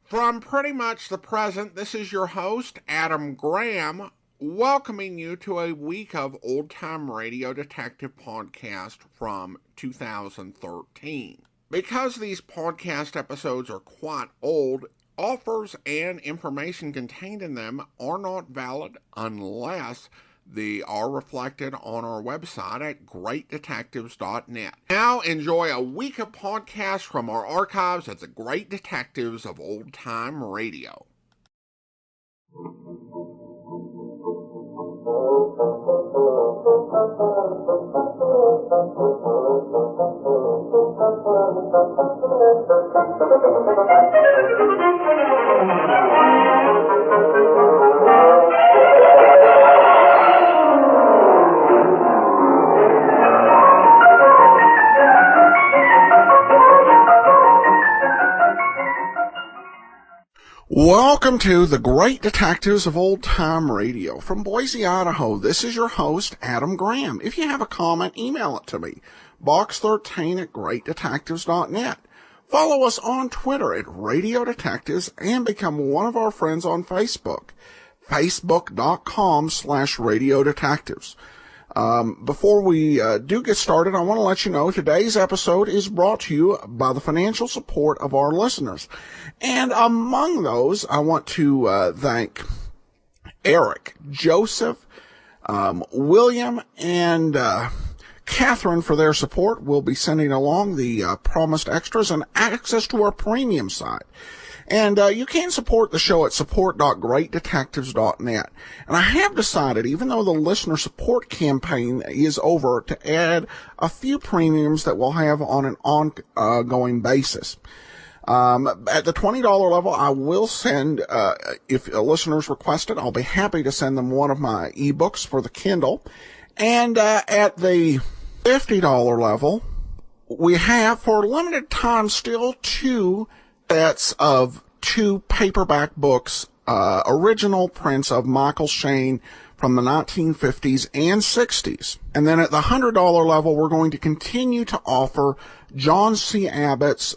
From pretty much the present, this is your host, Adam Graham, welcoming you to a week of old-time radio detective podcast from 2013. Because these podcast episodes are quite old, offers and information contained in them are not valid unless they are reflected on our website at greatdetectives.net. Now enjoy a week of podcasts from our archives at the Great Detectives of Old Time Radio. Welcome to the Great Detectives of Old Time Radio. From Boise, Idaho, this is your host, Adam Graham. If you have a comment, email it to me, box13 at greatdetectives.net. Follow us on Twitter at Radio Detectives and become one of our friends on Facebook, facebook.com/Radio Detectives. Before we do get started, I want to let you know today's episode is brought to you by the financial support of our listeners. And among those, I want to thank Eric, Joseph, William, and Catherine for their support. We'll be sending along the promised extras and access to our premium site. And you can support the show at support.greatdetectives.net. And I have decided, even though the listener support campaign is over, to add a few premiums that we'll have on an ongoing basis. At the $20 level, I will send, if listeners request it, I'll be happy to send them one of my ebooks for the Kindle. And at the $50 level, we have, for limited time still, two sets of two paperback books, original prints of Michael Shayne from the 1950s and 60s. And then at the $100 level, we're going to continue to offer John C. Abbott's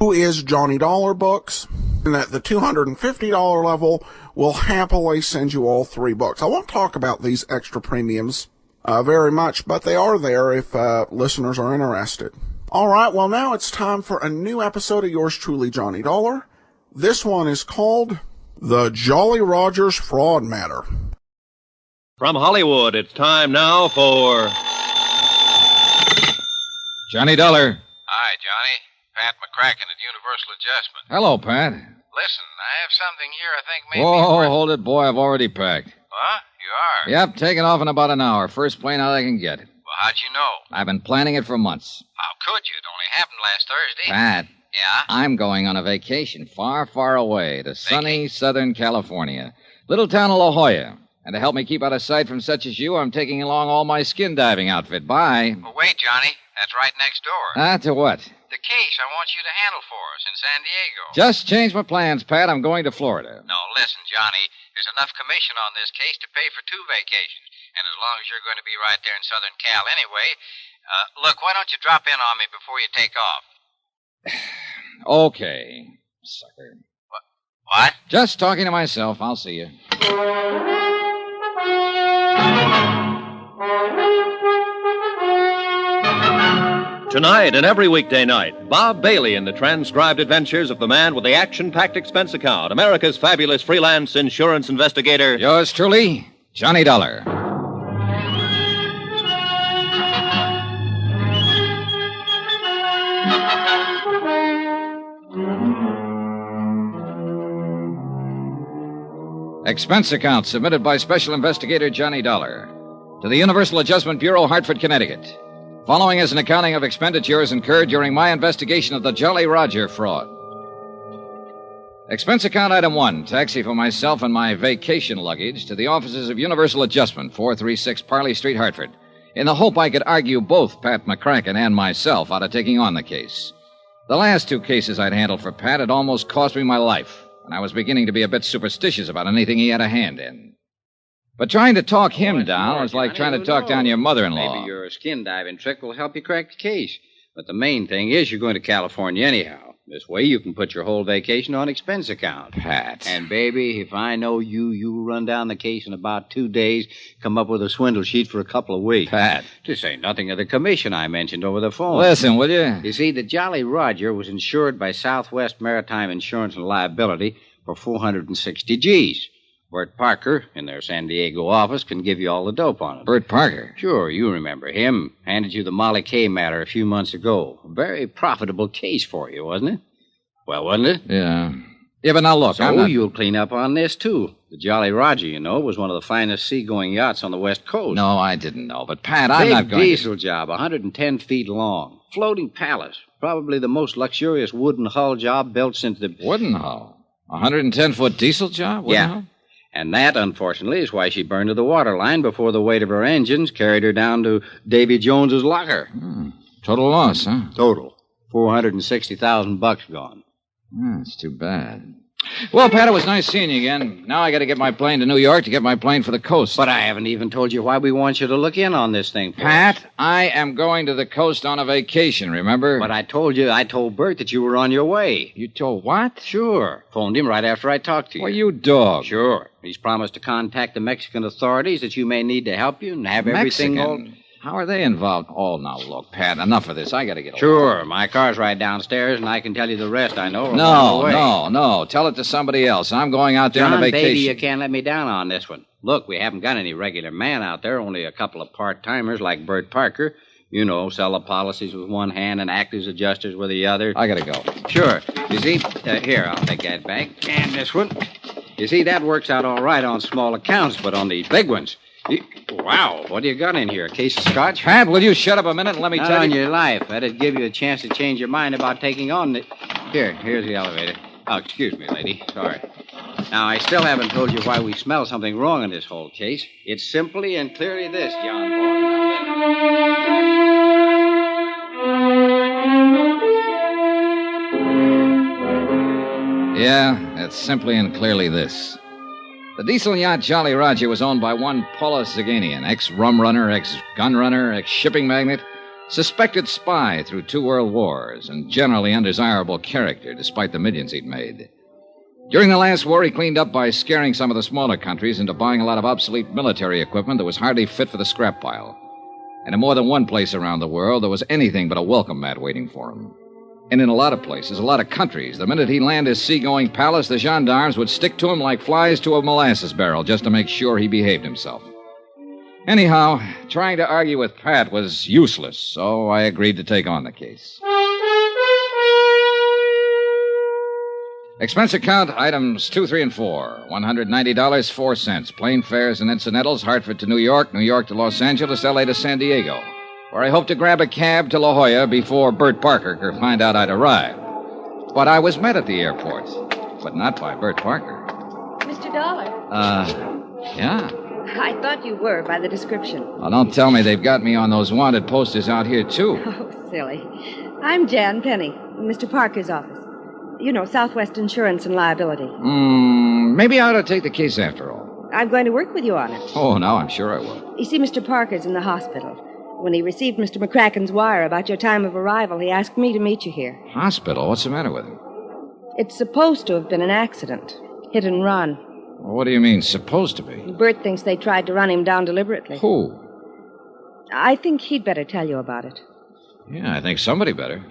Who is Johnny Dollar books. And at the $250 level, we'll happily send you all three books. I won't talk about these extra premiums very much, but they are there if listeners are interested. All right, well, now it's time for a new episode of yours truly, Johnny Dollar. This one is called The Jolly Rogers Fraud Matter. From Hollywood, it's time now for Johnny Dollar. Hi, Johnny. Pat McCracken at Universal Adjustment. Hello, Pat. Listen, I have something here I think maybe... Whoa, hold it, boy. I've already packed. Huh? You are? Yep, taking off in about an hour. First plane out I can get. Well, how'd you know? I've been planning it for months. How could you? It only happened last Thursday. Pat. Yeah? I'm going on a vacation far, far away to sunny Southern California. Little town of La Jolla. And to help me keep out of sight from such as you, I'm taking along all my skin diving outfit. Bye. Well, wait, Johnny. That's right next door. To what? The case I want you to handle for us in San Diego. Just changed my plans, Pat. I'm going to Florida. No, listen, Johnny. There's enough commission on this case to pay for 2 vacations. And as long as you're going to be right there in Southern Cal anyway, look, why don't you drop in on me before you take off? Okay, sucker. What? Just talking to myself. I'll see you. Tonight and every weekday night, Bob Bailey in the transcribed adventures of the man with the action-packed expense account, America's fabulous freelance insurance investigator. Yours truly, Johnny Dollar. Expense account submitted by Special Investigator Johnny Dollar to the Universal Adjustment Bureau, Hartford, Connecticut. Following is an accounting of expenditures incurred during my investigation of the Jolly Roger fraud. Expense account item 1, taxi for myself and my vacation luggage to the offices of Universal Adjustment, 436 Parley Street, Hartford, in the hope I could argue both Pat McCracken and myself out of taking on the case. The last 2 cases I'd handled for Pat had almost cost me my life, and I was beginning to be a bit superstitious about anything he had a hand in. But trying to talk him down was like trying to talk down your mother-in-law. Maybe your skin diving trick will help you crack the case. But the main thing is you're going to California anyhow. This way you can put your whole vacation on expense account. Pat. And, baby, if I know you run down the case in about 2 days, come up with a swindle sheet for a couple of weeks. Pat. To say nothing of the commission I mentioned over the phone. Listen, will you? You see, the Jolly Roger was insured by Southwest Maritime Insurance and Liability for 460 G's. Bert Parker, in their San Diego office, can give you all the dope on it. Bert Parker? Sure, you remember him. Handed you the Molly Kay matter a few months ago. A very profitable case for you, wasn't it? Well, wasn't it? Yeah. Yeah, but now look, So you'll clean up on this, too. The Jolly Roger, you know, was one of the finest seagoing yachts on the West Coast. No, I didn't know. But, Pat, I'm not going Big diesel job, 110 feet long. Floating palace. Probably the most luxurious wooden hull job built since the... Wooden hull? 110-foot diesel job? Wooden hull? And that, unfortunately, is why she burned to the waterline before the weight of her engines carried her down to Davy Jones's locker. Total loss, huh? Total. $460,000 gone. That's too bad. Well, Pat, it was nice seeing you again. Now I got to get my plane to New York to get my plane for the coast. But I haven't even told you why we want you to look in on this thing, Pat, I am going to the coast on a vacation, remember? But I told Bert that you were on your way. You told what? Sure. Phoned him right after I talked to you. Well, you dog. Sure. He's promised to contact the Mexican authorities that you may need to help you and have everything all... How are they involved? Oh, now, look, Pat, enough of this. I got to get along. Sure. My car's right downstairs, and I can tell you the rest I know. No. Tell it to somebody else. I'm going out there on a vacation. Baby, you can't let me down on this one. Look, we haven't got any regular man out there, only a couple of part-timers like Bert Parker. You know, sell the policies with one hand and act as adjusters with the other. I got to go. Sure. You see, here, I'll take that back. And this one. You see, that works out all right on small accounts, but on these big ones... Wow, what do you got in here? A case of scotch? Pat, will you shut up a minute and let me Not tell on you? your life. That'd give you a chance to change your mind about taking on the... Here's the elevator. Oh, excuse me, lady. Sorry. Now, I still haven't told you why we smell something wrong in this whole case. It's simply and clearly this, John boy. Yeah, it's simply and clearly this. The diesel yacht Jolly Roger was owned by one Paula Saganian, ex-rum runner, ex-gun runner, ex-shipping magnate, suspected spy through 2 world wars, and generally undesirable character, despite the millions he'd made. During the last war, he cleaned up by scaring some of the smaller countries into buying a lot of obsolete military equipment that was hardly fit for the scrap pile. And in more than one place around the world, there was anything but a welcome mat waiting for him. And in a lot of places, a lot of countries, the minute he landed his seagoing palace, the gendarmes would stick to him like flies to a molasses barrel just to make sure he behaved himself. Anyhow, trying to argue with Pat was useless, so I agreed to take on the case. Expense account items 2, 3, and 4. $190, 4 cents. Plane fares and incidentals, Hartford to New York, New York to Los Angeles, L.A. to San Diego, where I hoped to grab a cab to La Jolla before Bert Parker could find out I'd arrived. But I was met at the airport, but not by Bert Parker. Mr. Dollar. Yeah? I thought you were by the description. Well, don't tell me they've got me on those wanted posters out here, too. Oh, silly. I'm Jan Penny, Mr. Parker's office. You know, Southwest Insurance and Liability. Maybe I ought to take the case after all. I'm going to work with you on it. Oh, no, I'm sure I will. You see, Mr. Parker's in the hospital. When he received Mr. McCracken's wire about your time of arrival, he asked me to meet you here. Hospital? What's the matter with him? It's supposed to have been an accident. Hit and run. Well, what do you mean, supposed to be? Bert thinks they tried to run him down deliberately. Who? I think he'd better tell you about it. Yeah, I think somebody better.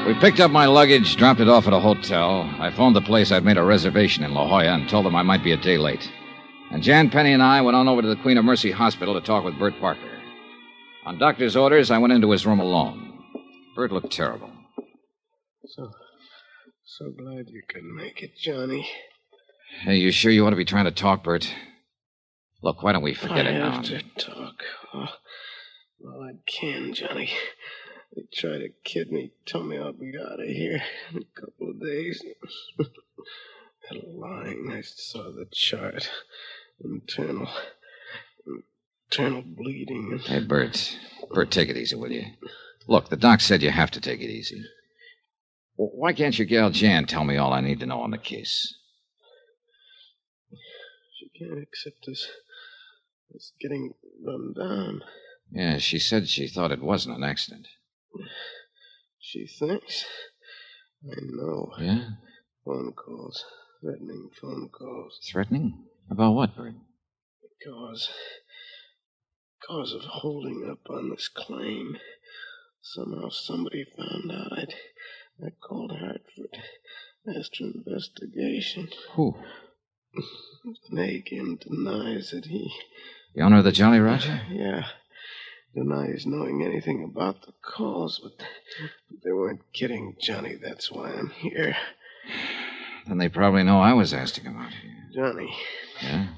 We picked up my luggage, dropped it off at a hotel. I phoned the place I'd made a reservation in La Jolla and told them I might be a day late. And Jan Penny and I went on over to the Queen of Mercy Hospital to talk with Bert Parker. On doctor's orders, I went into his room alone. Bert looked terrible. So glad you could make it, Johnny. Hey, you sure you want to be trying to talk, Bert? Look, why don't we forget it now? I have to talk. Well, I can, Johnny. They try to kid me, tell me I'll be out of here in a couple of days. That lying, I saw the chart. Internal bleeding. Hey, Bert. Bert, take it easy, will you? Look, the doc said you have to take it easy. Well, why can't your gal Jan tell me all I need to know on the case? She can't accept us getting run down. Yeah, she said she thought it wasn't an accident. She thinks. I know. Yeah? Phone calls. Threatening phone calls. Threatening? About what, Bert? Because of holding up on this claim. Somehow somebody found out. I called Hartford. Asked for investigation. Who? Nagin denies that he... The owner of the Jolly Roger? Yeah. Denies knowing anything about the calls, but they weren't kidding Johnny. That's why I'm here. Then they probably know I was asked to come out here. Johnny. Yeah?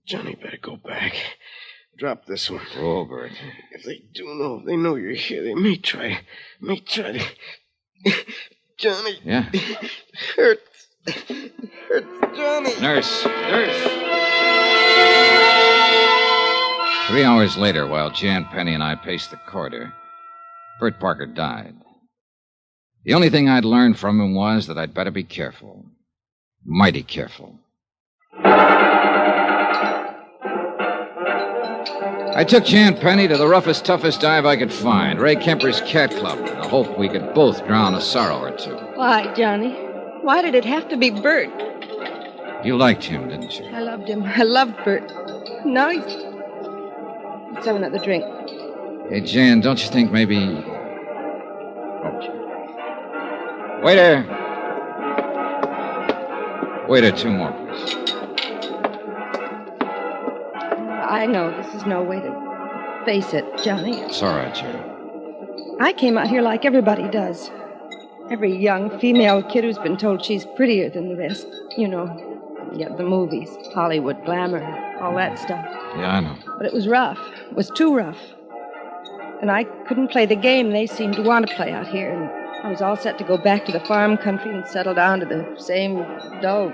Johnny better go back. Drop this one. Oh, Bert. If they know you're here, they may try to... Johnny. Yeah? Hurts, Johnny. Nurse. 3 hours later, while Jan Penny and I paced the corridor, Bert Parker died. The only thing I'd learned from him was that I'd better be careful. Mighty careful. I took Jan Penny to the roughest, toughest dive I could find, Ray Kemper's Cat Club, in the hope we could both drown a sorrow or two. Why, Johnny? Why did it have to be Bert? You liked him, didn't you? I loved him. I loved Bert. Now he's... Let's have another drink. Hey, Jan, don't you think maybe... Waiter! Waiter, 2 more, please. I know this is no way to face it, Johnny. It's all right, Jan. I came out here like everybody does. Every young female kid who's been told she's prettier than the rest. You know, the movies, Hollywood, glamour, all that stuff. Yeah, I know. But it was rough. It was too rough. And I couldn't play the game they seemed to want to play out here. And I was all set to go back to the farm country and settle down to the same dull.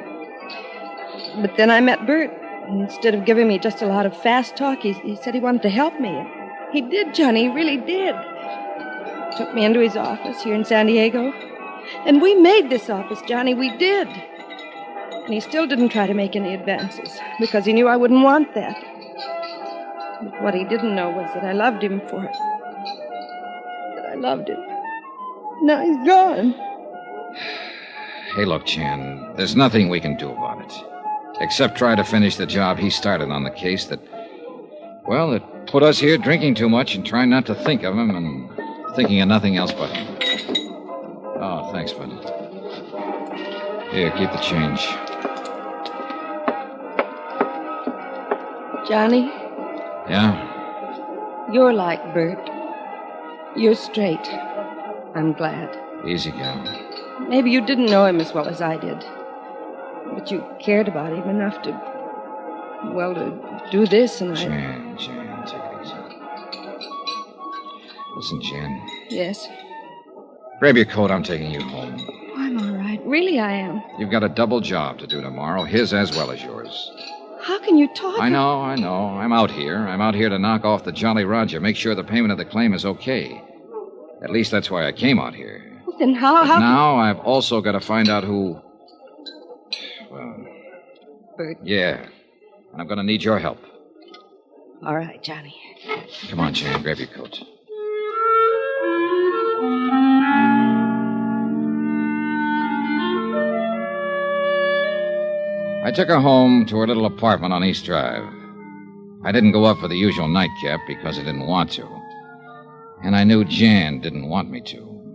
But then I met Bert. And instead of giving me just a lot of fast talk, he said he wanted to help me. He did, Johnny. He really did. Took me into his office here in San Diego. And we made this office, Johnny. We did. And he still didn't try to make any advances because he knew I wouldn't want that. But what he didn't know was that I loved him for it. That I loved him. Now he's gone. Hey, look, Jan, there's nothing we can do about it. Except try to finish the job he started on the case that put us here drinking too much and trying not to think of him and thinking of nothing else but him. Oh, thanks, bud. Here, keep the change. Johnny, Yeah? you're like Bert. You're straight. I'm glad. Easy, gal. Maybe you didn't know him as well as I did. But you cared about him enough to do this, and Jan, take it easy. Listen, Jan. Yes? Grab your coat. I'm taking you home. I'm all right. Really, I am. You've got a double job to do tomorrow, his as well as yours. How can you talk? I know. I'm out here. I'm out here to knock off the Jolly Roger, make sure the payment of the claim is okay. At least that's why I came out here. Well, then how... Now I've also got to find out who... Well... Bert. Yeah. And I'm going to need your help. All right, Johnny. Come on, Jan. Grab your coat. I took her home to her little apartment on East Drive. I didn't go up for the usual nightcap because I didn't want to. And I knew Jan didn't want me to.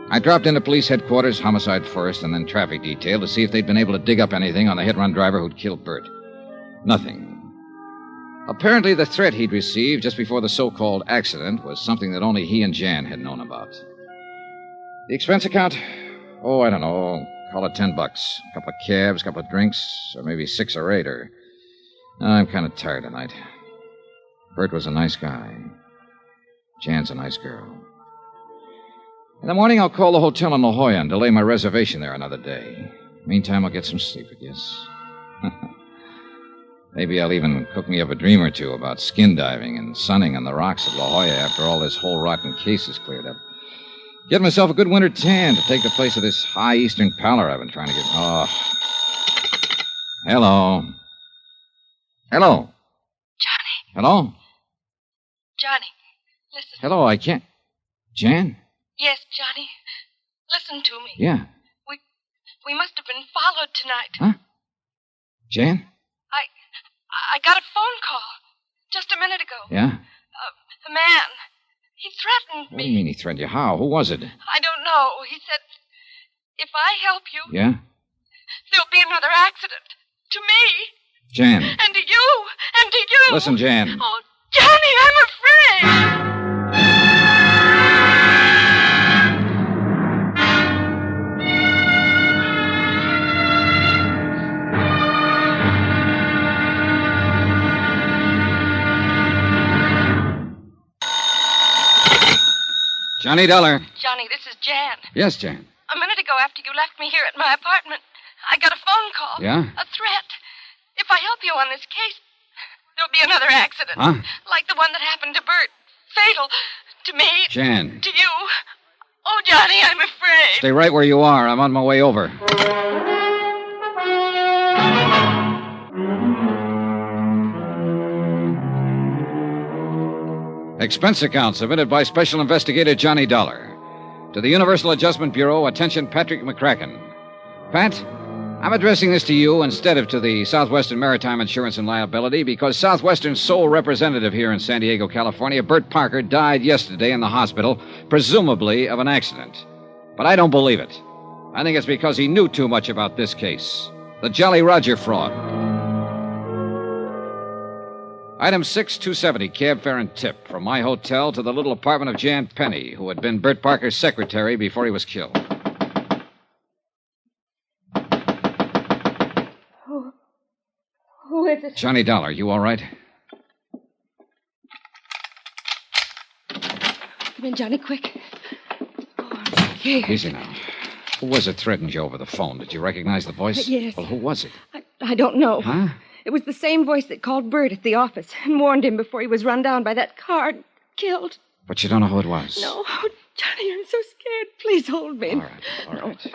I dropped into police headquarters, homicide first, and then traffic detail to see if they'd been able to dig up anything on the hit-run driver who'd killed Bert. Nothing. Apparently, the threat he'd received just before the so-called accident was something that only he and Jan had known about. The expense account? Oh, I don't know. Call it $10. A couple of cabs, a couple of drinks, or maybe 6 or 8, or... I'm kind of tired tonight. Bert was a nice guy. Jan's a nice girl. In the morning, I'll call the hotel in La Jolla and delay my reservation there another day. Meantime, I'll get some sleep, I guess. Maybe I'll even cook me up a dream or two about skin diving and sunning on the rocks of La Jolla after all this whole rotten case is cleared up. Get myself a good winter tan to take the place of this high eastern pallor I've been trying to get... Oh. Hello. Hello. Johnny. Hello? Johnny, listen. Hello, I can't... Jan? Yes, Johnny. Listen to me. Yeah. We must have been followed tonight. Huh? Jan? I got a phone call just a minute ago. Yeah? A man. He threatened me. What do you mean he threatened you? How? Who was it? I don't know. He said, if I help you, Yeah? there'll be another accident. To me. Jan. And to you. And to you. Listen, Jan. Oh, Johnny, I'm afraid. Johnny Dollar. Johnny, this is Jan. Yes, Jan. A minute ago, after you left me here at my apartment, I got a phone call. Yeah? A threat. If I help you on this case, there'll be another accident. Huh? Like the one that happened to Bert. Fatal. To me. Jan. To you. Oh, Johnny, I'm afraid. Stay right where you are. I'm on my way over. Expense account submitted by Special Investigator Johnny Dollar. To the Universal Adjustment Bureau, attention Patrick McCracken. Pat, I'm addressing this to you instead of to the Southwestern Maritime Insurance and Liability because Southwestern's sole representative here in San Diego, California, Bert Parker, died yesterday in the hospital, presumably of an accident. But I don't believe it. I think it's because he knew too much about this case. The Jolly Roger fraud. Item 6270, cab fare and tip, from my hotel to the little apartment of Jan Penny, who had been Bert Parker's secretary before he was killed. Who is it? Johnny Dollar, you all right? Come in, Johnny, quick. Oh, I'm okay. Easy now. Who was it threatened you over the phone? Did you recognize the voice? Yes. Well, who was it? I don't know. Huh? It was the same voice that called Bert at the office and warned him before he was run down by that car and killed. But you don't know who it was? No. Oh, Johnny, I'm so scared. Please hold me. All right.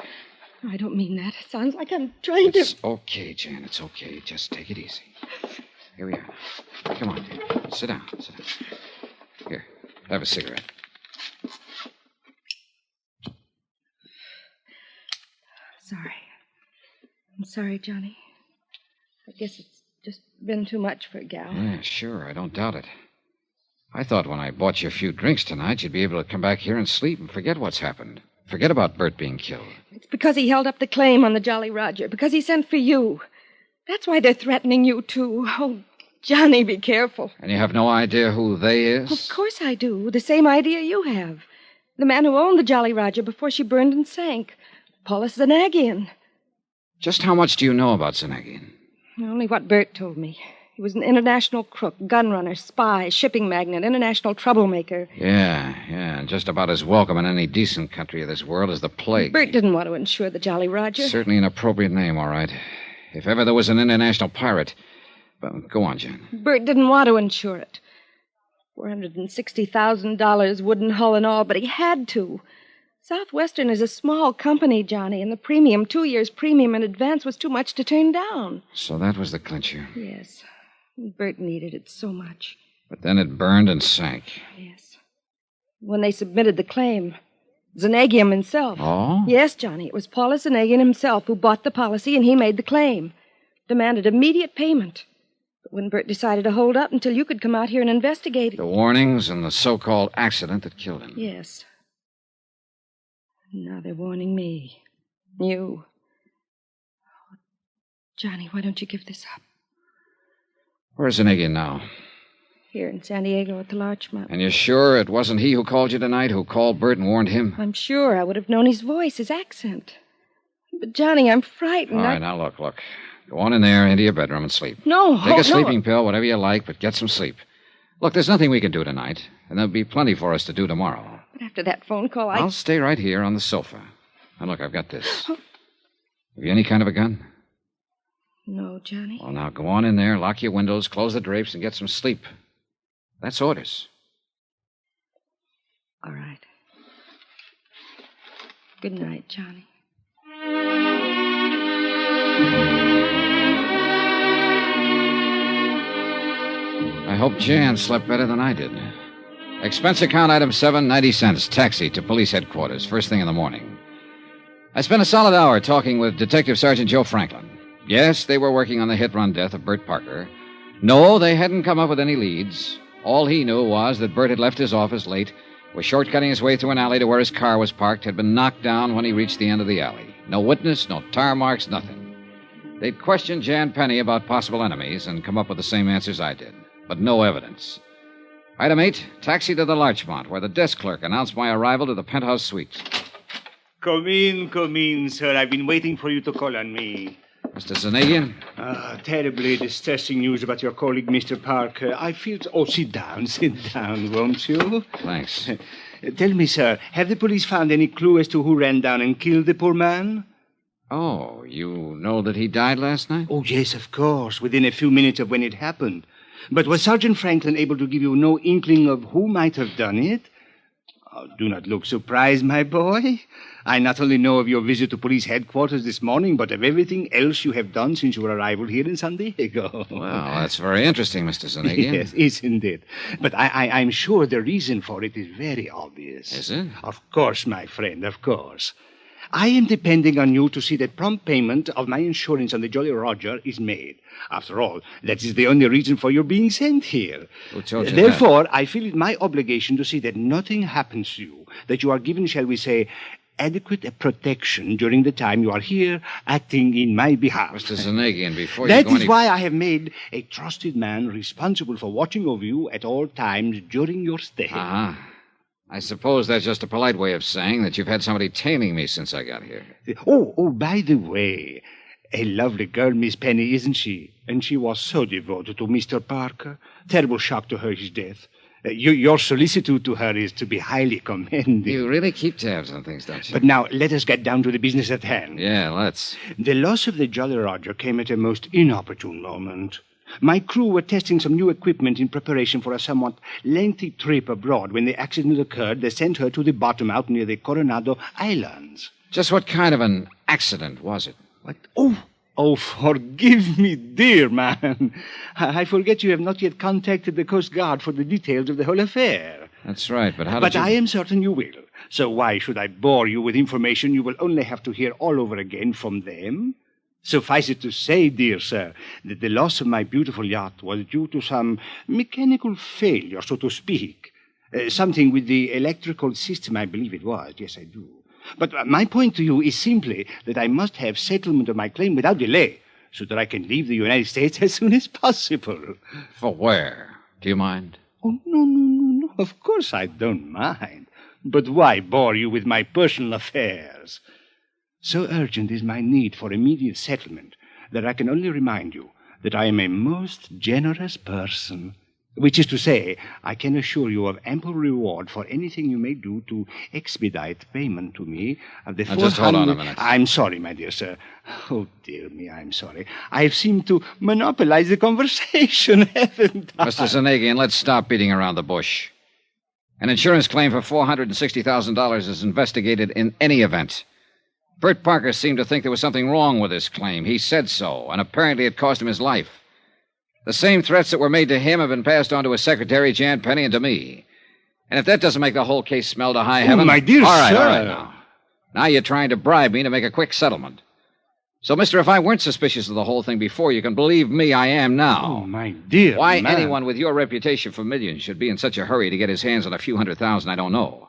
No, I don't mean that. It sounds like I'm trying to... It's okay, Jan. It's okay. Just take it easy. Here we are. Come on, dear. Sit down. Here, have a cigarette. I'm sorry, Johnny. I guess it's just been too much for a gal. Yeah, sure. I don't doubt it. I thought when I bought you a few drinks tonight, you'd be able to come back here and sleep and forget what's happened. Forget about Bert being killed. It's because he held up the claim on the Jolly Roger. Because he sent for you. That's why they're threatening you, too. Oh, Johnny, be careful. And you have no idea who they is? Of course I do. The same idea you have. The man who owned the Jolly Roger before she burned and sank. Paulus Zanagian. Just how much do you know about Zanagian? Only what Bert told me. He was an international crook, gun runner, spy, shipping magnate, international troublemaker. Yeah, and just about as welcome in any decent country of this world as the plague. Bert didn't want to insure the Jolly Roger. Certainly an appropriate name, all right. If ever there was an international pirate. But go on, Jan. Bert didn't want to insure it. $460,000, wooden hull and all, but he had to. Southwestern is a small company, Johnny, and the premium, 2 years' premium in advance, was too much to turn down. So that was the clincher. Yes. Bert needed it so much. But then it burned and sank. Yes. When they submitted the claim, Zanagian himself. Oh? Yes, Johnny. It was Paulus Zanagian himself who bought the policy, and he made the claim. Demanded immediate payment. But when Bert decided to hold up until you could come out here and investigate it... The warnings and the so-called accident that killed him. Yes. Now they're warning me. You. Oh, Johnny, why don't you give this up? Where's Zanagian now? Here in San Diego at the Larchmont. And you're sure it wasn't he who called you tonight, who called Bert and warned him? I'm sure. I would have known his voice, his accent. But, Johnny, I'm frightened. All right, now look. Go on in there, into your bedroom and sleep. No. Take a sleeping pill, whatever you like, but get some sleep. Look, there's nothing we can do tonight, and there'll be plenty for us to do tomorrow. But after that phone call, I'll stay right here on the sofa. Now, look, I've got this. Have you any kind of a gun? No, Johnny. Well, now, go on in there, lock your windows, close the drapes, and get some sleep. That's orders. All right. Good night, Johnny. I I hope Jan slept better than I did. Expense account item 7, 90 cents, taxi to police headquarters, first thing in the morning. I spent a solid hour talking with Detective Sergeant Joe Franklin. Yes, they were working on the hit-run death of Bert Parker. No, they hadn't come up with any leads. All he knew was that Bert had left his office late, was shortcutting his way through an alley to where his car was parked, had been knocked down when he reached the end of the alley. No witness, no tar marks, nothing. They'd questioned Jan Penny about possible enemies and come up with the same answers I did, but no evidence. Item 8, taxi to the Larchmont, where the desk clerk announced my arrival to the penthouse suite. Come in, sir. I've been waiting for you to call on me. Mr. Zanagian? Terribly distressing news about your colleague, Mr. Parker. I feel... Oh, sit down, won't you? Thanks. Tell me, sir, have the police found any clue as to who ran down and killed the poor man? Oh, you know that he died last night? Oh, yes, of course, within a few minutes of when it happened. But was Sergeant Franklin able to give you no inkling of who might have done it? Oh, do not look surprised, my boy. I not only know of your visit to police headquarters this morning, but of everything else you have done since your arrival here in San Diego. Well, that's very interesting, Mr. Zanagian. Yes, isn't it? But I'm sure the reason for it is very obvious. Is it? Of course, my friend, of course. I am depending on you to see that prompt payment of my insurance on the Jolly Roger is made. After all, that is the only reason for your being sent here. Who told you Therefore, that? I feel it my obligation to see that nothing happens to you, that you are given, shall we say, adequate protection during the time you are here acting in my behalf. Mr. Zanagian, before That you go is why I have made a trusted man responsible for watching over you at all times during your stay. Uh-huh. I suppose that's just a polite way of saying that you've had somebody taming me since I got here. Oh, by the way, a lovely girl, Miss Penny, isn't she? And she was so devoted to Mr. Parker. Terrible shock to her, his death. Your solicitude to her is to be highly commended. You really keep tabs on things, don't you? But now, let us get down to the business at hand. Yeah, let's. The loss of the Jolly Roger came at a most inopportune moment. My crew were testing some new equipment in preparation for a somewhat lengthy trip abroad. When the accident occurred, they sent her to the bottom out near the Coronado Islands. Just what kind of an accident was it? What? Oh, forgive me, dear man. I forget you have not yet contacted the Coast Guard for the details of the whole affair. That's right, but how did you... But I am certain you will. So why should I bore you with information you will only have to hear all over again from them? Suffice it to say, dear sir, that the loss of my beautiful yacht was due to some mechanical failure, so to speak. Something with the electrical system, I believe it was. Yes, I do. But my point to you is simply that I must have settlement of my claim without delay, so that I can leave the United States as soon as possible. For where? Do you mind? Oh, no. Of course I don't mind. But why bore you with my personal affairs? So urgent is my need for immediate settlement that I can only remind you that I am a most generous person. Which is to say, I can assure you of ample reward for anything you may do to expedite payment to me of the Now, just hold on a minute. I'm sorry, my dear sir. Oh, dear me, I'm sorry. I have seemed to monopolize the conversation, haven't I? Mr. Zanagian, let's stop beating around the bush. An insurance claim for $460,000 is investigated in any event. Bert Parker seemed to think there was something wrong with this claim. He said so, and apparently it cost him his life. The same threats that were made to him have been passed on to his secretary, Jan Penny, and to me. And if that doesn't make the whole case smell to high heaven... my dear All sir. right, now. Now you're trying to bribe me to make a quick settlement. So, mister, if I weren't suspicious of the whole thing before, you can believe me, I am now. Oh, my dear Why man. anyone with your reputation for millions should be in such a hurry to get his hands on a few $100,000, I don't know.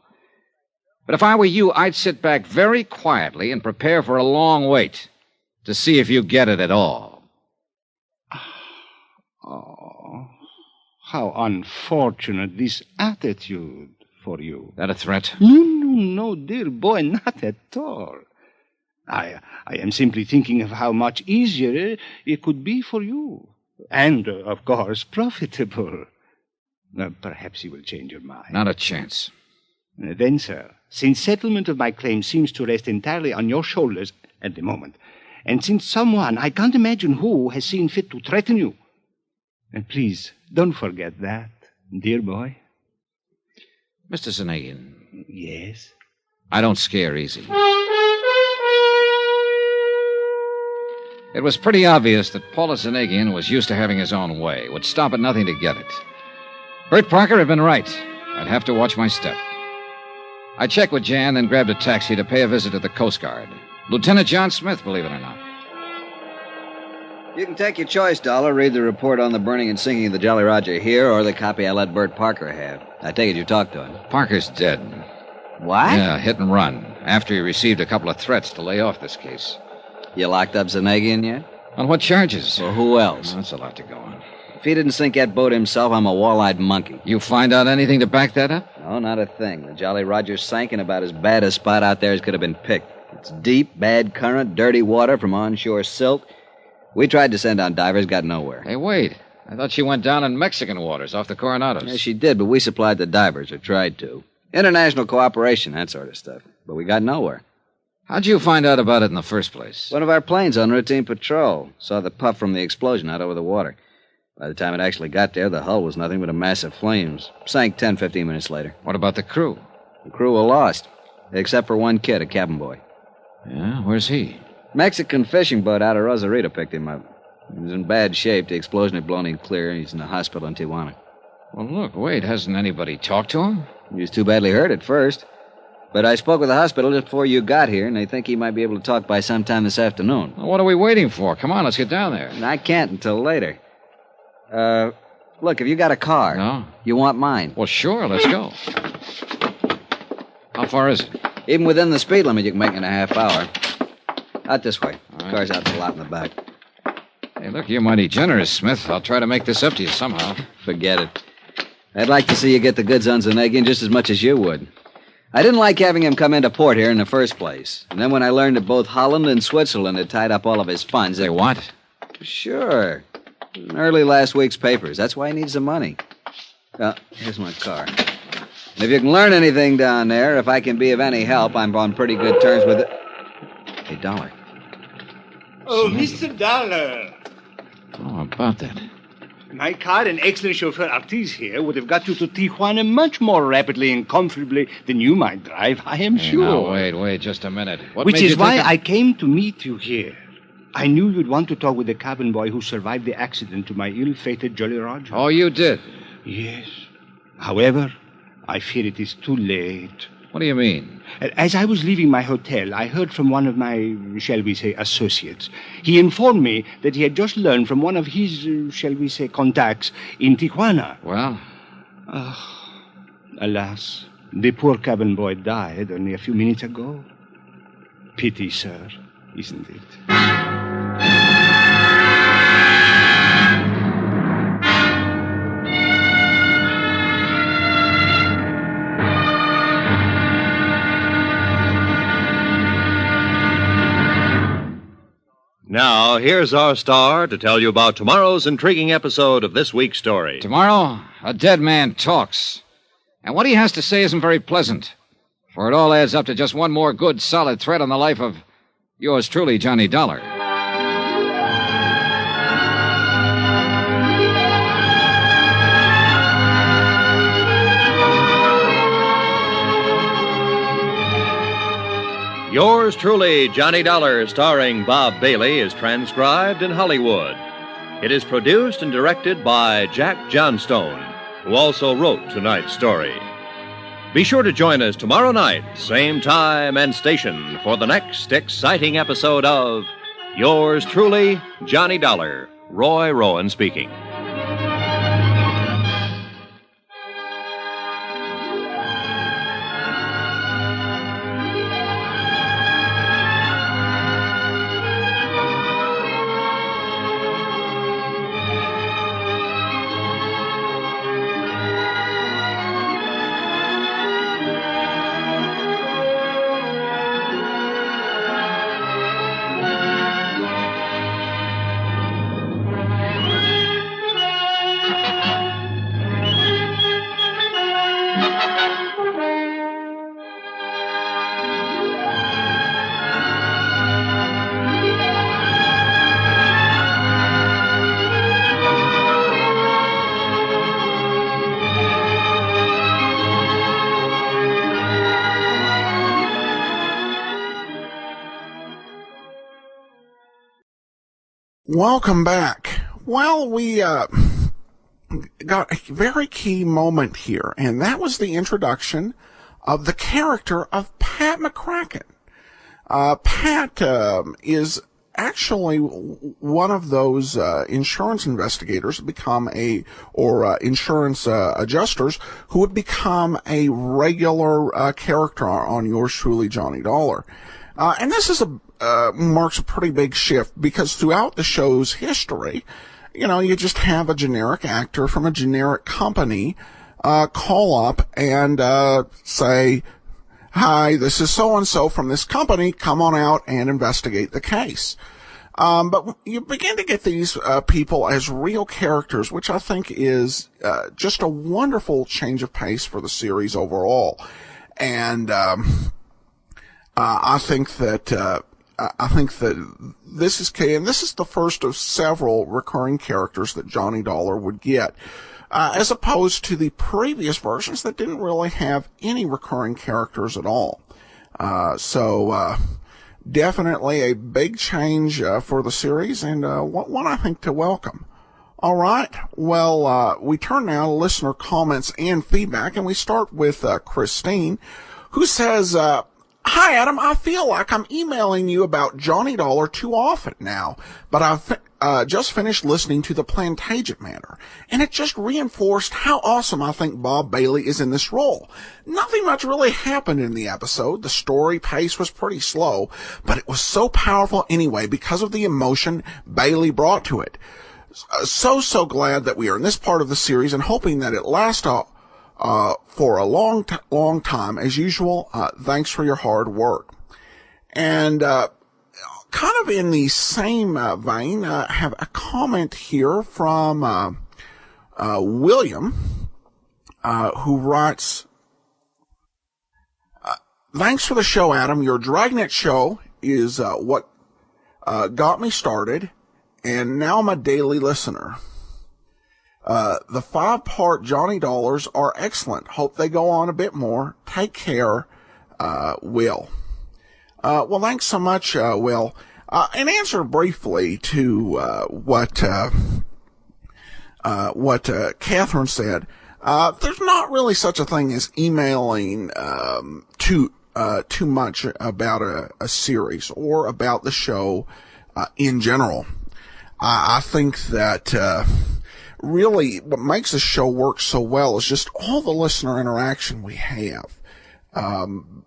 But if I were you, I'd sit back very quietly and prepare for a long wait to see if you get it at all. Oh, how unfortunate this attitude for you. That a threat? No, dear boy, not at all. I am simply thinking of how much easier it could be for you. And, of course, profitable. Perhaps you will change your mind. Not a chance. Then, sir, since settlement of my claim seems to rest entirely on your shoulders at the moment, and since someone, I can't imagine who, has seen fit to threaten you, and please, don't forget that, dear boy. Mr. Zanagian. Yes? I don't scare easy. It was pretty obvious that Paula Zanagian was used to having his own way, would stop at nothing to get it. Bert Parker had been right. I'd have to watch my step. I checked with Jan, then grabbed a taxi to pay a visit to the Coast Guard. Lieutenant John Smith, believe it or not. You can take your choice, Dollar. Read the report on the burning and sinking of the Jolly Roger here, or the copy I let Bert Parker have. I take it you talked to him. Parker's dead. What? Yeah, hit and run, after he received a couple of threats to lay off this case. You locked up Zanegian yet? On what charges? Well, who else? That's a lot to go on. If he didn't sink that boat himself, I'm a wall-eyed monkey. You find out anything to back that up? No, not a thing. The Jolly Roger sank in about as bad a spot out there as could have been picked. It's deep, bad current, dirty water from onshore silt. We tried to send down divers, got nowhere. Hey, wait. I thought she went down in Mexican waters off the Coronados. Yeah, she did, but we supplied the divers, or tried to. International cooperation, that sort of stuff. But we got nowhere. How'd you find out about it in the first place? One of our planes on routine patrol saw the puff from the explosion out over the water. By the time it actually got there, the hull was nothing but a mass of flames. Sank 10, 15 minutes later. What about the crew? The crew were lost, except for one kid, a cabin boy. Yeah, where's he? Mexican fishing boat out of Rosarito picked him up. He was in bad shape. The explosion had blown him clear. He's in the hospital in Tijuana. Well, look, wait, hasn't anybody talked to him? He was too badly hurt at first. But I spoke with the hospital just before you got here, and they think he might be able to talk by sometime this afternoon. Well, what are we waiting for? Come on, let's get down there. And I can't until later. Look, have you got a car? No. You want mine? Well, sure, let's go. How far is it? Even within the speed limit, you can make it in a half hour. Out this way. All right. Car's out in the lot in the back. Hey, look, you're mighty generous, Smith. I'll try to make this up to you somehow. Forget it. I'd like to see you get the goods on Zanegian just as much as you would. I didn't like having him come into port here in the first place. And then when I learned that both Holland and Switzerland had tied up all of his funds... They what? Sure. In early last week's papers. That's why he needs the money. Here's my car. And if you can learn anything down there, if I can be of any help, I'm on pretty good terms with it. Hey, Dollar. Oh, Mr. Dollar. Oh, about that. My car and excellent chauffeur Ortiz here would have got you to Tijuana much more rapidly and comfortably than you might drive, I am Hey, sure. now, wait just a minute. What Which made is you why think I came to meet you here. I knew you'd want to talk with the cabin boy who survived the accident to my ill-fated Jolly Roger. Oh, you did? Yes. However, I fear it is too late. What do you mean? As I was leaving my hotel, I heard from one of my, shall we say, associates. He informed me that he had just learned from one of his, shall we say, contacts in Tijuana. Well? Alas, the poor cabin boy died only a few minutes ago. Pity, sir, isn't it? Now, here's our star to tell you about tomorrow's intriguing episode of this week's story. Tomorrow, a dead man talks. And what he has to say isn't very pleasant. For it all adds up to just one more good, solid thread on the life of yours truly, Johnny Dollar. Yours truly, Johnny Dollar, starring Bob Bailey, is transcribed in Hollywood. It is produced and directed by Jack Johnstone, who also wrote tonight's story. Be sure to join us tomorrow night, same time and station, for the next exciting episode of Yours truly, Johnny Dollar. Roy Rowan speaking. Welcome back. Well, we got a very key moment here, and that was the introduction of the character of Pat McCracken. Pat is actually one of those insurance investigators insurance adjusters who would become a regular character on yours truly, Johnny Dollar. And this is marks a pretty big shift, because throughout the show's history, you just have a generic actor from a generic company call up and say, "Hi, this is so-and-so from this company. Come on out and investigate the case." But you begin to get these people as real characters, which I think is just a wonderful change of pace for the series overall. And I think that this is key, and this is the first of several recurring characters that Johnny Dollar would get, as opposed to the previous versions that didn't really have any recurring characters at all. So definitely a big change for the series, and one I think to welcome. All right, well, we turn now to listener comments and feedback, and we start with Christine, who says, "Hi, Adam. I feel like I'm emailing you about Johnny Dollar too often now, but I've just finished listening to the Plantagenet Matter, and it just reinforced how awesome I think Bob Bailey is in this role. Nothing much really happened in the episode. The story pace was pretty slow, but it was so powerful anyway because of the emotion Bailey brought to it. So glad that we are in this part of the series, and hoping that it lasts for a long time. As usual, thanks for your hard work." And kind of in the same vein, have a comment here from William, who writes, "Thanks for the show, Adam. Your Dragnet show is what got me started, and now I'm a daily listener. The 5-part Johnny Dollars are excellent. Hope they go on a bit more. Take care, Will." Well, thanks so much, Will. In answer briefly to what Catherine said, there's not really such a thing as emailing too much about a series or about the show in general. I think that really what makes the show work so well is just all the listener interaction we have.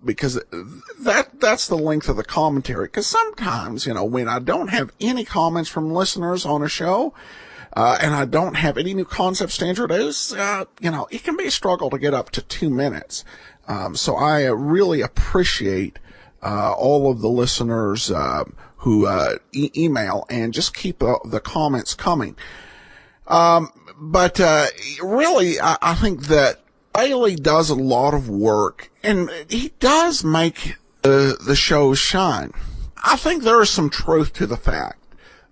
Because that's the length of the commentary. Because sometimes, when I don't have any comments from listeners on a show, and I don't have any new concepts to introduce, it can be a struggle to get up to 2 minutes. So I really appreciate all of the listeners who email and just keep the comments coming. But really, I think that Bailey does a lot of work, and he does make the shows shine. I think there is some truth to the fact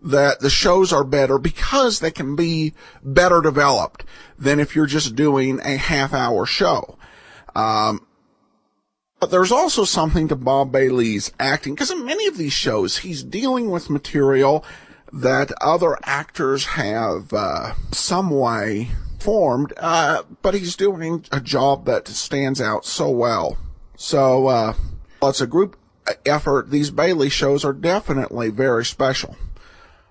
that the shows are better because they can be better developed than if you're just doing a half-hour show. But there's also something to Bob Bailey's acting, because in many of these shows, he's dealing with material that other actors have some way formed, but he's doing a job that stands out so well. So it's a group effort. These Bailey shows are definitely very special.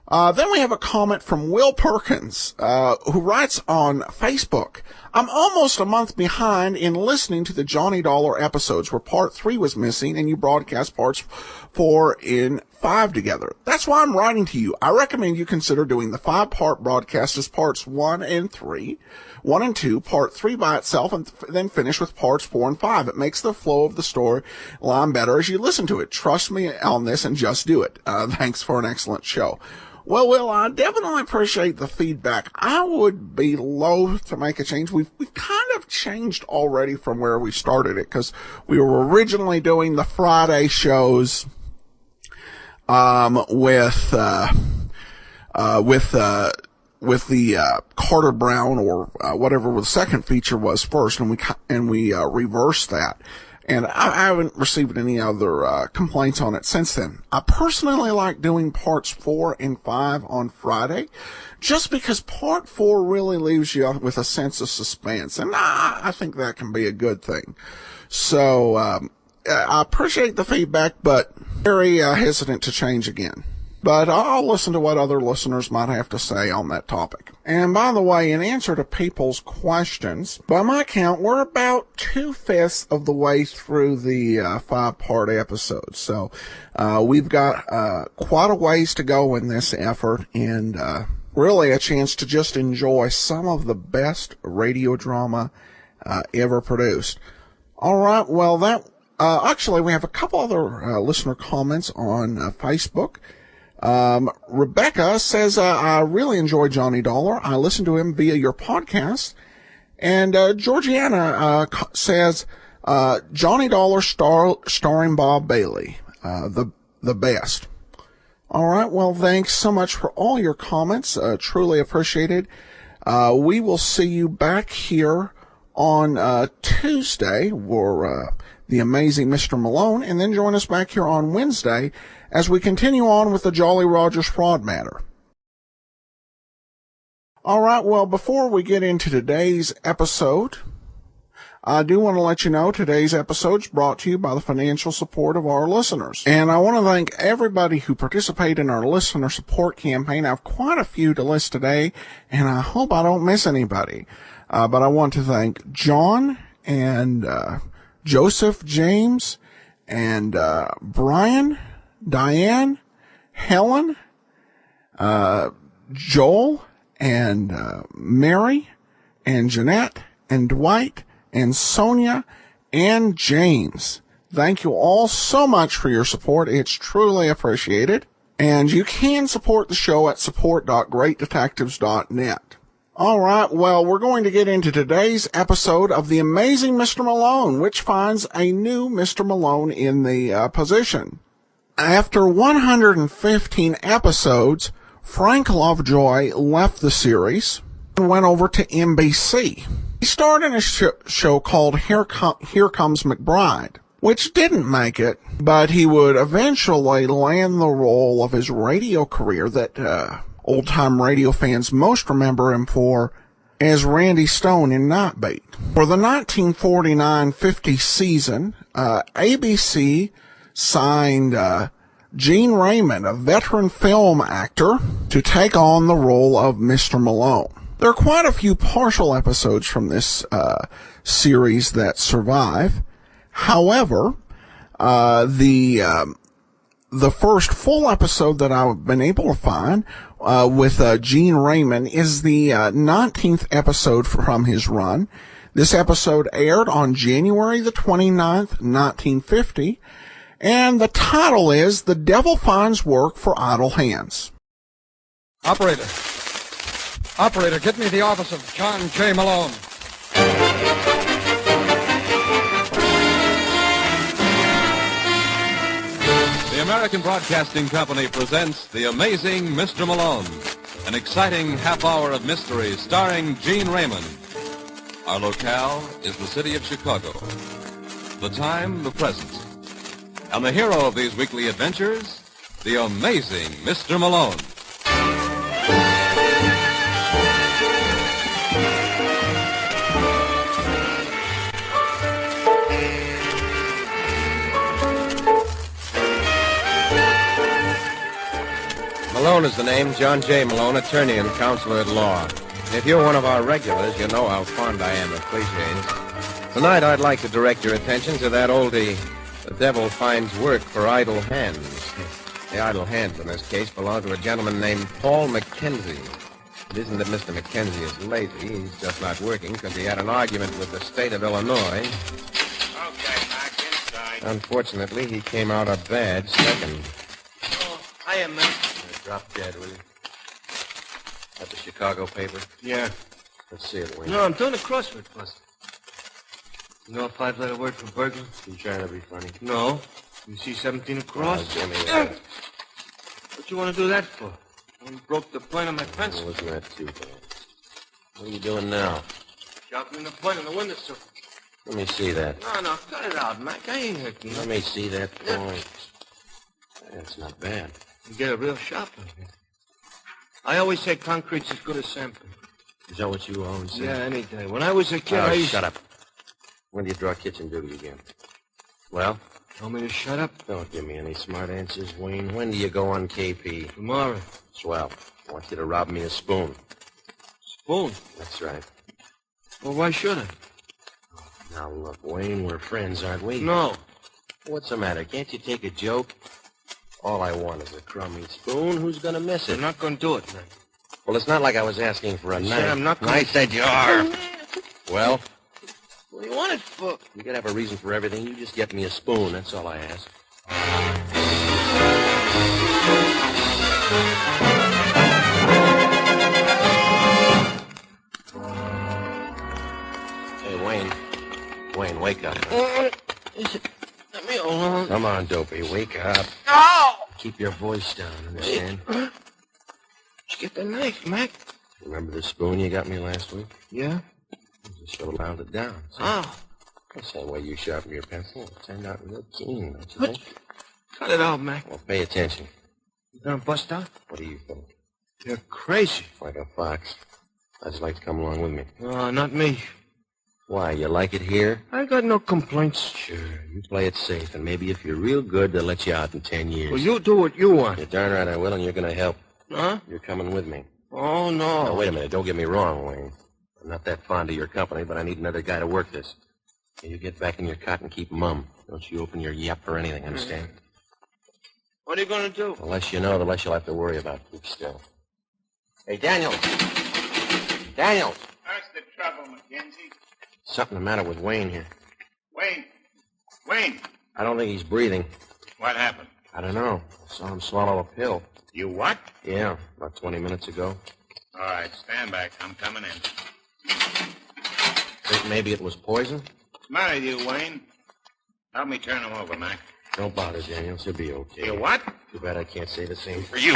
Then we have a comment from Will Perkins, who writes on Facebook, "I'm almost a month behind in listening to the Johnny Dollar episodes where part 3 was missing and you broadcast parts 4 and 5 together. That's why I'm writing to you. I recommend you consider doing the 5-part broadcast as parts 1 and 2, part 3 by itself, and then finish with parts 4 and 5. It makes the flow of the storyline better as you listen to it. Trust me on this and just do it. Thanks for an excellent show." Well, Will, I definitely appreciate the feedback. I would be loath to make a change. We've kind of changed already from where we started it, because we were originally doing the Friday shows with the Carter Brown or whatever the second feature was first, and we reversed that. And I haven't received any other complaints on it since then. I personally like doing parts 4 and 5 on Friday, just because part 4 really leaves you with a sense of suspense, and I think that can be a good thing. So I appreciate the feedback, but very hesitant to change again. But I'll listen to what other listeners might have to say on that topic. And by the way, in answer to people's questions, by my count, we're about 2/5 of the way through the 5-part episode. So we've got quite a ways to go in this effort, and really a chance to just enjoy some of the best radio drama ever produced. All right, well, actually, we have a couple other listener comments on Facebook. Rebecca says, I really enjoy Johnny Dollar. I listen to him via your podcast. And Georgiana says, Johnny Dollar starring Bob Bailey, the best. All right, well, thanks so much for all your comments. Truly appreciated. We will see you back here on Tuesday for the amazing Mr. Malone, and then join us back here on Wednesday as we continue on with the Jolly Rogers fraud matter. All right, well, before we get into today's episode, I do want to let you know today's episode is brought to you by the financial support of our listeners. And I want to thank everybody who participated in our listener support campaign. I have quite a few to list today, and I hope I don't miss anybody. But I want to thank John and Joseph, James, and Brian, Diane, Helen, Joel, and Mary, and Jeanette, and Dwight, and Sonia, and James. Thank you all so much for your support. It's truly appreciated. And you can support the show at support.greatdetectives.net. All right, well, we're going to get into today's episode of The Amazing Mr. Malone, which finds a new Mr. Malone in the position. After 115 episodes, Frank Lovejoy left the series and went over to NBC. He starred in a show called Here Comes McBride, which didn't make it, but he would eventually land the role of his radio career that old-time radio fans most remember him for as Randy Stone in Nightbeat. For the 1949-50 season, ABC signed Gene Raymond, a veteran film actor, to take on the role of Mr. Malone. There are quite a few partial episodes from this series that survive. However, the first full episode that I've been able to find with Gene Raymond is the 19th episode from his run. This episode aired on January the 29th, 1950, and the title is The Devil Finds Work for Idle Hands. Operator, get me the office of John J. Malone. The American Broadcasting Company presents The Amazing Mr. Malone, an exciting half hour of mystery starring Gene Raymond. Our locale is the city of Chicago. The time, the present. And the hero of these weekly adventures, the amazing Mr. Malone. Malone is the name, John J. Malone, attorney and counselor at law. If you're one of our regulars, you know how fond I am of cliches. Tonight, I'd like to direct your attention to that oldie, The Devil Finds Work for Idle Hands. The idle hands in this case belong to a gentleman named Paul McKenzie. It isn't that Mr. McKenzie is lazy. He's just not working because he had an argument with the state of Illinois. Okay, back inside. Unfortunately, he came out a bad second. Oh, I am, man. Drop dead, will you? That's the Chicago paper? Yeah. Let's see it, Wayne. No, I'm doing a crossword bust. You know a 5-letter word for burglar? You trying to be funny? No. You see 17 across? Oh, Jimmy. What you want to do that for? I broke the point of my pencil. Oh, wasn't that too bad? What are you doing now? Sharpening the point on the windowsill. Let me see that. No, cut it out, Mac. I ain't hurting you. Let me see that point. That's not bad. You get a real shot on here. I always say concrete's as good as sampling. Is that what you always say? Yeah, any day. When I was a kid, Shut up. When do you draw kitchen duty again? Well? Tell me to shut up? Don't give me any smart answers, Wayne. When do you go on KP? Tomorrow. Swell. I want you to rob me a spoon. Spoon? That's right. Well, why should I? Now, look, Wayne, we're friends, aren't we? No. What's the matter? Can't you take a joke? All I want is a crummy spoon. Who's going to miss it? I'm not going to do it, man. Well, it's not like I was asking for a knife. I'm not going I said you are. Well? What do you want it for? You gotta have a reason for everything. You just get me a spoon. That's all I ask. Hey, Wayne. Wayne, wake up. Let me alone. Come on, Dopey. Wake up. No! Keep your voice down, understand? Where'd you get the knife, Mac? Remember the spoon you got me last week? Yeah? You should have wound it down. See? Oh. The same way you sharpen your pencil. It turned out real keen, don't you What? think? Cut it out, Mac. Well, pay attention. You gonna bust out? What do you think? You're crazy. Like a fox. I'd just like to come along with me. No, not me. Why, you like it here? I got no complaints. Sure, you play it safe, and maybe if you're real good, they'll let you out in 10 years. Well, you do what you want. You're darn right I will, and you're going to help. Huh? You're coming with me. Oh, no. Now, wait a minute. Don't get me wrong, Wayne. I'm not that fond of your company, but I need another guy to work this. You get back in your cot and keep mum. Don't you open your yap or anything, understand? What are you going to do? The less you know, the less you'll have to worry about. Keep still. Hey, Daniel. Daniel. What's the trouble, Mackenzie? Something the matter with Wayne here. Wayne. I don't think he's breathing. What happened? I don't know. I saw him swallow a pill. You what? Yeah, about 20 minutes ago. All right, stand back. I'm coming in. Think maybe it was poison? What's the matter with you, Wayne? Help me turn him over, Mac. Don't bother, Daniel. He'll be okay. You what? Too bad I can't say the same for You.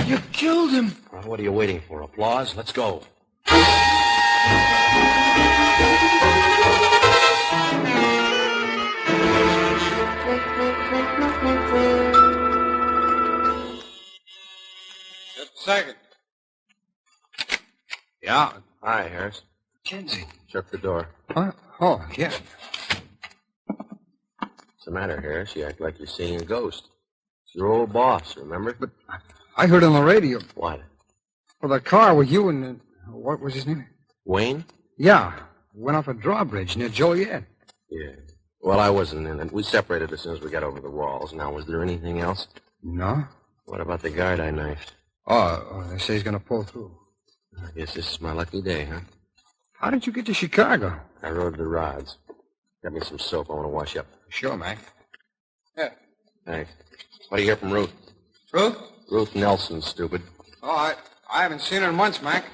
You killed him. Well, what are you waiting for? Applause? Let's go. Just a second. Yeah. Hi, Harris. Mackenzie. Shut the door. Huh? Oh, yeah. What's the matter, Harris? You act like you're seeing a ghost. It's your old boss, remember? But I heard on the radio. What? Well, the car with you and... what was his name? Wayne? Yeah. Went off a drawbridge near Joliet. Yeah. Well, I wasn't in it. We separated as soon as we got over the walls. Now, was there anything else? No. What about the guard I knifed? Oh, they say he's going to pull through. I guess this is my lucky day, huh? How did you get to Chicago? I rode the rods. Got me some soap. I want to wash up. Sure, Mac. Yeah. Thanks. What do you hear from Ruth? Ruth? Ruth Nelson, stupid. Oh, I haven't seen her in months, Mac.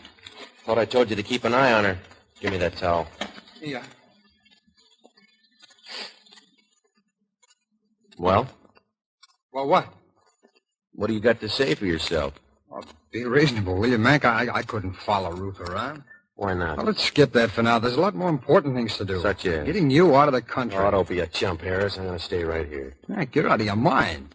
Thought I told you to keep an eye on her. Give me that towel. Yeah. Well? Well, what? What do you got to say for yourself? Well, be reasonable, will you, Mac? I couldn't follow Ruth around. Why not? Well, let's skip that for now. There's a lot more important things to do. Such as? Getting you out of the country. Oh, don't be a chump, Harris. I'm going to stay right here. Mac, you're out of your mind.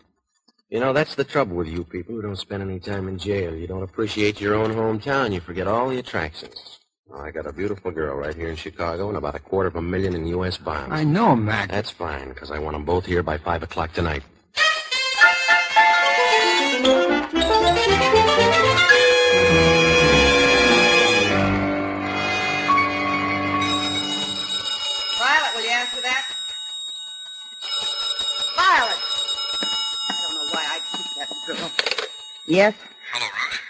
You know, that's the trouble with you people who don't spend any time in jail. You don't appreciate your own hometown. You forget all the attractions. Well, I got a beautiful girl right here in Chicago and about $250,000 in U.S. bonds. I know, Mac. That's fine, because I want them both here by 5 o'clock tonight. Violet, will you answer that? Violet! I don't know why I keep that girl. Yes? Hello, Ruth.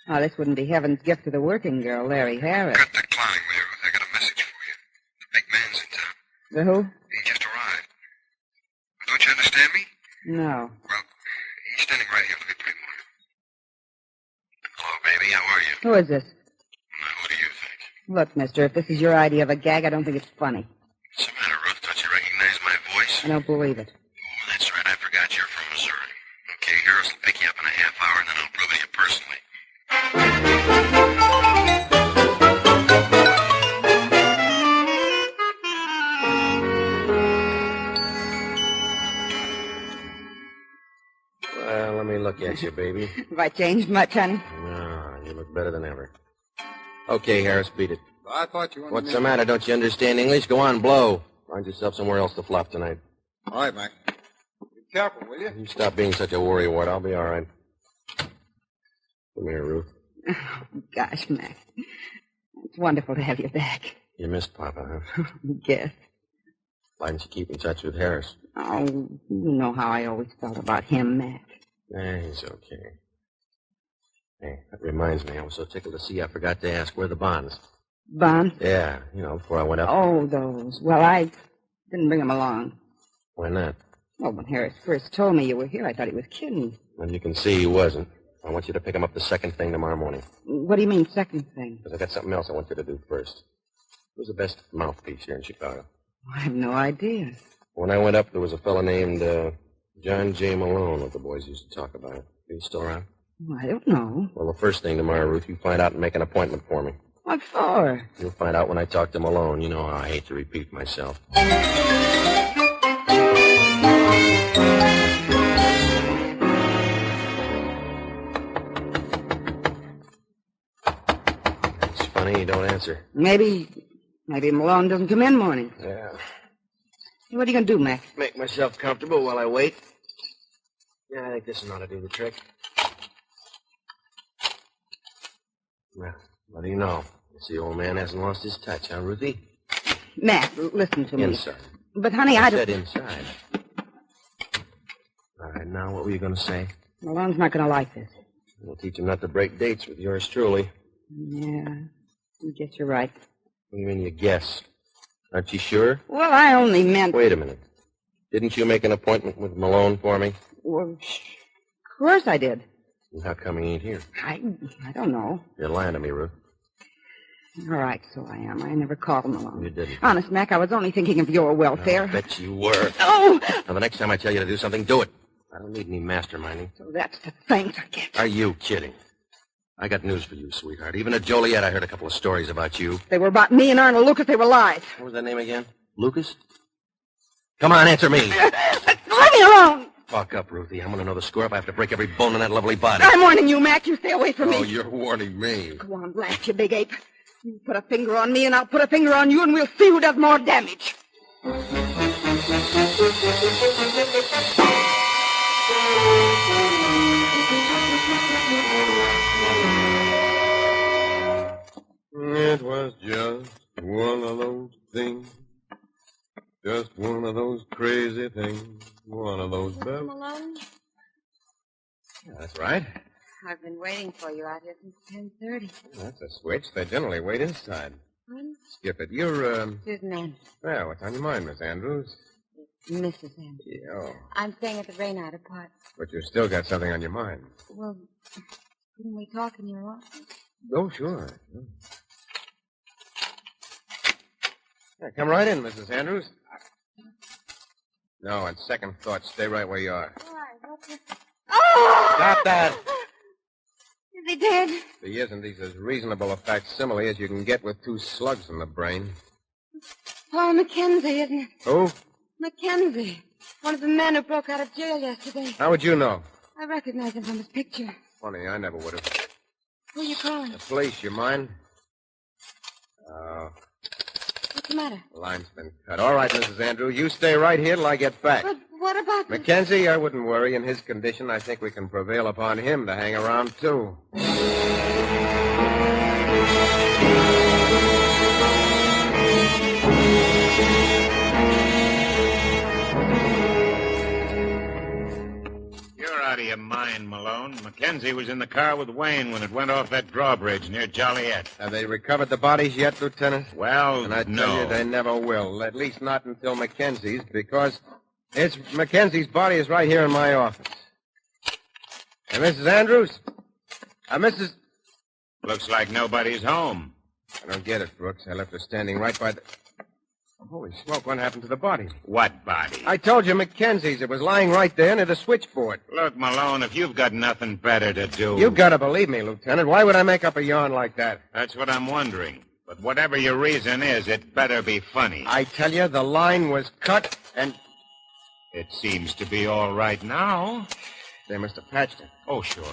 Oh, this wouldn't be heaven's gift to the working girl, Larry Harris. Cut the clowning, will you, Ruth? I got a message for you. The big man's in town. The who? He just arrived. Don't you understand me? No. Well, he's standing right here. Let me put him on. Hello, baby. How are you? Who is this? Now, who do you think? Look, mister, if this is your idea of a gag, I don't think it's funny. What's the matter, Ruth? Don't you recognize my voice? I don't believe it. Oh, that's right. I forgot you're from Missouri. Okay, Harris will pick you up in a half hour, and then I'll prove it to you personally. let me look at you, baby. Have I changed much, honey? No, you look better than ever. Okay, Harris, beat it. I thought you wanted What's me the matter? Don't you understand English? Go on, blow. Find yourself somewhere else to flop tonight. All right, Mac. Be careful, will you? You stop being such a worrywart. I'll be all right. Come here, Ruth. Oh, gosh, Mac. It's wonderful to have you back. You missed Papa, huh? Yes. Why didn't you keep in touch with Harris? Oh, you know how I always felt about him, Mac. He's okay. Hey, that reminds me. I was so tickled to see you, I forgot to ask where the bonds. Bonds? Yeah, before I went up. Oh, those. Well, I didn't bring them along. Why not? Well, when Harris first told me you were here, I thought he was kidding. Well, you can see he wasn't. I want you to pick him up the second thing tomorrow morning. What do you mean, second thing? Because I got something else I want you to do first. Who's the best mouthpiece here in Chicago? I have no idea. When I went up, there was a fellow named John J. Malone that the boys used to talk about. Are you still around? Well, I don't know. Well, the first thing tomorrow, Ruth, you find out and make an appointment for me. What for? You'll find out when I talk to Malone. You know how I hate to repeat myself. It's funny you don't answer. Maybe Malone doesn't come in morning. Yeah. What are you going to do, Mac? Make myself comfortable while I wait. Yeah, I think this ought to do the trick. Well, what do you know? The old man hasn't lost his touch, huh, Ruthie? Mac, listen to me. Inside. But, honey, I said don't... inside. All right, now, what were you going to say? Malone's not going to like this. We'll teach him not to break dates with yours truly. Yeah, I guess you're right. What do you mean you guess? Aren't you sure? Well, I only meant... Wait a minute. Didn't you make an appointment with Malone for me? Well, of course I did. And how come he ain't here? I don't know. You're lying to me, Ruth. All right, so I am. I never called Malone. You didn't. Honest, Mac, I was only thinking of your welfare. I bet you were. Oh! Now, the next time I tell you to do something, do it. I don't need any masterminding. So that's the thanks I get. Are you kidding? I got news for you, sweetheart. Even at Joliet, I heard a couple of stories about you. They were about me and Arnold Lucas. They were lies. What was that name again? Lucas? Come on, answer me. Let me alone. Talk up, Ruthie. I'm going to know the score if I have to break every bone in that lovely body. I'm warning you, Mac. You stay away from me. Oh, you're warning me. Go on, blast, you big ape. You put a finger on me, and I'll put a finger on you, and we'll see who does more damage. It was just one of those things. Just one of those crazy things. One of those Mr. Malone, Yeah, that's right. I've been waiting for you out here since 10:30. That's a switch. They generally wait inside. Huh? Skip it. You're, Susan Andrews. Well, what's on your mind, Miss Andrews? Mrs. Andrews. Yeah, oh, I'm staying at the Raynard apartment. but you've still got something on your mind. Well, couldn't we talk in your office? Oh, sure. Yeah, come right in, Mrs. Andrews. No, on second thought, stay right where you are. All right, what's this? Stop that! Is he dead? If he isn't, he's as reasonable a facsimile as you can get with 2 slugs in the brain. Paul Mackenzie, isn't it? Who? Mackenzie. One of the men who broke out of jail yesterday. How would you know? I recognize him from his picture. Funny, I never would have. Who are you calling? The police, you mind? Oh, What's the matter? the line's been cut. All right, Mrs. Andrews, you stay right here till I get back. But what about... Mackenzie, I wouldn't worry. In his condition, I think we can prevail upon him to hang around, too. You're out of your mind, Malone. Mackenzie was in the car with Wayne when it went off that drawbridge near Joliet. Have they recovered the bodies yet, Lieutenant? Well, And I tell no. you, they never will. At least not until Mackenzie's, because it's Mackenzie's body is right here in my office. Hey, Mrs. Andrews? Mrs. Looks like nobody's home. I don't get it, Brooks. I left her standing right by the... Holy smoke, what happened to the body? What body? I told you Mackenzie's. It was lying right there near the switchboard. Look, Malone, if you've got nothing better to do... You've got to believe me, Lieutenant. Why would I make up a yarn like that? That's what I'm wondering. But whatever your reason is, it better be funny. I tell you, the line was cut and... It seems to be all right now. They must have patched it. Oh, sure.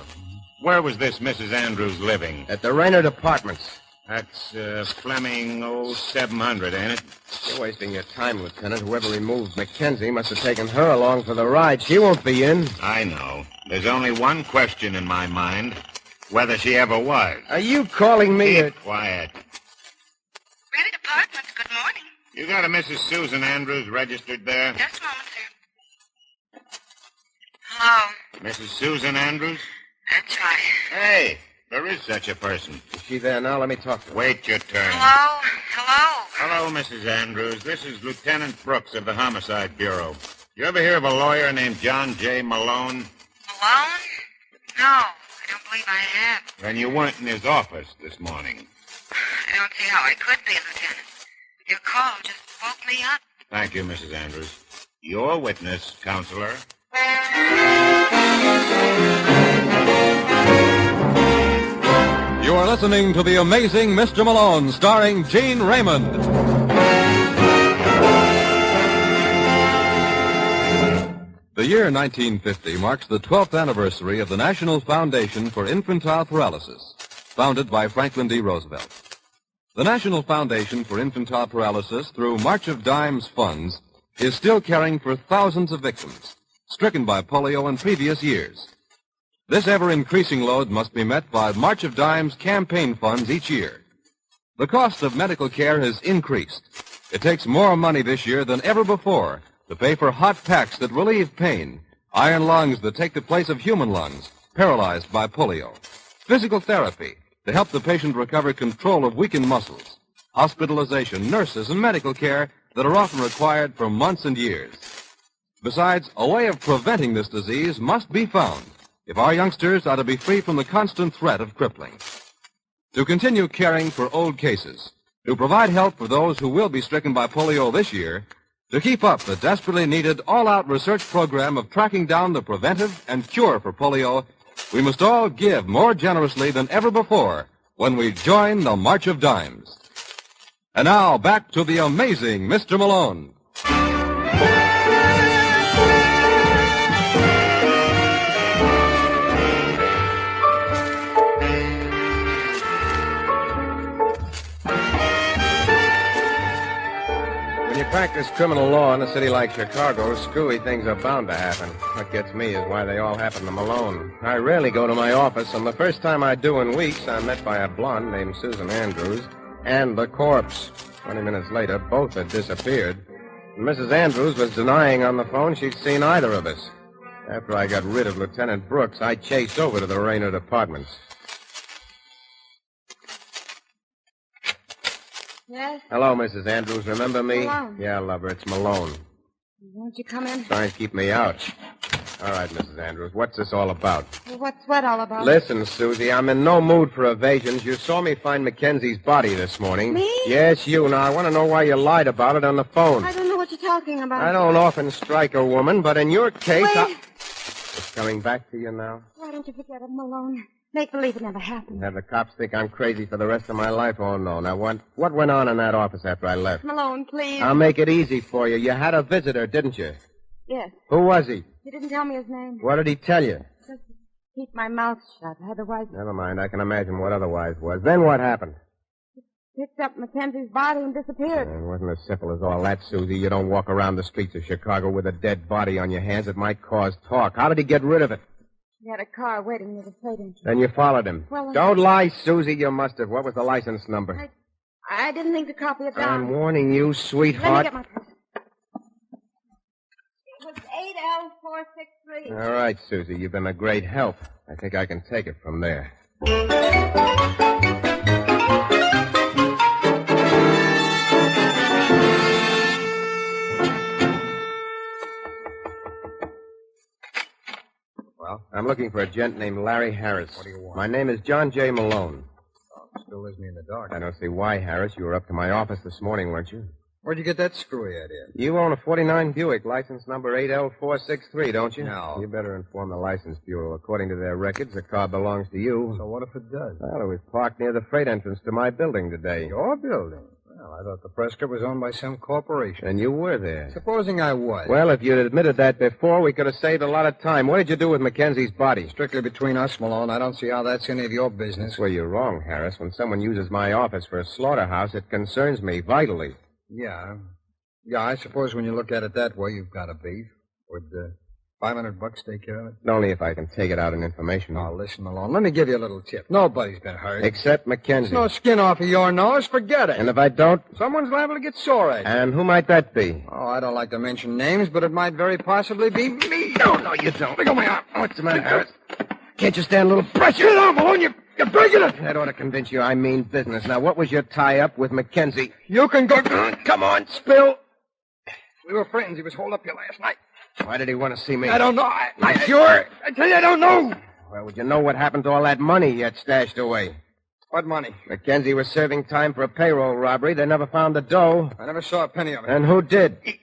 Where was this Mrs. Andrews living? At the Raynard Apartments. That's Fleming 0700, ain't it? You're wasting your time, Lieutenant. Whoever removed Mackenzie must have taken her along for the ride. She won't be in. I know. There's only one question in my mind. Whether she ever was. Are you calling me Keep quiet. Rated Apartments, good morning. You got a Mrs. Susan Andrews registered there? Just a moment, sir. Hello. Mrs. Susan Andrews? That's right. Hey, there is such a person. Is she there now? Let me talk to her. Wait your turn. Hello? Hello? Hello, Mrs. Andrews. This is Lieutenant Brooks of the Homicide Bureau. You ever hear of a lawyer named John J. Malone? Malone? No, I don't believe I have. Then you weren't in his office this morning. I don't see how I could be, Lieutenant. Your call just woke me up. Thank you, Mrs. Andrews. Your witness, Counselor. You are listening to The Amazing Mr. Malone, starring Gene Raymond. The year 1950 marks the 12th anniversary of the National Foundation for Infantile Paralysis, founded by Franklin D. Roosevelt. The National Foundation for Infantile Paralysis, through March of Dimes funds, is still caring for thousands of victims stricken by polio in previous years. This ever-increasing load must be met by March of Dimes campaign funds each year. The cost of medical care has increased. It takes more money this year than ever before to pay for hot packs that relieve pain, iron lungs that take the place of human lungs, paralyzed by polio, physical therapy to help the patient recover control of weakened muscles, hospitalization, nurses, and medical care that are often required for months and years. Besides, a way of preventing this disease must be found if our youngsters are to be free from the constant threat of crippling. To continue caring for old cases, to provide help for those who will be stricken by polio this year, to keep up the desperately needed all-out research program of tracking down the preventive and cure for polio, we must all give more generously than ever before when we join the March of Dimes. And now, back to the amazing Mr. Malone. When you practice criminal law in a city like Chicago, screwy things are bound to happen. What gets me is why they all happen to Malone. I rarely go to my office, and the first time I do in weeks, I'm met by a blonde named Susan Andrews and the corpse. 20 minutes later, both had disappeared. And Mrs. Andrews was denying on the phone she'd seen either of us. After I got rid of Lieutenant Brooks, I chased over to the Raynard Apartments. Yes? Hello, Mrs. Andrews. Remember me? Malone. Yeah, lover. It's Malone. Won't you come in? Trying to keep me out. All right, Mrs. Andrews. What's this all about? Well, what's what all about? Listen, Susie, I'm in no mood for evasions. You saw me find Mackenzie's body this morning. Me? Yes, you. Now, I want to know why you lied about it on the phone. I don't know what you're talking about. I don't often strike a woman, but in your case, Wait. It's coming back to you now? Why don't you forget it, Malone? Make believe it never happened. Have the cops think I'm crazy for the rest of my life? Oh, no. Now, what went on in that office after I left? Malone, please. I'll make it easy for you. You had a visitor, didn't you? Yes. Who was he? He didn't tell me his name. What did he tell you? Just keep my mouth shut. Otherwise, Never mind. I can imagine what otherwise was. Then what happened? picked up Mackenzie's body and disappeared. It wasn't as simple as all that, Susie. You don't walk around the streets of Chicago with a dead body on your hands. It might cause talk. How did he get rid of it? He had a car waiting near the freight entrance. Then you followed him. Well, Don't lie, Susie. You must have. What was the license number? I didn't think to copy it down. I'm warning you, Let me sweetheart. get my purse. It was 8L463. All right, Susie. You've been a great help. I think I can take it from there. Well? I'm looking for a gent named Larry Harris. What do you want? My name is John J. Malone. Oh, still leaves me in the dark. I don't see why, Harris. You were up to my office this morning, weren't you? Where'd you get that screwy idea? You own a 49 Buick, license number 8L463, don't you? No. You better inform the license bureau. According to their records, the car belongs to you. So what if it does? Well, it was parked near the freight entrance to my building today. Your building? Well, I thought the press club was owned by some corporation. And you were there. Supposing I was. Well, if you'd admitted that before, we could have saved a lot of time. What did you do with Mackenzie's body? Strictly between us, Malone. I don't see how that's any of your business. Well, you're wrong, Harris. When someone uses my office for a slaughterhouse, it concerns me vitally. Yeah. Yeah, I suppose when you look at it that way, you've got a beef. Would $500 take care of it? Only if I can take it out in information. Oh, listen, Malone. Let me give you a little tip. Nobody's been hurt. Except Mackenzie. There's no skin off of your nose. Forget it. And if I don't? Someone's liable to get sore at you. And who might that be? Oh, I don't like to mention names, but it might very possibly be me. No, you don't. Look at my arm. What's the matter, Harris? Can't you stand a little pressure? Get on, Malone. You're breaking it. That ought to convince you I mean business. Now, what was your tie-up with Mackenzie? You can go. Come on, spill. We were friends. He was holed up here last night. Why did he want to see me? I don't know. You sure? I tell you, I don't know. Well, would you know what happened to all that money you had stashed away? What money? Mackenzie was serving time for a payroll robbery. They never found the dough. I never saw a penny of it. And who did? He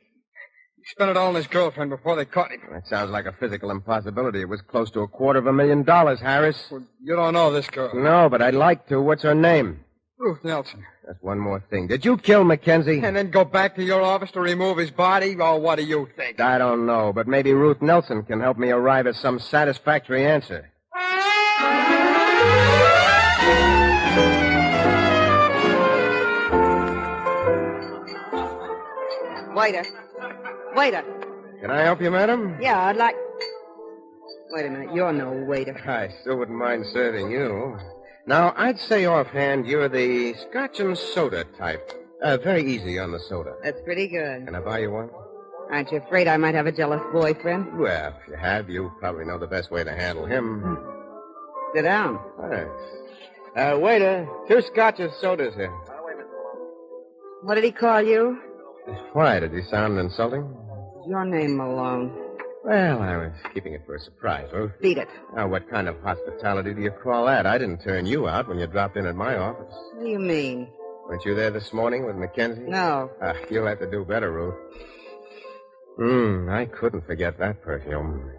spent it all on his girlfriend before they caught him. That sounds like a physical impossibility. It was close to $250,000, Harris. Well, you don't know this girl. No, but I'd like to. What's her name? Ruth Nelson. That's one more thing. Did you kill Mackenzie? And then go back to your office to remove his body? Oh, what do you think? I don't know, but maybe Ruth Nelson can help me arrive at some satisfactory answer. Waiter. Can I help you, madam? Yeah, I'd like... Wait a minute. You're no waiter. I still wouldn't mind serving you. Now, I'd say offhand you're the scotch and soda type. Very easy on the soda. That's pretty good. Can I buy you one? Aren't you afraid I might have a jealous boyfriend? Well, if you have, you probably know the best way to handle him. Sit down. Thanks. Waiter, 2 scotch and sodas here. What did he call you? Why, did he sound insulting? Your name, Malone. Well, I was keeping it for a surprise, Ruth. Beat it. Now, what kind of hospitality do you call that? I didn't turn you out when you dropped in at my office. What do you mean? Weren't you there this morning with Mackenzie? No. You'll have to do better, Ruth. I couldn't forget that perfume.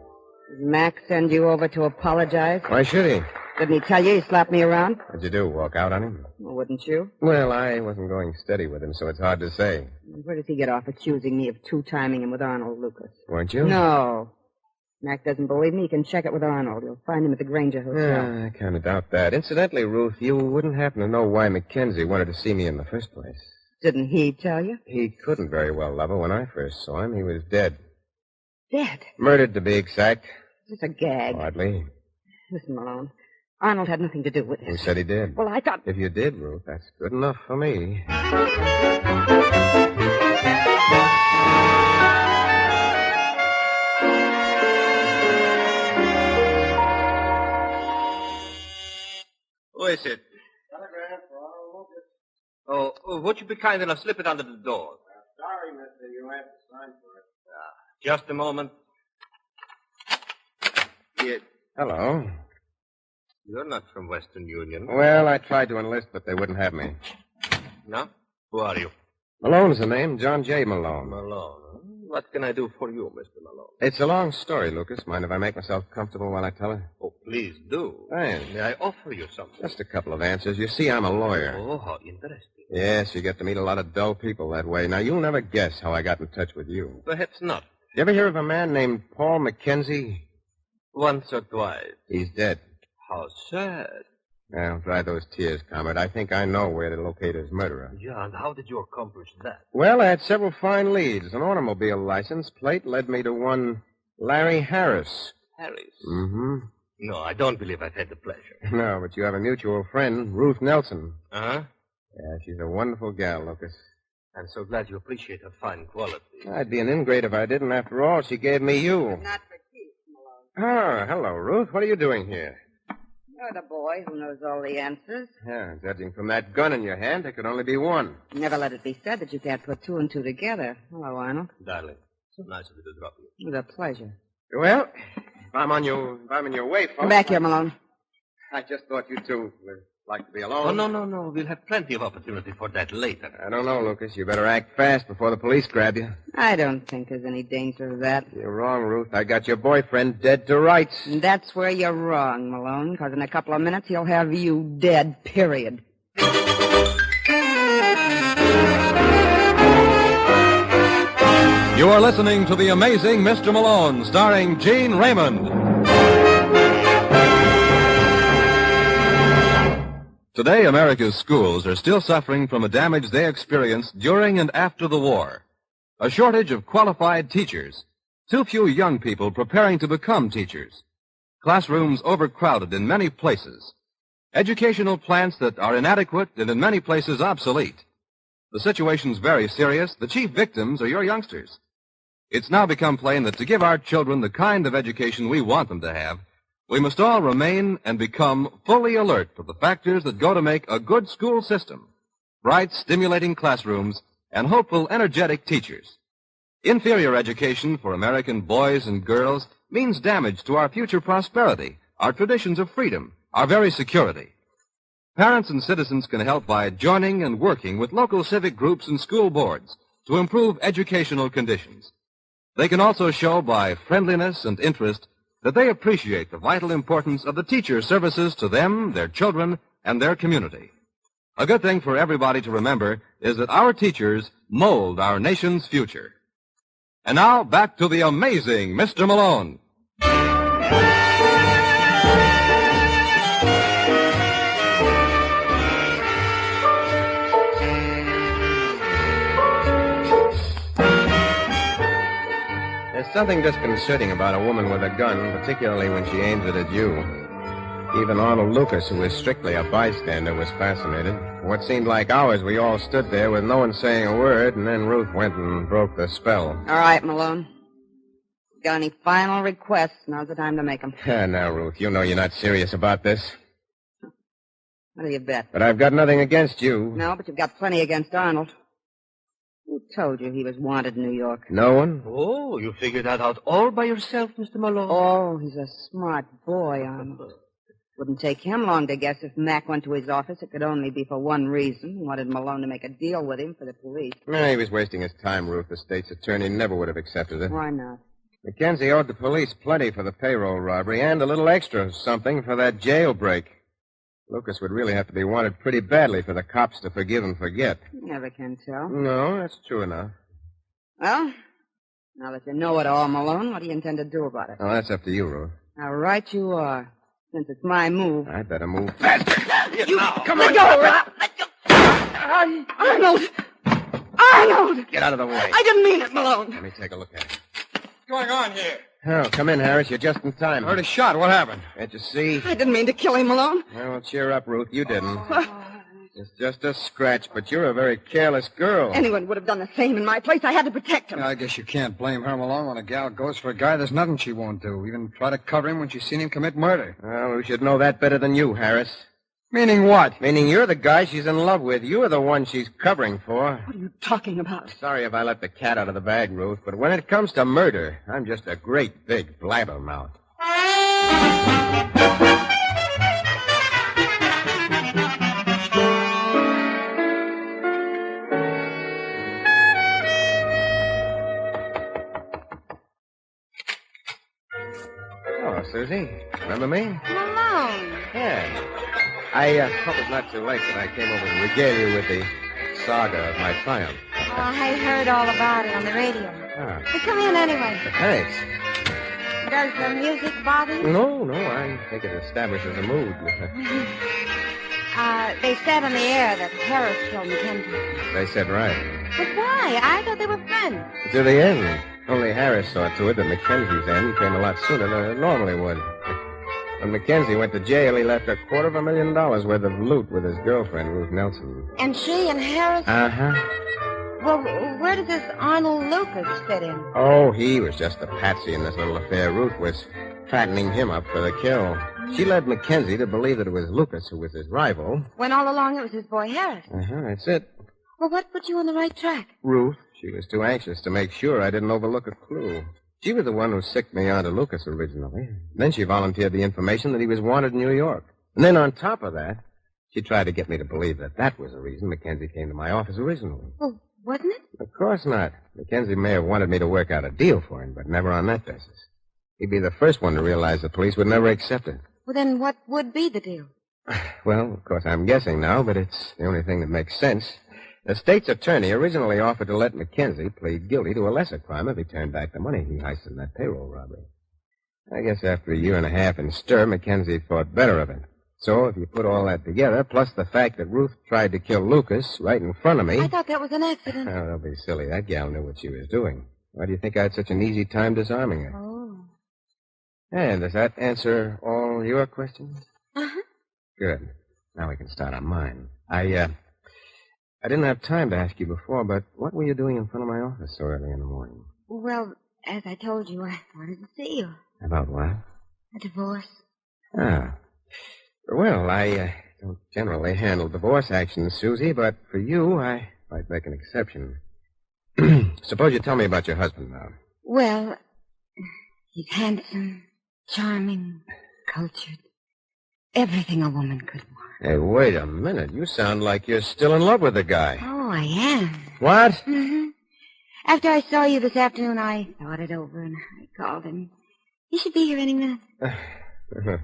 Did Mac send you over to apologize? Why should he? Didn't he tell you he slapped me around? What'd you do, walk out on him? Well, wouldn't you? Well, I wasn't going steady with him, so it's hard to say. Where does he get off accusing me of two-timing him with Arnold Lucas? Weren't you? No. Mac doesn't believe me. He can check it with Arnold. You'll find him at the Granger Hotel. I kind of doubt that. Incidentally, Ruth, you wouldn't happen to know why Mackenzie wanted to see me in the first place. Didn't he tell you? He couldn't very well love her when I first saw him. He was dead. Dead? Murdered, to be exact. It's a gag. Hardly. Listen, Malone. Arnold had nothing to do with it. Who said he did? Well, I thought... If you did, Ruth, that's good enough for me. Who is it? Telegram for Arnold Lucas. Oh, would you be kind enough slip it under the door? Sorry, mister. You'll have to sign for it. Just a moment. Here. Hello. You're not from Western Union. Well, I tried to enlist, but they wouldn't have me. No? Who are you? Malone's the name, John J. Malone. Malone. What can I do for you, Mr. Malone? It's a long story, Lucas. Mind if I make myself comfortable while I tell her? Oh, please do. Thanks. May I offer you something? Just a couple of answers. You see, I'm a lawyer. Oh, how interesting. Yes, you get to meet a lot of dull people that way. Now, you'll never guess how I got in touch with you. Perhaps not. You ever hear of a man named Paul Mackenzie? Once or twice. He's dead. How sad. Now, dry those tears, comrade. I think I know where to locate his murderer. Yeah, and how did you accomplish that? Well, I had several fine leads. An automobile license plate led me to one Larry Harris. Harris? Mm-hmm. No, I don't believe I've had the pleasure. No, but you have a mutual friend, Ruth Nelson. Uh-huh. Yeah, she's a wonderful gal, Lucas. I'm so glad you appreciate her fine qualities. I'd be an ingrate if I didn't. After all, she gave me you. Not for keeps, Malone. Oh, hello, Ruth. What are you doing here? You're the boy who knows all the answers. Yeah, judging from that gun in your hand, there could only be one. Never let it be said that you can't put two and two together. Hello, Arnold. Darling, so nice of you to drop me. With a pleasure. Well, if I'm in your way, folks. Come back here, Malone. I just thought you two would like to be alone. Oh, no. We'll have plenty of opportunity for that later. I don't know, Lucas. You better act fast before the police grab you. I don't think there's any danger of that. You're wrong, Ruth. I got your boyfriend dead to rights. And that's where you're wrong, Malone, because in a couple of minutes he'll have you dead, period. You are listening to The Amazing Mr. Malone, starring Gene Raymond. Today, America's schools are still suffering from a damage they experienced during and after the war. A shortage of qualified teachers. Too few young people preparing to become teachers. Classrooms overcrowded in many places. Educational plants that are inadequate and in many places obsolete. The situation's very serious. The chief victims are your youngsters. It's now become plain that to give our children the kind of education we want them to have, we must all remain and become fully alert to the factors that go to make a good school system. Bright, stimulating classrooms and hopeful, energetic teachers. Inferior education for American boys and girls means damage to our future prosperity, our traditions of freedom, our very security. Parents and citizens can help by joining and working with local civic groups and school boards to improve educational conditions. They can also show by friendliness and interest that they appreciate the vital importance of the teacher services to them, their children, and their community. A good thing for everybody to remember is that our teachers mold our nation's future. And now, back to the amazing Mr. Malone. There's something disconcerting about a woman with a gun, particularly when she aims it at you. Even Arnold Lucas, who was strictly a bystander, was fascinated. For what seemed like hours, we all stood there with no one saying a word, and then Ruth went and broke the spell. All right, Malone. Got any final requests? Now's the time to make them. Now, Ruth, you know you're not serious about this. What do you bet? But I've got nothing against you. No, but you've got plenty against Arnold. Who told you he was wanted in New York? No one? Oh, you figured that out all by yourself, Mr. Malone? Oh, he's a smart boy, Arnold. Wouldn't take him long to guess if Mac went to his office. It could only be for one reason. He wanted Malone to make a deal with him for the police. He was wasting his time, Ruth. The state's attorney never would have accepted it. Why not? Mackenzie owed the police plenty for the payroll robbery and a little extra something for that jailbreak. Lucas would really have to be wanted pretty badly for the cops to forgive and forget. You never can tell. No, that's true enough. Well, now that you know it all, Malone, what do you intend to do about it? Oh, that's up to you, Ruth. Now, right you are. Since it's my move. I'd better move faster. Come on, go, Rob. Arnold! Arnold! Get out of the way. I didn't mean it, Malone. Let me take a look at it. What's going on here? Oh, come in, Harris. You're just in time. I heard a shot. What happened? Can't you see? I didn't mean to kill him, Malone. Well, cheer up, Ruth. You didn't. It's just a scratch, but you're a very careless girl. Anyone would have done the same in my place. I had to protect him. I guess you can't blame her, Malone. When a gal goes for a guy, there's nothing she won't do. Even try to cover him when she's seen him commit murder. Well, we should know that better than you, Harris. Meaning what? Meaning you're the guy she's in love with. You're the one she's covering for. What are you talking about? Sorry if I let the cat out of the bag, Ruth, but when it comes to murder, I'm just a great big blabbermouth. Oh, Susie. Remember me? Malone. Yeah. I hope it's not too late that I came over to regale you with the saga of my triumph. Oh, I heard all about it on the radio. Ah. But come in anyway. Thanks. Does the music bother you? No, I think it establishes a mood. They said on the air that Harris killed Mackenzie. They said right. But why? I thought they were friends. To the end. Only Harris saw to it that Mackenzie's end came a lot sooner than it normally would. When Mackenzie went to jail, he left $250,000 worth of loot with his girlfriend, Ruth Nelson. And she and Harris? Uh-huh. Well, where does this Arnold Lucas fit in? Oh, he was just a patsy in this little affair. Ruth was fattening him up for the kill. She led Mackenzie to believe that it was Lucas who was his rival. When all along it was his boy Harris. Uh-huh, that's it. Well, what put you on the right track? Ruth. She was too anxious to make sure I didn't overlook a clue. She was the one who sicked me onto Lucas originally. Then she volunteered the information that he was wanted in New York. And then on top of that, she tried to get me to believe that that was the reason Mackenzie came to my office originally. Well, wasn't it? Of course not. Mackenzie may have wanted me to work out a deal for him, but never on that basis. He'd be the first one to realize the police would never accept it. Well, then what would be the deal? Well, of course, I'm guessing now, but it's the only thing that makes sense. The state's attorney originally offered to let Mackenzie plead guilty to a lesser crime if he turned back the money he heisted in that payroll robbery. I guess after a year and a half in stir, Mackenzie thought better of it. So if you put all that together, plus the fact that Ruth tried to kill Lucas right in front of me... I thought that was an accident. Oh, don't be silly. That gal knew what she was doing. Why do you think I had such an easy time disarming her? Oh. And does that answer all your questions? Uh-huh. Good. Now we can start on mine. I didn't have time to ask you before, but what were you doing in front of my office so early in the morning? Well, as I told you, I wanted to see you. About what? A divorce. Ah. Well, I don't generally handle divorce actions, Susie, but for you, I might make an exception. Suppose you tell me about your husband now. Well, he's handsome, charming, cultured. Everything a woman could want. Hey, wait a minute. You sound like you're still in love with the guy. Oh, I am. What? Mm-hmm. After I saw you this afternoon, I thought it over, and I called him. He should be here any minute. Oh,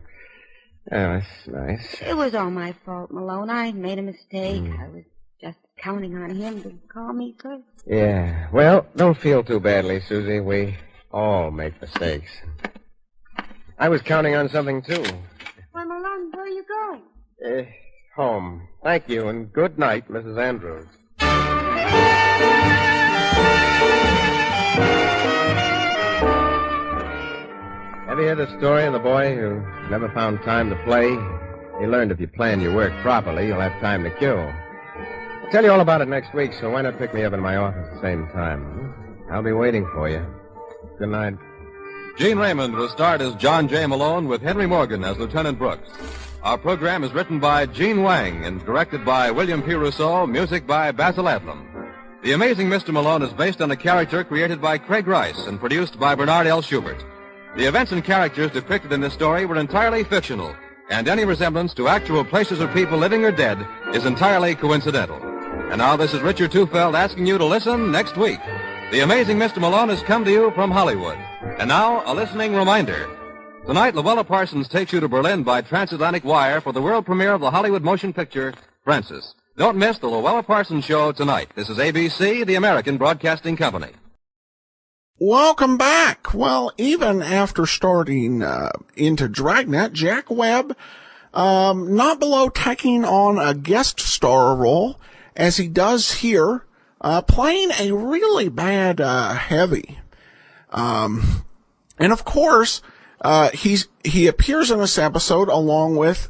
that's nice. It was all my fault, Malone. I made a mistake. I was just counting on him to call me first. Yeah. Well, don't feel too badly, Susie. We all make mistakes. I was counting on something, too. Well, Malone, where are you going? Home. Thank you, and good night, Mrs. Andrews. Have you heard the story of the boy who never found time to play? He learned if you plan your work properly, you'll have time to kill. I'll tell you all about it next week, so why not pick me up in my office at the same time? I'll be waiting for you. Good night. Gene Raymond was starred as John J. Malone with Henry Morgan as Lieutenant Brooks. Our program is written by Gene Wang and directed by William P. Rousseau, music by Basil Adlam. The Amazing Mr. Malone is based on a character created by Craig Rice and produced by Bernard L. Schubert. The events and characters depicted in this story were entirely fictional, and any resemblance to actual places or people living or dead is entirely coincidental. And now this is Richard Tufeld asking you to listen next week. The Amazing Mr. Malone has come to you from Hollywood. And now, a listening reminder. Tonight, Luella Parsons takes you to Berlin by transatlantic wire for the world premiere of the Hollywood motion picture, Francis. Don't miss the Luella Parsons Show tonight. This is ABC, the American Broadcasting Company. Welcome back. Well, even after starting into Dragnet, Jack Webb, not below taking on a guest star role, as he does here, playing a really bad heavy. And of course, he appears in this episode along with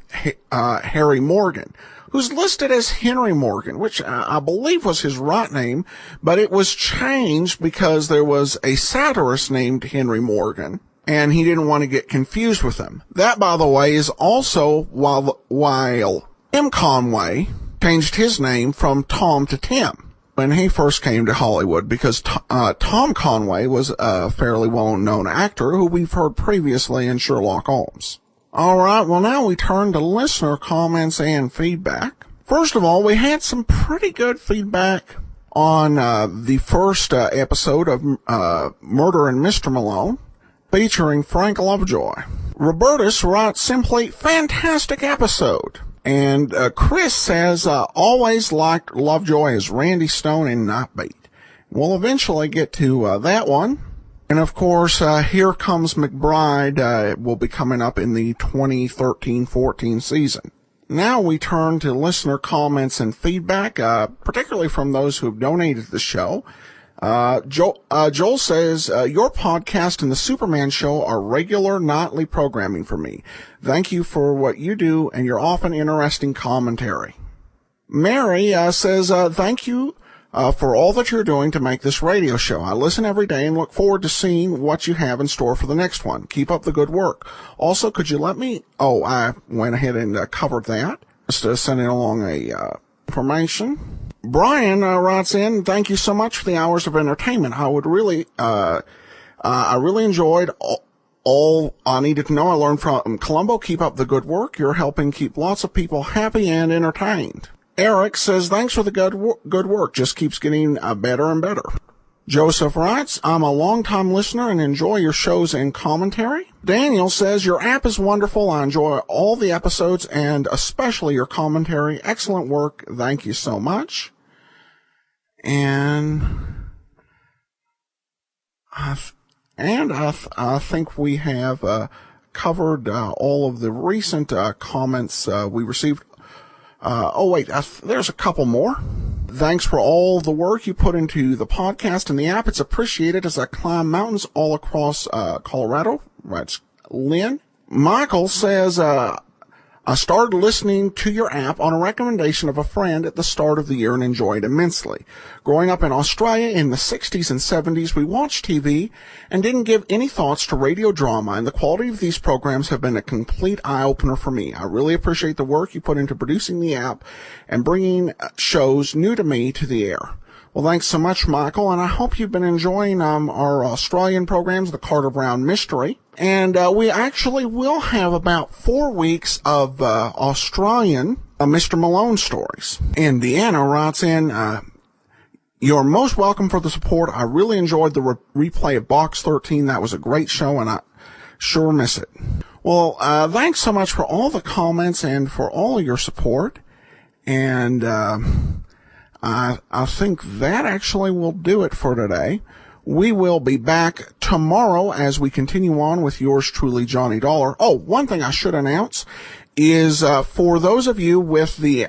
Harry Morgan, who's listed as Henry Morgan, which I believe was his right name, but it was changed because there was a satirist named Henry Morgan, and he didn't want to get confused with him. That, by the way, is also while Tim Conway changed his name from Tom to Tim when he first came to Hollywood, because Tom Conway was a fairly well-known actor who we've heard previously in Sherlock Holmes. All right, well, now we turn to listener comments and feedback. First of all, we had some pretty good feedback on the first episode of Murder and Mr. Malone, featuring Frank Lovejoy. Robertus writes simply, fantastic episode. And Chris says, always liked Lovejoy as Randy Stone in Nightbeat. We'll eventually get to that one. And of course, Here Comes McBride will be coming up in the 2013-14 season. Now we turn to listener comments and feedback, particularly from those who have donated to the show. Joel says, your podcast and the Superman show are regular nightly programming for me. Thank you for what you do and your often interesting commentary. Mary says, thank you for all that you're doing to make this radio show. I listen every day and look forward to seeing what you have in store for the next one. Keep up the good work. Also, could you let me... Oh, I went ahead and covered that. Just sending along information. Brian writes in, thank you so much for the hours of entertainment. I really enjoyed all I needed to know. I learned from Columbo. Keep up the good work. You're helping keep lots of people happy and entertained. Eric says, thanks for the good work. Just keeps getting better and better. Joseph writes, I'm a long-time listener and enjoy your shows and commentary. Daniel says, your app is wonderful. I enjoy all the episodes and especially your commentary. Excellent work. Thank you so much. And I think we have covered all of the recent comments we received. There's a couple more. Thanks for all the work you put into the podcast and the app. It's appreciated as I climb mountains all across Colorado. That's Lynn. Michael says, I started listening to your app on a recommendation of a friend at the start of the year and enjoyed immensely. Growing up in Australia in the 60s and 70s, we watched TV and didn't give any thoughts to radio drama, and the quality of these programs have been a complete eye-opener for me. I really appreciate the work you put into producing the app and bringing shows new to me to the air. Well, thanks so much, Michael, and I hope you've been enjoying our Australian programs, the Carter Brown Mystery. And we actually will have about 4 weeks of Australian Mr. Malone stories. And Deanna writes in, you're most welcome for the support. I really enjoyed the replay of Box 13. That was a great show, and I sure miss it. Well, thanks so much for all the comments and for all of your support. And I think that actually will do it for today. We will be back tomorrow as we continue on with yours truly, Johnny Dollar. Oh, one thing I should announce is for those of you with the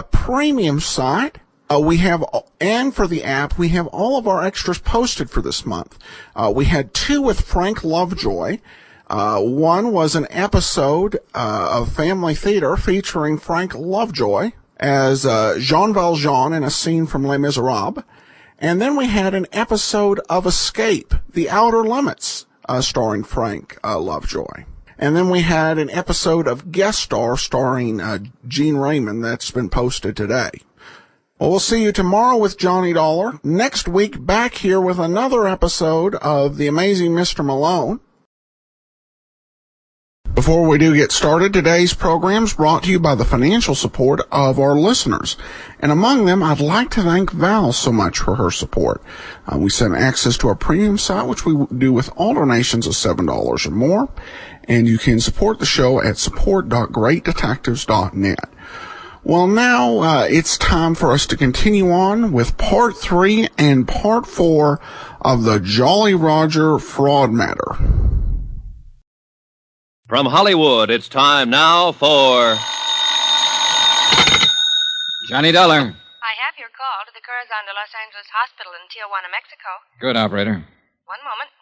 premium site, we have, and for the app, we have all of our extras posted for this month. We had 2 with Frank Lovejoy. One was an episode of Family Theater featuring Frank Lovejoy as Jean Valjean in a scene from Les Miserables. And then we had an episode of Escape, The Outer Limits, starring Frank Lovejoy. And then we had an episode of Guest Star starring Gene Raymond that's been posted today. Well, we'll see you tomorrow with Johnny Dollar. Next week, back here with another episode of The Amazing Mr. Malone. Before we do get started, today's program is brought to you by the financial support of our listeners. And among them, I'd like to thank Val so much for her support. We send access to our premium site, which we do with all donations of $7 or more. And you can support the show at support.greatdetectives.net. Well, now it's time for us to continue on with Part 3 and Part 4 of the Jolly Roger fraud matter. From Hollywood, it's time now for Johnny Dollar. I have your call to the Corazon de Los Angeles Hospital in Tijuana, Mexico. Good, operator. One moment.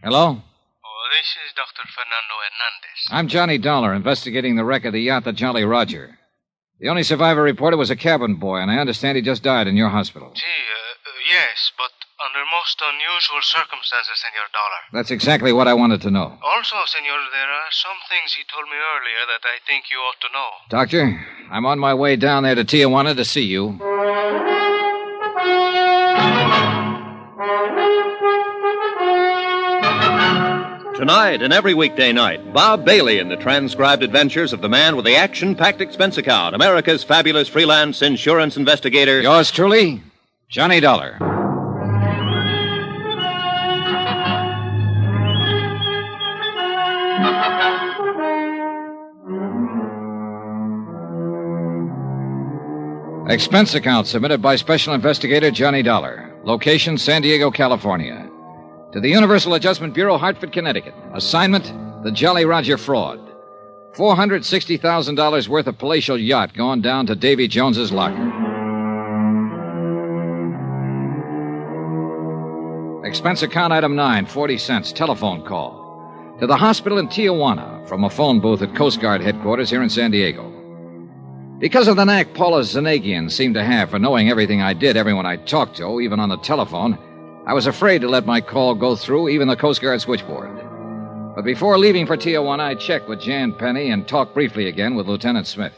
Hello? Oh, this is Dr. Fernando Hernandez. I'm Johnny Dollar, investigating the wreck of the yacht, the Jolly Roger. The only survivor reported was a cabin boy, and I understand he just died in your hospital. Yes, but under most unusual circumstances, Senor Dollar. That's exactly what I wanted to know. Also, Senor, there are some things he told me earlier that I think you ought to know. Doctor, I'm on my way down there to Tijuana to see you. Tonight and every weekday night, Bob Bailey in the transcribed adventures of the man with the action-packed expense account, America's fabulous freelance insurance investigator. Yours truly, Johnny Dollar. Expense account submitted by Special Investigator Johnny Dollar. Location, San Diego, California. To the Universal Adjustment Bureau, Hartford, Connecticut. Assignment, the Jolly Roger fraud. $460,000 worth of palatial yacht gone down to Davy Jones's locker. Expense account item 9, 40 cents, telephone call. To the hospital in Tijuana from a phone booth at Coast Guard headquarters here in San Diego. Because of the knack Paula Zanagian seemed to have for knowing everything I did, everyone I talked to, even on the telephone, I was afraid to let my call go through even the Coast Guard switchboard. But before leaving for Tijuana, I checked with Jan Penny and talked briefly again with Lieutenant Smith.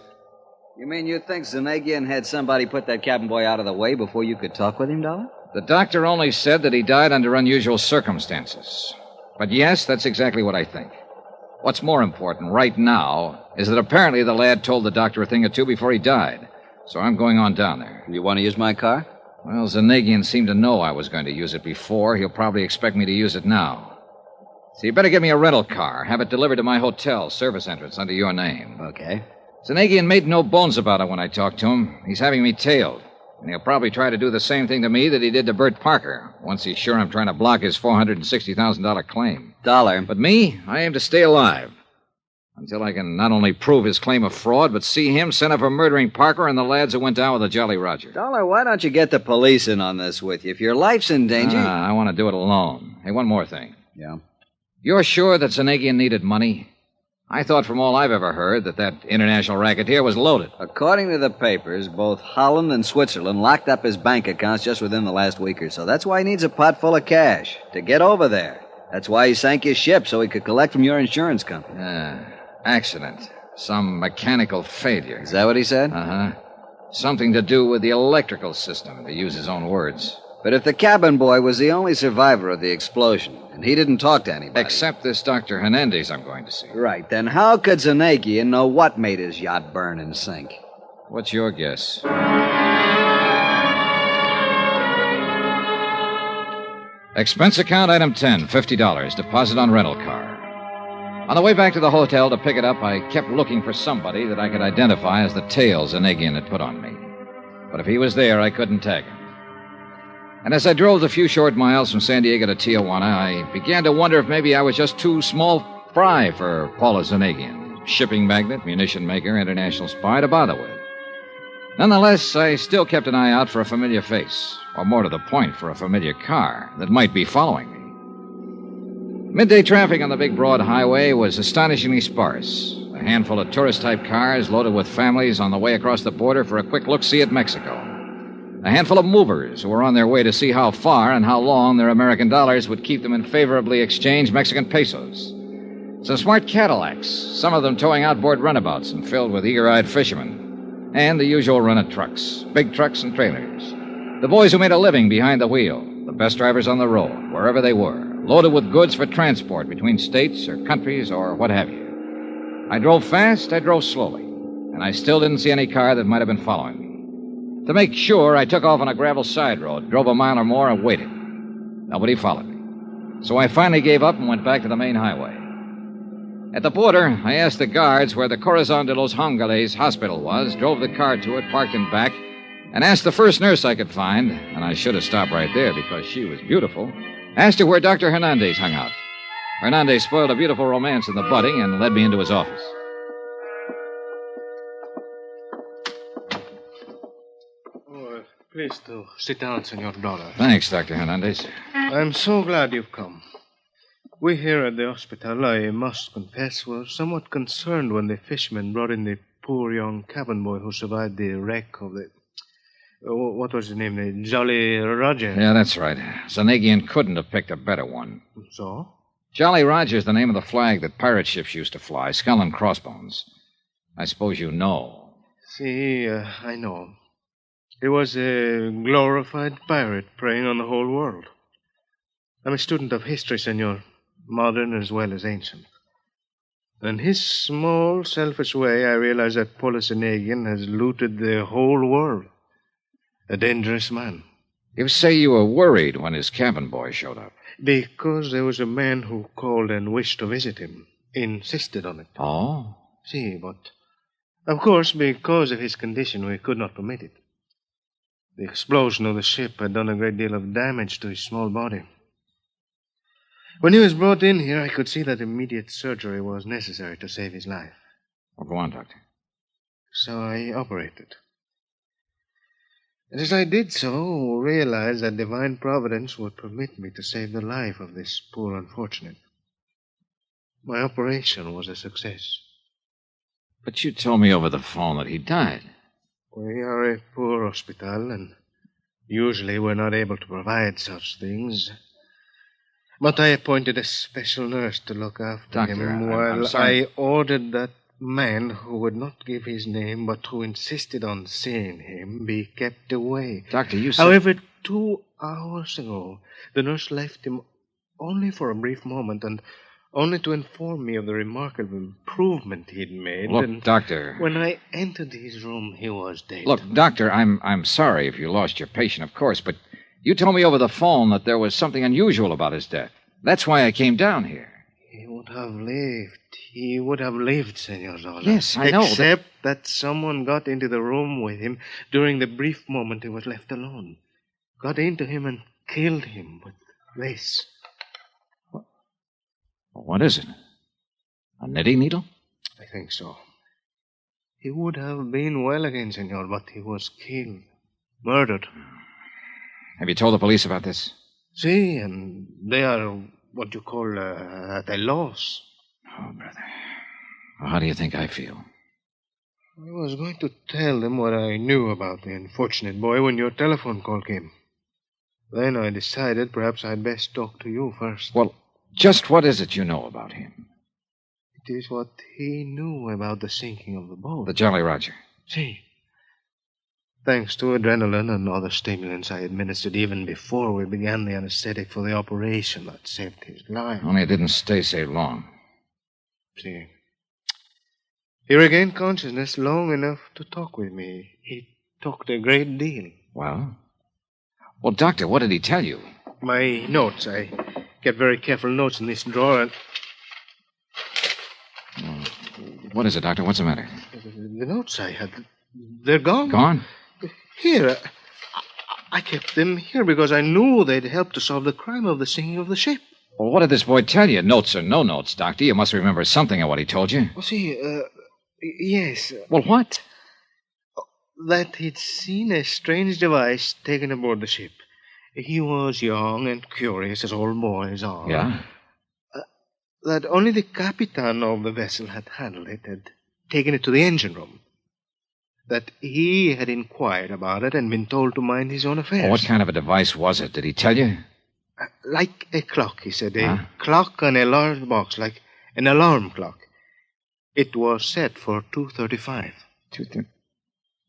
You mean you think Zanagian had somebody put that cabin boy out of the way before you could talk with him, Dollar? The doctor only said that he died under unusual circumstances. But yes, that's exactly what I think. What's more important right now is that apparently the lad told the doctor a thing or two before he died. So I'm going on down there. You want to use my car? Well, Zanagian seemed to know I was going to use it before. He'll probably expect me to use it now. So you better give me a rental car. Have it delivered to my hotel, service entrance, under your name. Okay. Zanagian made no bones about it when I talked to him. He's having me tailed. And he'll probably try to do the same thing to me that he did to Bert Parker, once he's sure I'm trying to block his $460,000 claim. But me, I aim to stay alive. Until I can not only prove his claim of fraud, but see him sent up for murdering Parker and the lads who went down with the Jolly Roger. Dollar, why don't you get the police in on this with you? If your life's in danger... I want to do it alone. Hey, one more thing. Yeah? You're sure that Zanagian needed money? I thought from all I've ever heard that international racketeer was loaded. According to the papers, both Holland and Switzerland locked up his bank accounts just within the last week or so. That's why he needs a pot full of cash to get over there. That's why he sank his ship, so he could collect from your insurance company. Accident. Some mechanical failure. Is that what he said? Uh-huh. Something to do with the electrical system, to use his own words. But if the cabin boy was the only survivor of the explosion, and he didn't talk to anybody... Except this Dr. Hernandez I'm going to see. Right, then how could Zanagian know what made his yacht burn and sink? What's your guess? Expense account item 10, $50, deposit on rental car. On the way back to the hotel to pick it up, I kept looking for somebody that I could identify as the tail Zanagian had put on me. But if he was there, I couldn't tag him. And as I drove the few short miles from San Diego to Tijuana, I began to wonder if maybe I was just too small fry for Paula Zanagian, shipping magnate, munition maker, international spy, to bother with. Nonetheless, I still kept an eye out for a familiar face, or more to the point, for a familiar car that might be following me. Midday traffic on the big broad highway was astonishingly sparse. A handful of tourist-type cars loaded with families on the way across the border for a quick look-see at Mexico. A handful of movers who were on their way to see how far and how long their American dollars would keep them in favorably exchanged Mexican pesos. Some smart Cadillacs, some of them towing outboard runabouts and filled with eager-eyed fishermen. And the usual run of trucks, big trucks and trailers. The boys who made a living behind the wheel, the best drivers on the road, wherever they were, loaded with goods for transport between states or countries or what have you. I drove fast, I drove slowly, and I still didn't see any car that might have been following me. To make sure, I took off on a gravel side road, drove a mile or more, and waited. Nobody followed me. So I finally gave up and went back to the main highway. At the border, I asked the guards where the Corazon de los Angeles hospital was, drove the car to it, parked in back, and asked the first nurse I could find, and I should have stopped right there because she was beautiful, asked her where Dr. Hernandez hung out. Hernandez spoiled a beautiful romance in the budding and led me into his office. Please do. Sit down, Senor Dollar. Thanks, Dr. Hernandez. I'm so glad you've come. We here at the hospital, I must confess, were somewhat concerned when the fishermen brought in the poor young cabin boy who survived the wreck of the... What was his name? The Jolly Roger. Yeah, that's right. Zanagian couldn't have picked a better one. So? Jolly Roger's the name of the flag that pirate ships used to fly, skull and crossbones. I suppose you know. See, I know. He was a glorified pirate preying on the whole world. I'm a student of history, senor, modern as well as ancient. In his small, selfish way, I realize that Paula Zanagian has looted the whole world. A dangerous man. You say you were worried when his cabin boy showed up. Because there was a man who called and wished to visit him. Insisted on it. Oh? See, but... Of course, because of his condition, we could not permit it. The explosion of the ship had done a great deal of damage to his small body. When he was brought in here, I could see that immediate surgery was necessary to save his life. Well, go on, Doctor. So I operated. And as I did so, realized that divine providence would permit me to save the life of this poor unfortunate. My operation was a success. But you told me over the phone that he died. We are a poor hospital, and usually we're not able to provide such things. But I appointed a special nurse to look after him while I ordered that man who would not give his name but who insisted on seeing him be kept away. Doctor, you said... However, 2 hours ago, the nurse left him only for a brief moment and only to inform me of the remarkable improvement he'd made. Look, and Doctor... when I entered his room, he was dead. Look, Doctor, I'm sorry if you lost your patient, of course, but you told me over the phone that there was something unusual about his death. That's why I came down here. He would have lived. He would have lived, Senor Dollar. Yes, I know. Except that someone got into the room with him during the brief moment he was left alone. Got into him and killed him with this. What is it? A knitting needle? I think so. He would have been well again, Senor, but he was killed. Murdered. Have you told the police about this? See, and they are what you call at a loss. Oh, brother. Well, how do you think I feel? I was going to tell them what I knew about the unfortunate boy when your telephone call came. Then I decided perhaps I'd best talk to you first. Well, just what is it you know about him? It is what he knew about the sinking of the boat. The Jolly Roger. See. Thanks to adrenaline and other stimulants I administered even before we began the anesthetic for the operation that saved his life. Only it didn't stay so long. See. He regained consciousness long enough to talk with me. He talked a great deal. Well? Well, Doctor, what did he tell you? My notes. I kept very careful notes in this drawer. And what is it, Doctor? What's the matter? the notes I had, they're gone. Gone? Here. I kept them here because I knew they'd help to solve the crime of the sinking of the ship. Well, what did this boy tell you? Notes or no notes, Doctor? You must remember something of what he told you. Well, see, yes. Well, what? That he'd seen a strange device taken aboard the ship. He was young and curious, as all boys are. Yeah? That only the captain of the vessel had handled it, had taken it to the engine room. That he had inquired about it and been told to mind his own affairs. Well, what kind of a device was it? Did he tell you? Like a clock, he said. A clock on a large box, like an alarm clock. It was set for 2:35. 2:30.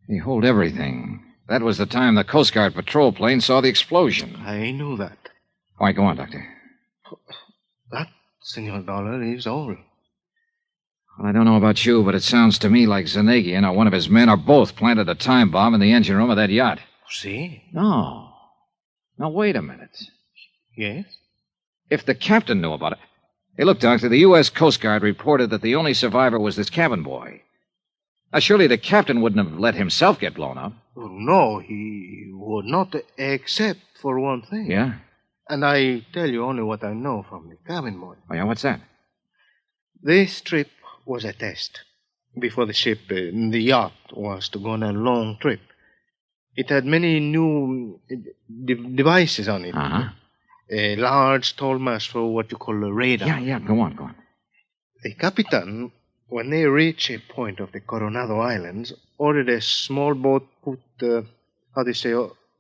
He hold everything. That was the time the Coast Guard patrol plane saw the explosion. I knew that. All right, go on, Doctor. That, Senor Dollar, is all. Well, I don't know about you, but it sounds to me like Zanegian or one of his men or both planted a time bomb in the engine room of that yacht. See? No. Now, wait a minute. Yes? If the captain knew about it... Hey, look, Doctor, the U.S. Coast Guard reported that the only survivor was this cabin boy. Now, surely the captain wouldn't have let himself get blown up. Oh, no, he would not, except for one thing. Yeah? And I tell you only what I know from the cabin boy. Oh, yeah, what's that? This trip was a test. Before the ship, the yacht, was to go on a long trip. It had many new devices on it. Uh-huh. A large, tall mast for what you call a radar. Yeah, go on. The captain, when they reached a point of the Coronado Islands, ordered a small boat put,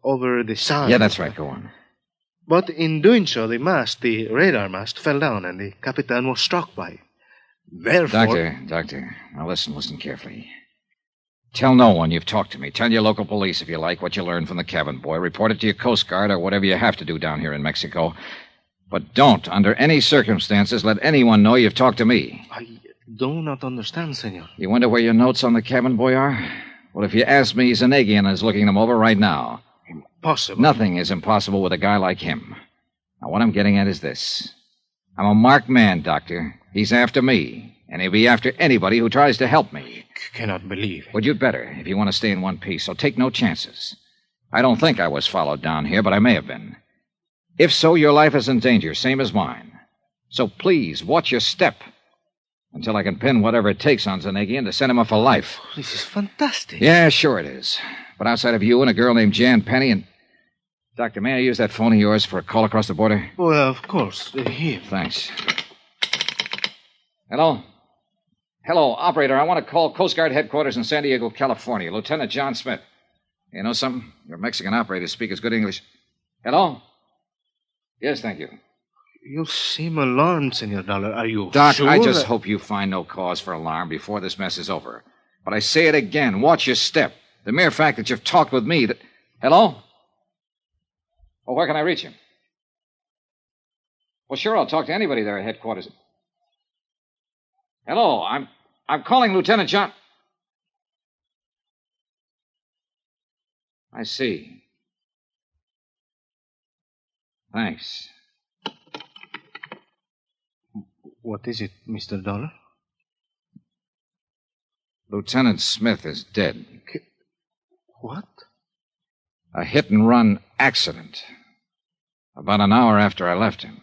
over the sand. Yeah, that's right, go on. But in doing so, the radar mast, fell down, and the captain was struck by it. Therefore... Doctor, now listen carefully. Tell no one you've talked to me. Tell your local police, if you like, what you learned from the cabin boy. Report it to your Coast Guard or whatever you have to do down here in Mexico. But don't, under any circumstances, let anyone know you've talked to me. I do not understand, senor. You wonder where your notes on the cabin boy are? Well, if you ask me, Zanegian is looking them over right now. Impossible. Nothing is impossible with a guy like him. Now, what I'm getting at is this. I'm a marked man, Doctor. He's after me, and he'll be after anybody who tries to help me. Cannot believe. Well, you'd better, if you want to stay in one piece, so take no chances. I don't think I was followed down here, but I may have been. If so, your life is in danger, same as mine. So please, watch your step until I can pin whatever it takes on Zanegian to send him up for life. Oh, this is fantastic. Yeah, sure it is. But outside of you and a girl named Jan Penny and... Doctor, may I use that phone of yours for a call across the border? Well, of course. Here. Thanks. Hello, operator. I want to call Coast Guard headquarters in San Diego, California. Lieutenant John Smith. You know something? Your Mexican operators speak as good English. Hello? Yes, thank you. You seem alarmed, Senor Dollar. Are you Doc, sure I just hope you find no cause for alarm before this mess is over. But I say it again. Watch your step. The mere fact that you've talked with me... Hello? Well, where can I reach him? Well, sure, I'll talk to anybody there at headquarters. Hello, I'm calling Lieutenant John... I see. Thanks. What is it, Mr. Dollar? Lieutenant Smith is dead. What? A hit-and-run accident. About an hour after I left him.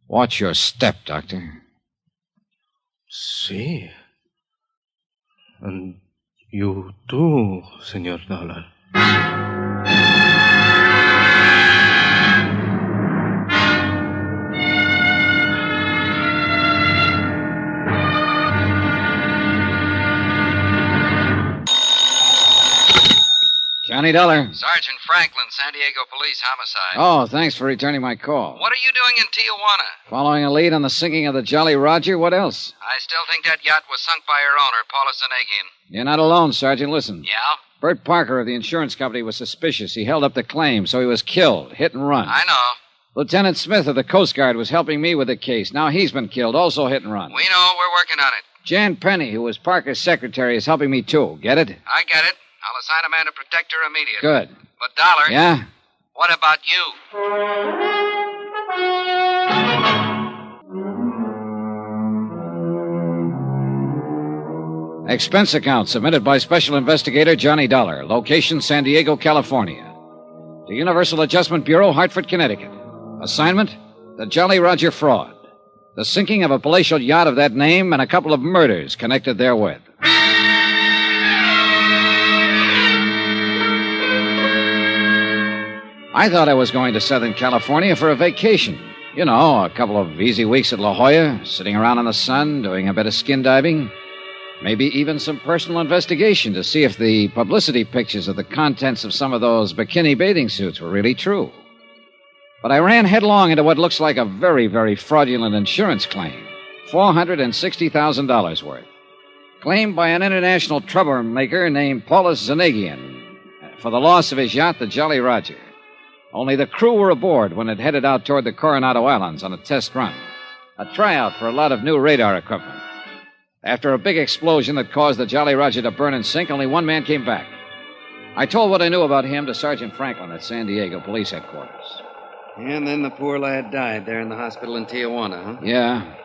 Watch your step, Doctor. See. And you too, Senor Dollar. Johnny Dollar. Sergeant Franklin, San Diego Police Homicide. Oh, thanks for returning my call. What are you doing in Tijuana? Following a lead on the sinking of the Jolly Roger, what else? I still think that yacht was sunk by her owner, Paula Zanagian. You're not alone, Sergeant. Listen. Yeah? Bert Parker of the insurance company was suspicious. He held up the claim, so he was killed. Hit and run. I know. Lieutenant Smith of the Coast Guard was helping me with the case. Now he's been killed, also hit and run. We know. We're working on it. Jan Penny, who was Parker's secretary, is helping me, too. Get it? I get it. I'll assign a man to protect her immediately. Good. But, Dollar... Yeah? What about you? Expense account submitted by Special Investigator Johnny Dollar. Location, San Diego, California. To Universal Adjustment Bureau, Hartford, Connecticut. Assignment, the Jolly Roger fraud. The sinking of a palatial yacht of that name and a couple of murders connected therewith. I thought I was going to Southern California for a vacation. You know, a couple of easy weeks at La Jolla, sitting around in the sun, doing a bit of skin diving. Maybe even some personal investigation to see if the publicity pictures of the contents of some of those bikini bathing suits were really true. But I ran headlong into what looks like a very, very fraudulent insurance claim. $460,000 worth. Claimed by an international troublemaker named Paulus Zanagian for the loss of his yacht, the Jolly Roger. Only the crew were aboard when it headed out toward the Coronado Islands on a test run. A tryout for a lot of new radar equipment. After a big explosion that caused the Jolly Roger to burn and sink, only one man came back. I told what I knew about him to Sergeant Franklin at San Diego Police Headquarters. And then the poor lad died there in the hospital in Tijuana, huh? Yeah,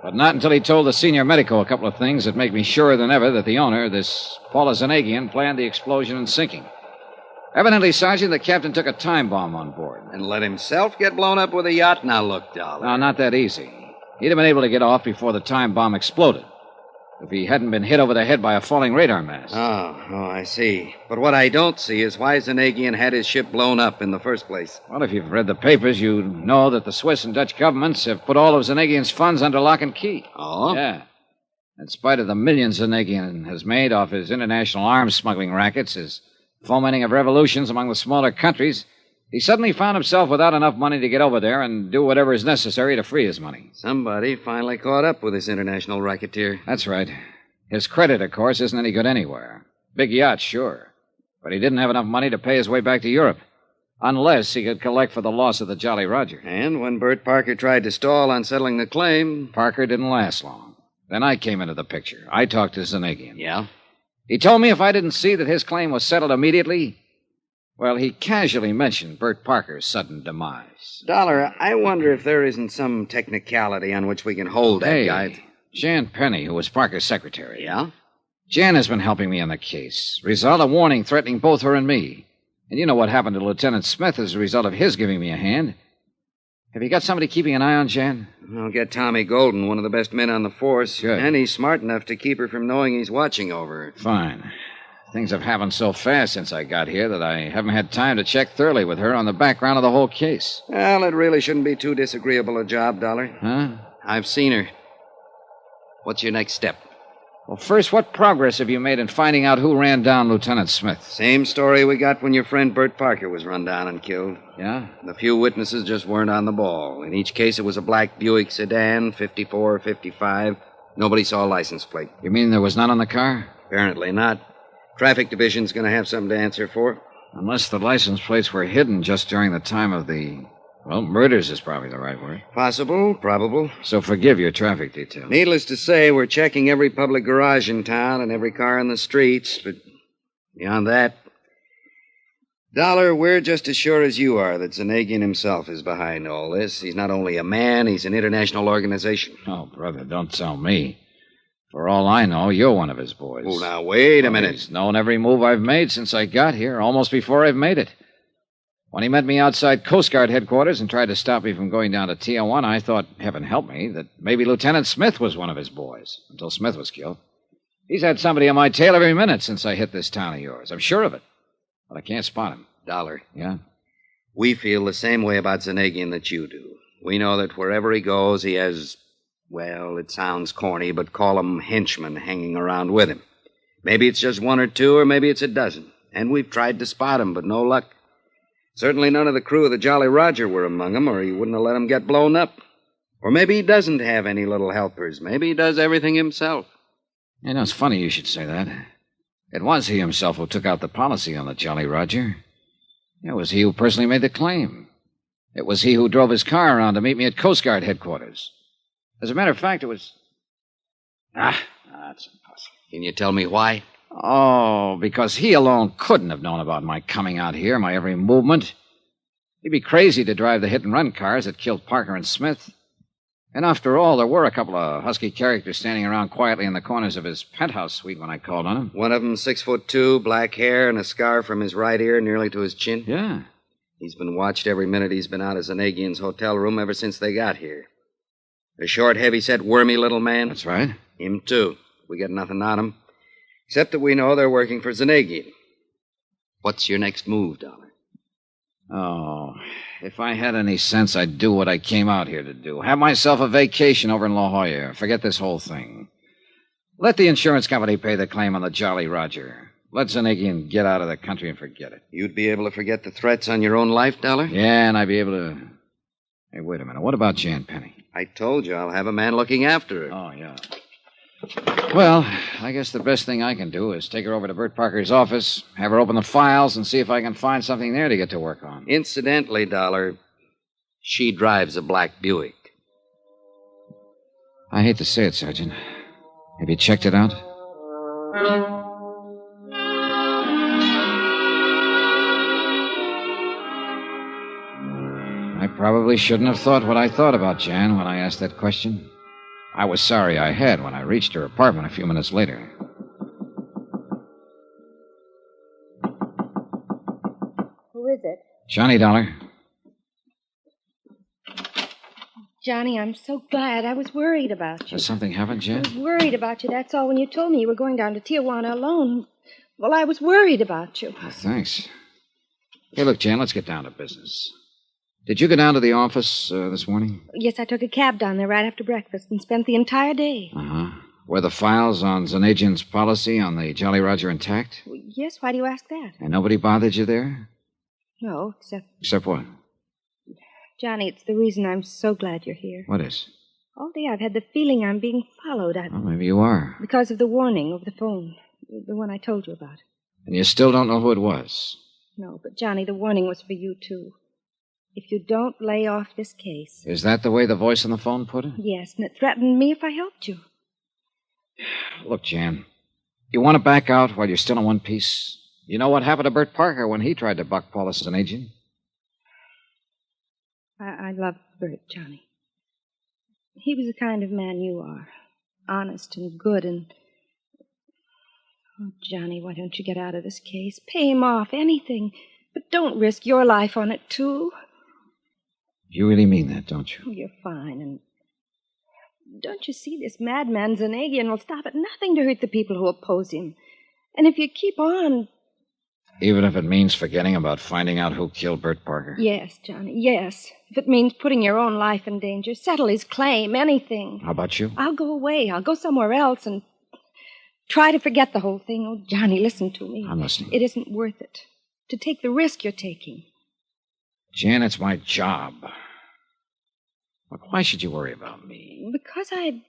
but not until he told the senior medico a couple of things that make me surer than ever that the owner, this Paula Zanagian, planned the explosion and sinking. Evidently, Sergeant, the captain took a time bomb on board. And let himself get blown up with a yacht? Now, look, Dollar. No, not that easy. He'd have been able to get off before the time bomb exploded. If he hadn't been hit over the head by a falling radar mast. Oh, I see. But what I don't see is why Zanagian had his ship blown up in the first place. Well, if you've read the papers, you know that the Swiss and Dutch governments have put all of Zanagian's funds under lock and key. Oh? Yeah. In spite of the millions Zanagian has made off his international arms smuggling rackets, his fomenting of revolutions among the smaller countries, he suddenly found himself without enough money to get over there and do whatever is necessary to free his money. Somebody finally caught up with this international racketeer. That's right. His credit, of course, isn't any good anywhere. Big yacht, sure. But he didn't have enough money to pay his way back to Europe. Unless he could collect for the loss of the Jolly Roger. And when Bert Parker tried to stall on settling the claim... Parker didn't last long. Then I came into the picture. I talked to Zanagian. Yeah? He told me if I didn't see that his claim was settled immediately, well, he casually mentioned Bert Parker's sudden demise. Dollar, I wonder if there isn't some technicality on which we can hold that guy. Jan Penny, who was Parker's secretary. Yeah? Jan has been helping me on the case. Result, a warning threatening both her and me. And you know what happened to Lieutenant Smith as a result of his giving me a hand. Have you got somebody keeping an eye on Jan? I'll get Tommy Golden, one of the best men on the force. Good. And he's smart enough to keep her from knowing he's watching over her. Fine. Things have happened so fast since I got here that I haven't had time to check thoroughly with her on the background of the whole case. Well, it really shouldn't be too disagreeable a job, Dollar. Huh? I've seen her. What's your next step? Well, first, what progress have you made in finding out who ran down Lieutenant Smith? Same story we got when your friend Bert Parker was run down and killed. Yeah? The few witnesses just weren't on the ball. In each case, it was a black Buick sedan, 54 or 55. Nobody saw a license plate. You mean there was none on the car? Apparently not. Traffic Division's going to have something to answer for. Unless the license plates were hidden just during the time of the... Well, murders is probably the right word. Possible, probable. So forgive your traffic detail. Needless to say, we're checking every public garage in town and every car in the streets, but beyond that... Dollar, we're just as sure as you are that Zanagian himself is behind all this. He's not only a man, he's an international organization. Oh, brother, don't tell me. For all I know, you're one of his boys. Oh, now, wait a minute. He's known every move I've made since I got here, almost before I've made it. When he met me outside Coast Guard headquarters and tried to stop me from going down to Tijuana, I thought, heaven help me, that maybe Lieutenant Smith was one of his boys, until Smith was killed. He's had somebody on my tail every minute since I hit this town of yours. I'm sure of it. But I can't spot him. Dollar. Yeah? We feel the same way about Zanagian that you do. We know that wherever he goes, he has, well, it sounds corny, but call them henchmen hanging around with him. Maybe it's just one or two, or maybe it's a dozen. And we've tried to spot him, but no luck. Certainly none of the crew of the Jolly Roger were among them, or he wouldn't have let him get blown up. Or maybe he doesn't have any little helpers. Maybe he does everything himself. You know, it's funny you should say that. It was he himself who took out the policy on the Jolly Roger. It was he who personally made the claim. It was he who drove his car around to meet me at Coast Guard headquarters. As a matter of fact, it was... that's impossible. Can you tell me why? Oh, because he alone couldn't have known about my coming out here, my every movement. He'd be crazy to drive the hit-and-run cars that killed Parker and Smith. And after all, there were a couple of husky characters standing around quietly in the corners of his penthouse suite when I called on him. One of them 6'2", black hair, and a scar from his right ear nearly to his chin? Yeah. He's been watched every minute he's been out of Zanagian's hotel room ever since they got here. A short, heavy-set, wormy little man? That's right. Him, too. We got nothing on him. Except that we know they're working for Zanagian. What's your next move, Dollar? Oh, if I had any sense, I'd do what I came out here to do. Have myself a vacation over in La Jolla. Forget this whole thing. Let the insurance company pay the claim on the Jolly Roger. Let Zanagian get out of the country and forget it. You'd be able to forget the threats on your own life, Dollar? Yeah, and I'd be able to... Hey, wait a minute. What about Jan Penny? I told you I'll have a man looking after her. Oh, yeah. Well, I guess the best thing I can do is take her over to Bert Parker's office, have her open the files, and see if I can find something there to get to work on. Incidentally, Dollar, she drives a black Buick. I hate to say it, Sergeant. Have you checked it out? I probably shouldn't have thought what I thought about Jan when I asked that question. I was sorry I had when I reached her apartment a few minutes later. Who is it? Johnny Dollar. Johnny, I'm so glad. I was worried about you. Has something happened, I Jan? was worried about you, that's all. When you told me you were going down to Tijuana alone, well, I was worried about you. Oh, thanks. Hey, look, Jan, let's get down to business. Did you go down to the office this morning? Yes, I took a cab down there right after breakfast and spent the entire day. Uh-huh. Were the files on Zanagian's policy on the Jolly Roger intact? Yes, why do you ask that? And nobody bothered you there? No, except... Except what? Johnny, it's the reason I'm so glad you're here. What is? All day I've had the feeling I'm being followed. Well, maybe you are. Because of the warning over the phone. The one I told you about. And you still don't know who it was? No, but Johnny, the warning was for you, too. If you don't lay off this case... Is that the way the voice on the phone put it? Yes, and it threatened me if I helped you. Look, Jan, you want to back out while you're still in one piece? You know what happened to Bert Parker when he tried to buck Paulus as an agent? I love Bert, Johnny. He was the kind of man you are. Honest and good and... Oh, Johnny, why don't you get out of this case? Pay him off, anything. But don't risk your life on it, too. You really mean that, don't you? Oh, you're fine, and don't you see this madman Zanagian will stop at nothing to hurt the people who oppose him. And if you keep on... Even if it means forgetting about finding out who killed Bert Parker? Yes, Johnny, yes. If it means putting your own life in danger, settle his claim, anything. How about you? I'll go away. I'll go somewhere else and try to forget the whole thing. Oh, Johnny, listen to me. I'm listening. It isn't worth it to take the risk you're taking. Jan, it's my job. Look, why should you worry about me? Because even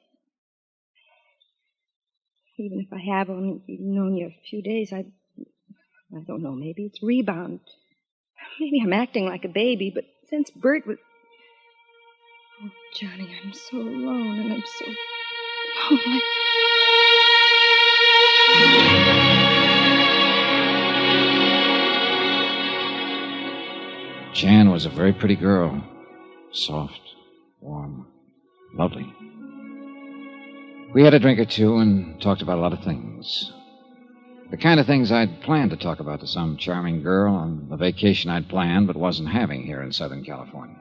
if I have only known you a few days, I don't know, maybe it's rebound. Maybe I'm acting like a baby, but since Bert was... Oh, Johnny, I'm so alone and I'm so lonely. Jan was a very pretty girl. Soft, warm, lovely. We had a drink or two and talked about a lot of things. The kind of things I'd planned to talk about to some charming girl on the vacation I'd planned but wasn't having here in Southern California.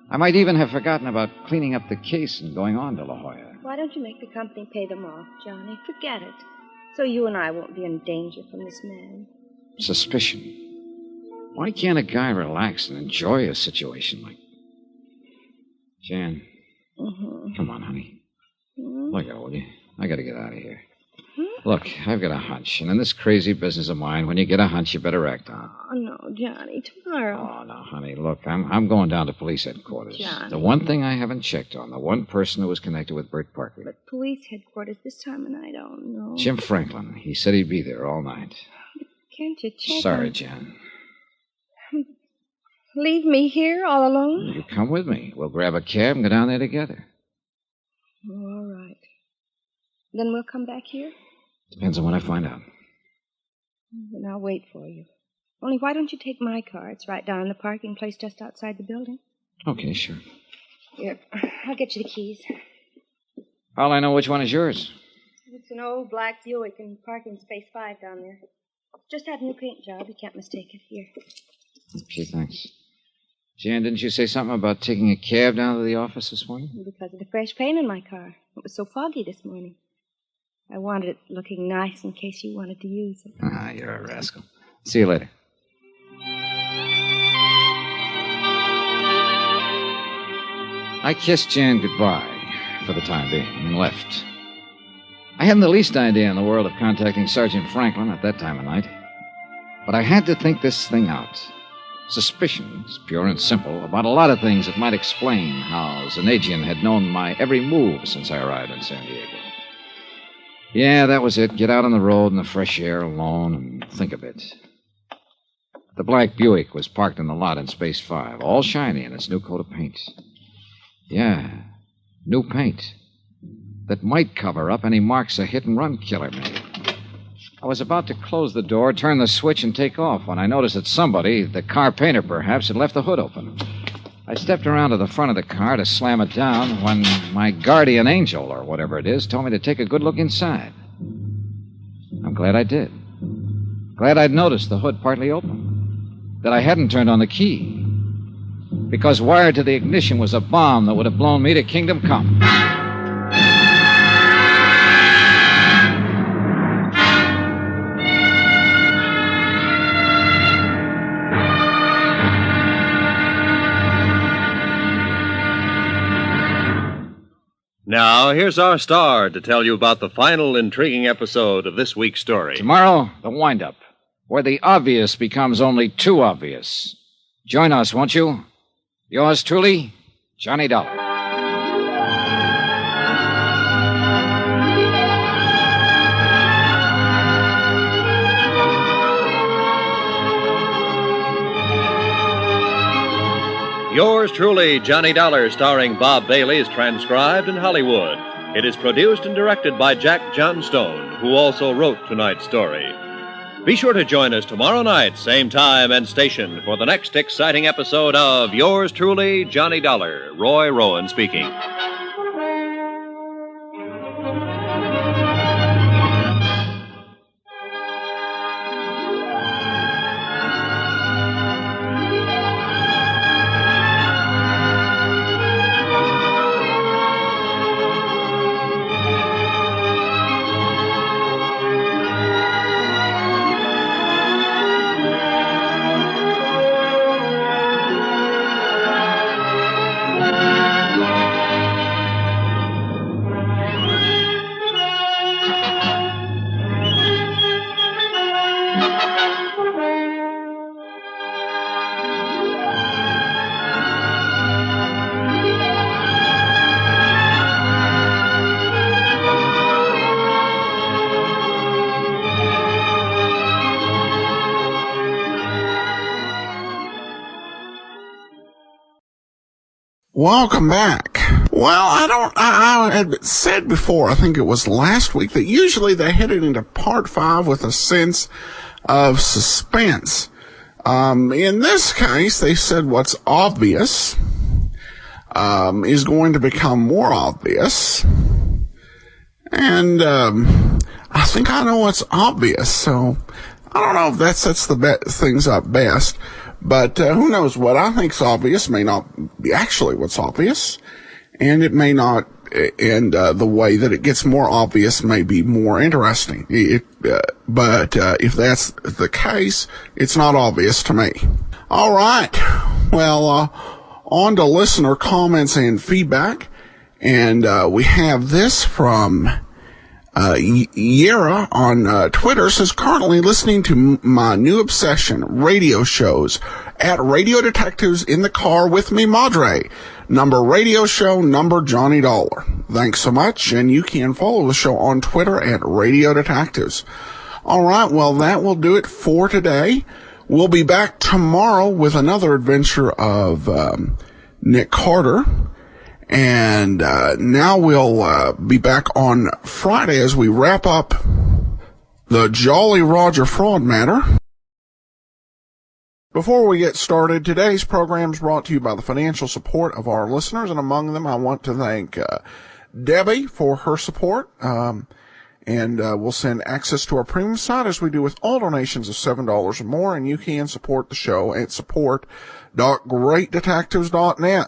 I might even have forgotten about cleaning up the case and going on to La Jolla. Why don't you make the company pay them off, Johnny? Forget it. So you and I won't be in danger from this man. Suspicion. Why can't a guy relax and enjoy a situation like... Jan, come on, honey. Look out, will you? I gotta get out of here. Look, I've got a hunch, and in this crazy business of mine, when you get a hunch, you better act on it. Oh, no, Johnny, tomorrow. Oh, no, honey, look, I'm going down to police headquarters. Johnny. The one thing I haven't checked on, the one person who was connected with Bert Parker. But police headquarters this time of night, I don't know. Jim Franklin. He said he'd be there all night. Can't you check Sorry, on... Jan. Leave me here all alone? You come with me. We'll grab a cab and go down there together. Oh, all right. Then we'll come back here? Depends on when I find out. Then I'll wait for you. Only why don't you take my car? It's right down in the parking place just outside the building. Okay, sure. Here, I'll get you the keys. How'll I know which one is yours? It's an old black Buick in parking space 5 down there. Just had a new paint job. You can't mistake it. Here. Okay, thanks. Jan, didn't you say something about taking a cab down to the office this morning? Because of the fresh paint in my car. It was so foggy this morning. I wanted it looking nice in case you wanted to use it. Ah, you're a rascal. See you later. I kissed Jan goodbye for the time being and left. I hadn't the least idea in the world of contacting Sergeant Franklin at that time of night. But I had to think this thing out. Suspicions, pure and simple, about a lot of things that might explain how Zanagian had known my every move since I arrived in San Diego. Yeah, that was it. Get out on the road in the fresh air alone and think a bit. The black Buick was parked in the lot in Space 5, all shiny in its new coat of paint. Yeah, new paint. That might cover up any marks a hit-and-run killer made. I was about to close the door, turn the switch, and take off when I noticed that somebody, the car painter perhaps, had left the hood open. I stepped around to the front of the car to slam it down when my guardian angel, or whatever it is, told me to take a good look inside. I'm glad I did. Glad I'd noticed the hood partly open. That I hadn't turned on the key. Because wired to the ignition was a bomb that would have blown me to kingdom come. Now, here's our star to tell you about the final intriguing episode of this week's story. Tomorrow, the wind-up, where the obvious becomes only too obvious. Join us, won't you? Yours truly, Johnny Dollar. Yours truly, Johnny Dollar, starring Bob Bailey, is transcribed in Hollywood. It is produced and directed by Jack Johnstone, who also wrote tonight's story. Be sure to join us tomorrow night, same time and station, for the next exciting episode of Yours truly, Johnny Dollar. Roy Rowan speaking. Welcome back. Well, I had said before, I think it was last week, that usually they headed into part 5 with a sense of suspense. In this case, they said what's obvious is going to become more obvious. And I think I know what's obvious, so I don't know if that sets the things up best. But who knows, what I think's obvious may not be actually what's obvious, and it may not, and the way that it gets more obvious may be more interesting. But if that's the case, it's not obvious to me. All right. Well, on to listener comments and feedback, and we have this from Yera on Twitter. Says, currently listening to my new obsession, radio shows at Radio Detectives in the car with me, Madre. Number radio show, number Johnny Dollar. Thanks so much, and you can follow the show on Twitter at Radio Detectives. All right, well, that will do it for today. We'll be back tomorrow with another adventure of Nick Carter. And now we'll be back on Friday as we wrap up the Jolly Roger fraud matter. Before we get started, today's program is brought to you by the financial support of our listeners, and among them I want to thank Debbie for her support, and we'll send access to our premium site as we do with all donations of $7 or more, and you can support the show at support.greatdetectives.net.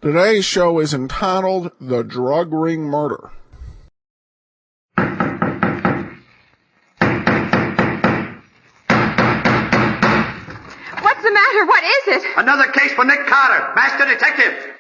Today's show is entitled The Drug Ring Murder. What's the matter? What is it? Another case for Nick Carter, Master Detective.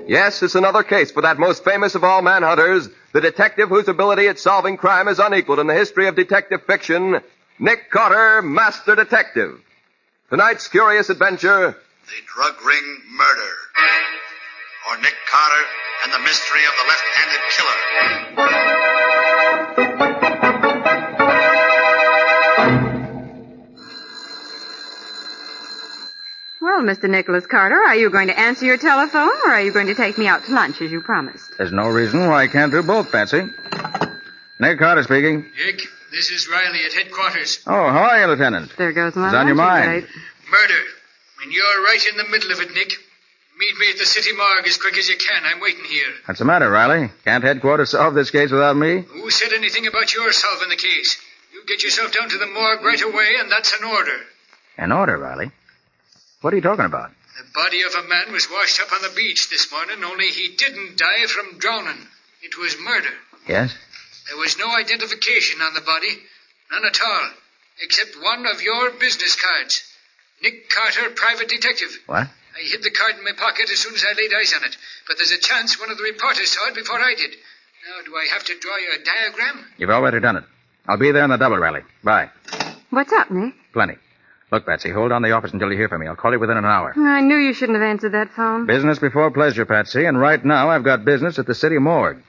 Yes, it's another case for that most famous of all manhunters, the detective whose ability at solving crime is unequaled in the history of detective fiction, Nick Carter, Master Detective. Tonight's curious adventure, The Drug Ring Murder, or Nick Carter and the Mystery of the Left-Handed Killer. Well, Mr. Nicholas Carter, are you going to answer your telephone, or are you going to take me out to lunch as you promised? There's no reason why I can't do both, Patsy. Nick Carter speaking. Nick, this is Riley at headquarters. Oh, how are you, Lieutenant? There goes my What's on your mind? right. Murder. And you're right in the middle of it, Nick. Meet me at the city morgue as quick as you can. I'm waiting here. What's the matter, Riley? Can't headquarters solve this case without me? Who said anything about your solving the case? You get yourself down to the morgue right away, and that's an order. An order, Riley? What are you talking about? The body of a man was washed up on the beach this morning, only he didn't die from drowning. It was murder. Yes? There was no identification on the body. None at all. Except one of your business cards. Nick Carter, private detective. What? I hid the card in my pocket as soon as I laid eyes on it. But there's a chance one of the reporters saw it before I did. Now, do I have to draw you a diagram? You've already done it. I'll be there in the double, Riley. Bye. What's up, Nick? Plenty. Look, Patsy, hold on the office until you hear from me. I'll call you within an hour. I knew you shouldn't have answered that phone. Business before pleasure, Patsy, and right now I've got business at the city morgue.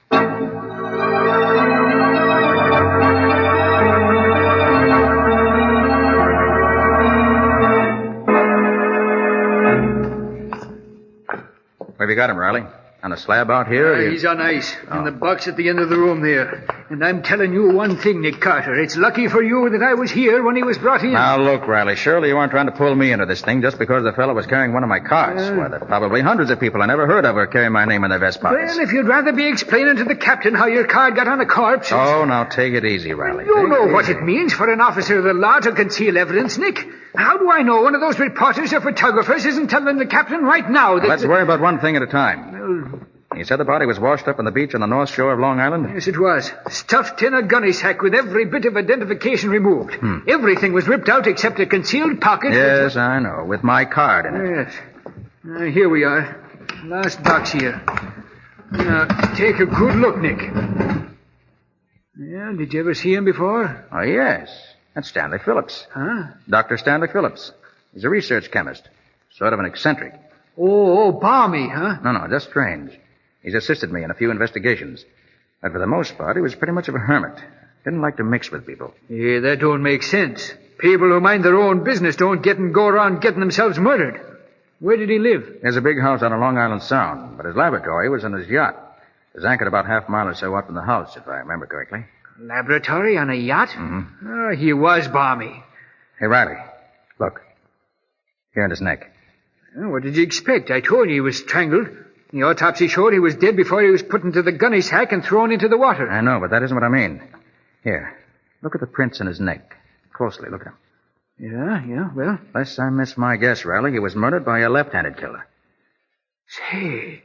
Where have you got him, Riley? On a slab out here? He's on ice, in the box at the end of the room there. And I'm telling you one thing, Nick Carter. It's lucky for you that I was here when he was brought in. Now, look, Riley, surely you aren't trying to pull me into this thing just because the fellow was carrying one of my cards. Why, there are probably hundreds of people I never heard of who are carrying my name in their vest pockets. Well, if you'd rather be explaining to the captain how your card got on a corpse... Oh, now take it easy, Riley. You know what it means for an officer of the law to conceal evidence, Nick. How do I know one of those reporters or photographers isn't telling the captain right now that... Well, let's worry about one thing at a time. You said the body was washed up on the beach on the north shore of Long Island? Yes, it was. Stuffed in a gunny sack with every bit of identification removed. Everything was ripped out except a concealed pocket. Yes, I know, with my card in it. Yes. Here we are. Last box here. Now, take a good look, Nick. Yeah, did you ever see him before? Oh, yes. That's Stanley Phillips. Huh? Dr. Stanley Phillips. He's a research chemist. Sort of an eccentric. Oh, balmy, huh? No, just strange. He's assisted me in a few investigations. But for the most part, he was pretty much of a hermit. Didn't like to mix with people. Yeah, that don't make sense. People who mind their own business don't go around getting themselves murdered. Where did he live? There's a big house on Long Island Sound, but his laboratory was in his yacht. It was anchored about half a mile or so up from the house, if I remember correctly. Laboratory on a yacht? Mm-hmm. Oh, he was balmy. Hey, Riley, look. Here in his neck. Oh, what did you expect? I told you he was strangled. The autopsy showed he was dead before he was put into the gunny sack and thrown into the water. I know, but that isn't what I mean. Here, look at the prints in his neck. Closely, look at him. Yeah, well. Unless I miss my guess, Riley, he was murdered by a left-handed killer. Say,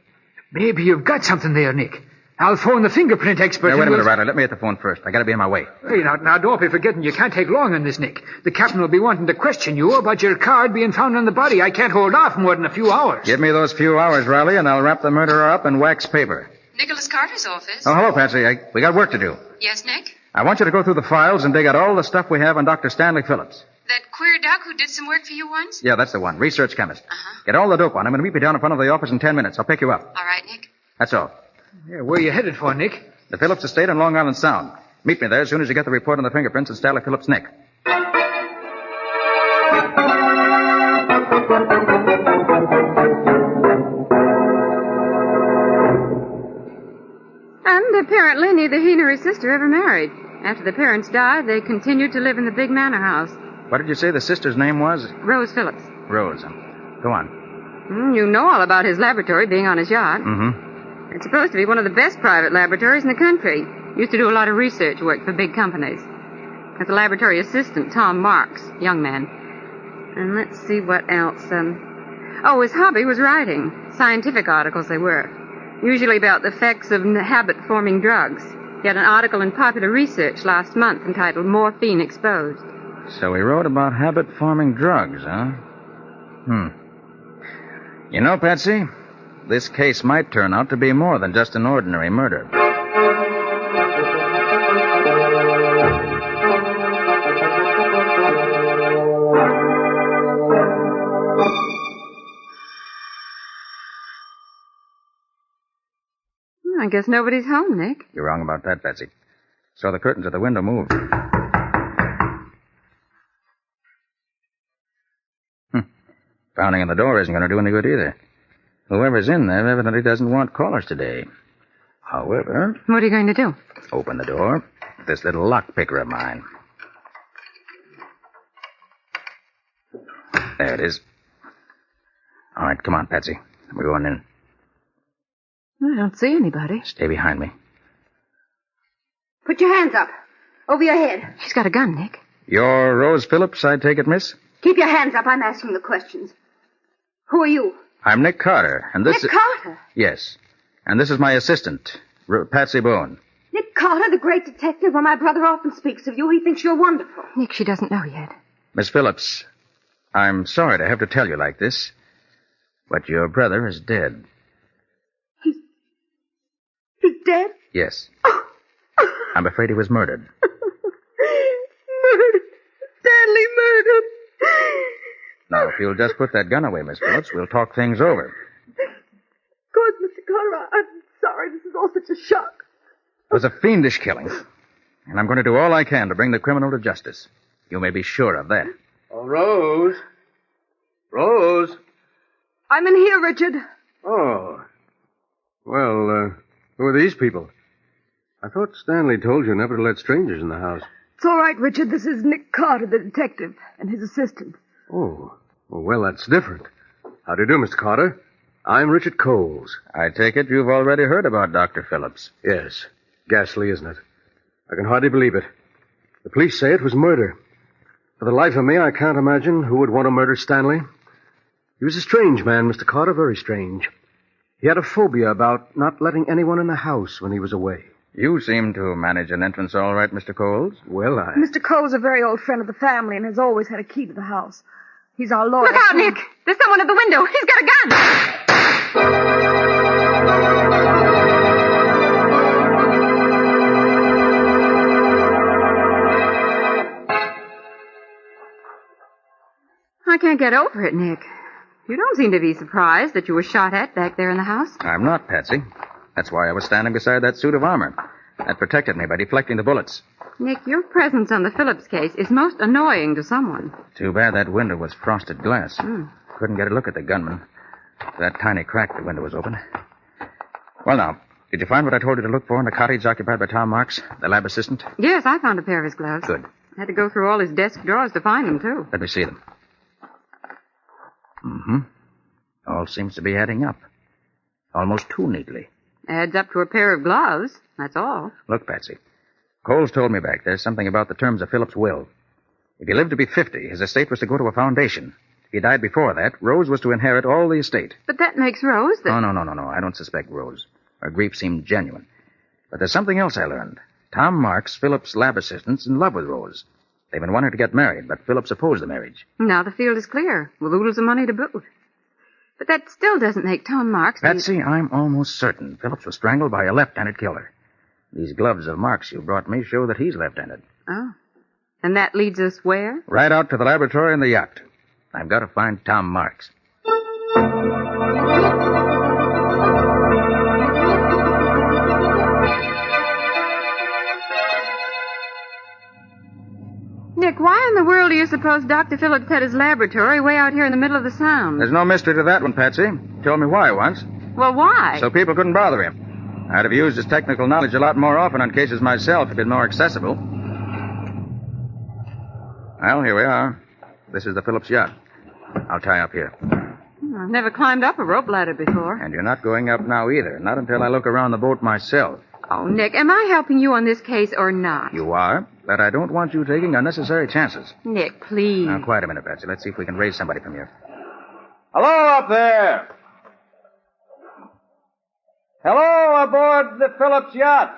maybe you've got something there, Nick. I'll phone the fingerprint expert. Now, wait a minute, Riley. Let me hit the phone first. I gotta be on my way. Hey, now, don't be forgetting you can't take long on this, Nick. The captain will be wanting to question you about your card being found on the body. I can't hold off more than a few hours. Give me those few hours, Riley, and I'll wrap the murderer up in wax paper. Nicholas Carter's office. Oh, hello, Patsy. We got work to do. Yes, Nick? I want you to go through the files and dig out all the stuff we have on Dr. Stanley Phillips. That queer doc who did some work for you once? Yeah, that's the one. Research chemist. Get all the dope on him and meet me down in front of the office in 10 minutes. I'll pick you up. All right, Nick. That's all. Yeah, where are you headed for, Nick? The Phillips estate on Long Island Sound. Meet me there as soon as you get the report on the fingerprints in Stanley Phillips' neck. And apparently neither he nor his sister ever married. After the parents died, they continued to live in the big manor house. What did you say the sister's name was? Rose Phillips. Rose. Go on. You know all about his laboratory being on his yacht. Mm-hmm. It's supposed to be one of the best private laboratories in the country. Used to do a lot of research work for big companies. As a laboratory assistant, Tom Marks, young man. And let's see what else. His hobby was writing. Scientific articles they were. Usually about the effects of habit-forming drugs. He had an article in Popular Research last month entitled Morphine Exposed. So he wrote about habit-forming drugs, huh? You know, Patsy, this case might turn out to be more than just an ordinary murder. I guess nobody's home, Nick. You're wrong about that, Patsy. Saw the curtains at the window move. Pounding on the door isn't going to do any good either. Whoever's in there evidently doesn't want callers today. However... What are you going to do? Open the door with this little lock picker of mine. There it is. All right, come on, Patsy. We're going in. I don't see anybody. Stay behind me. Put your hands up. Over your head. She's got a gun, Nick. You're Rose Phillips, I take it, miss? Keep your hands up. I'm asking the questions. Who are you? I'm Nick Carter, and this Nick Carter? Yes. And this is my assistant, Patsy Boone. Nick Carter, the great detective. Well, my brother often speaks of you. He thinks you're wonderful. Nick, she doesn't know yet. Miss Phillips, I'm sorry to have to tell you like this, but your brother is dead. He's dead? Yes. I'm afraid he was murdered. Murdered. Stanley murdered. Now, if you'll just put that gun away, Miss Phillips, we'll talk things over. Of course, Mr. Carter, I'm sorry. This is all such a shock. It was a fiendish killing, and I'm going to do all I can to bring the criminal to justice. You may be sure of that. Oh, Rose. Rose. I'm in here, Richard. Oh. Well, who are these people? I thought Stanley told you never to let strangers in the house. It's all right, Richard. This is Nick Carter, the detective, and his assistant. Oh. Well, that's different. How do you do, Mr. Carter? I'm Richard Coles. I take it you've already heard about Dr. Phillips. Yes. Ghastly, isn't it? I can hardly believe it. The police say it was murder. For the life of me, I can't imagine who would want to murder Stanley. He was a strange man, Mr. Carter, very strange. He had a phobia about not letting anyone in the house when he was away. You seem to manage an entrance all right, Mr. Coles. Well, Mr. Cole's a very old friend of the family and has always had a key to the house. He's our lawyer. Look out, Nick! There's someone at the window. He's got a gun! I can't get over it, Nick. You don't seem to be surprised that you were shot at back there in the house. I'm not, Patsy. That's why I was standing beside that suit of armor. That protected me by deflecting the bullets. Nick, your presence on the Phillips case is most annoying to someone. Too bad that window was frosted glass. couldn't get a look at the gunman. That tiny crack the window was open. Well, now, did you find what I told you to look for in the cottage occupied by Tom Marks, the lab assistant? Yes, I found a pair of his gloves. Good. I had to go through all his desk drawers to find them, too. Let me see them. Mm-hmm. All seems to be adding up. Almost too neatly. Adds up to a pair of gloves, that's all. Look, Patsy. Coles told me back there something about the terms of Philip's will. If he lived to be 50, his estate was to go to a foundation. If he died before that, Rose was to inherit all the estate. But that makes Rose the... No. I don't suspect Rose. Her grief seemed genuine. But there's something else I learned. Tom Marks, Philip's lab assistant's in love with Rose. They've been wanting to get married, but Philip's opposed the marriage. Now the field is clear, with oodles of money to boot. But that still doesn't make Tom Marks... Patsy, I'm almost certain Phillips was strangled by a left-handed killer. These gloves of Marks you brought me show that he's left-handed. Oh. And that leads us where? Right out to the laboratory and the yacht. I've got to find Tom Marks. Nick, why in the world do you suppose Dr. Phillips had his laboratory way out here in the middle of the Sound? There's no mystery to that one, Patsy. He told me why once. Well, why? So people couldn't bother him. I'd have used his technical knowledge a lot more often on cases myself if it'd been more accessible. Well, here we are. This is the Phillips yacht. I'll tie up here. I've never climbed up a rope ladder before. And you're not going up now either. Not until I look around the boat myself. Oh, Nick, am I helping you on this case or not? You are, but I don't want you taking unnecessary chances. Nick, please. Now, quiet a minute, Patsy. Let's see if we can raise somebody from here. Hello up there! Hello aboard the Phillips yacht.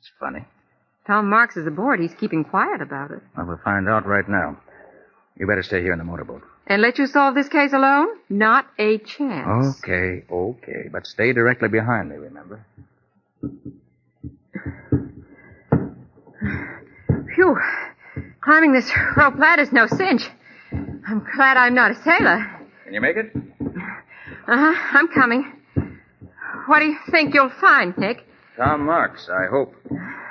It's funny. Tom Marks is aboard. He's keeping quiet about it. Well, we'll find out right now. You better stay here in the motorboat. And let you solve this case alone? Not a chance. Okay. But stay directly behind me, remember? Phew. Climbing this rope ladder's no cinch. I'm glad I'm not a sailor. Can you make it? Uh-huh. I'm coming. What do you think you'll find, Nick? Tom Marks, I hope.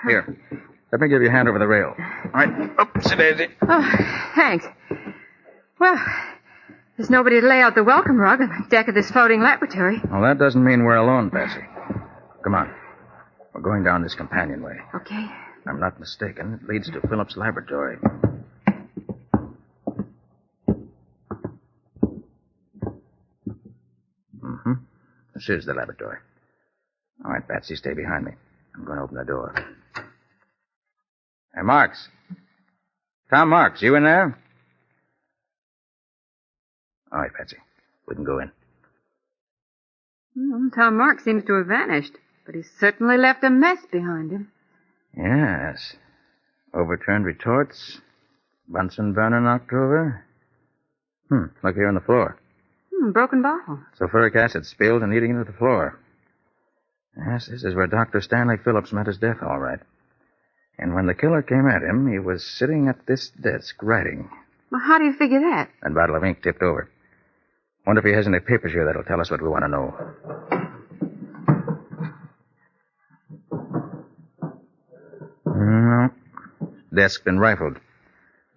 Here. Let me give you a hand over the rail. All right. Oopsie daisy. Oh, thanks. Well, there's nobody to lay out the welcome rug on the deck of this floating laboratory. Well, that doesn't mean we're alone, Patsy. Come on. We're going down this companionway. Okay. If I'm not mistaken, it leads to Phillips' laboratory. Mm-hmm. This is the laboratory. All right, Patsy, stay behind me. I'm going to open the door. Hey, Marks. Tom Marks, you in there? All right, Patsy. We can go in. Tom Marks seems to have vanished, but he's certainly left a mess behind him. Yes. Overturned retorts. Bunsen burner knocked over. Look here on the floor. Broken bottle. Sulfuric acid spilled and eating into the floor. Yes, this is where Dr. Stanley Phillips met his death, all right. And when the killer came at him, he was sitting at this desk writing. Well, how do you figure that? That bottle of ink tipped over. Wonder if he has any papers here that'll tell us what we want to know. No. Desk's been rifled.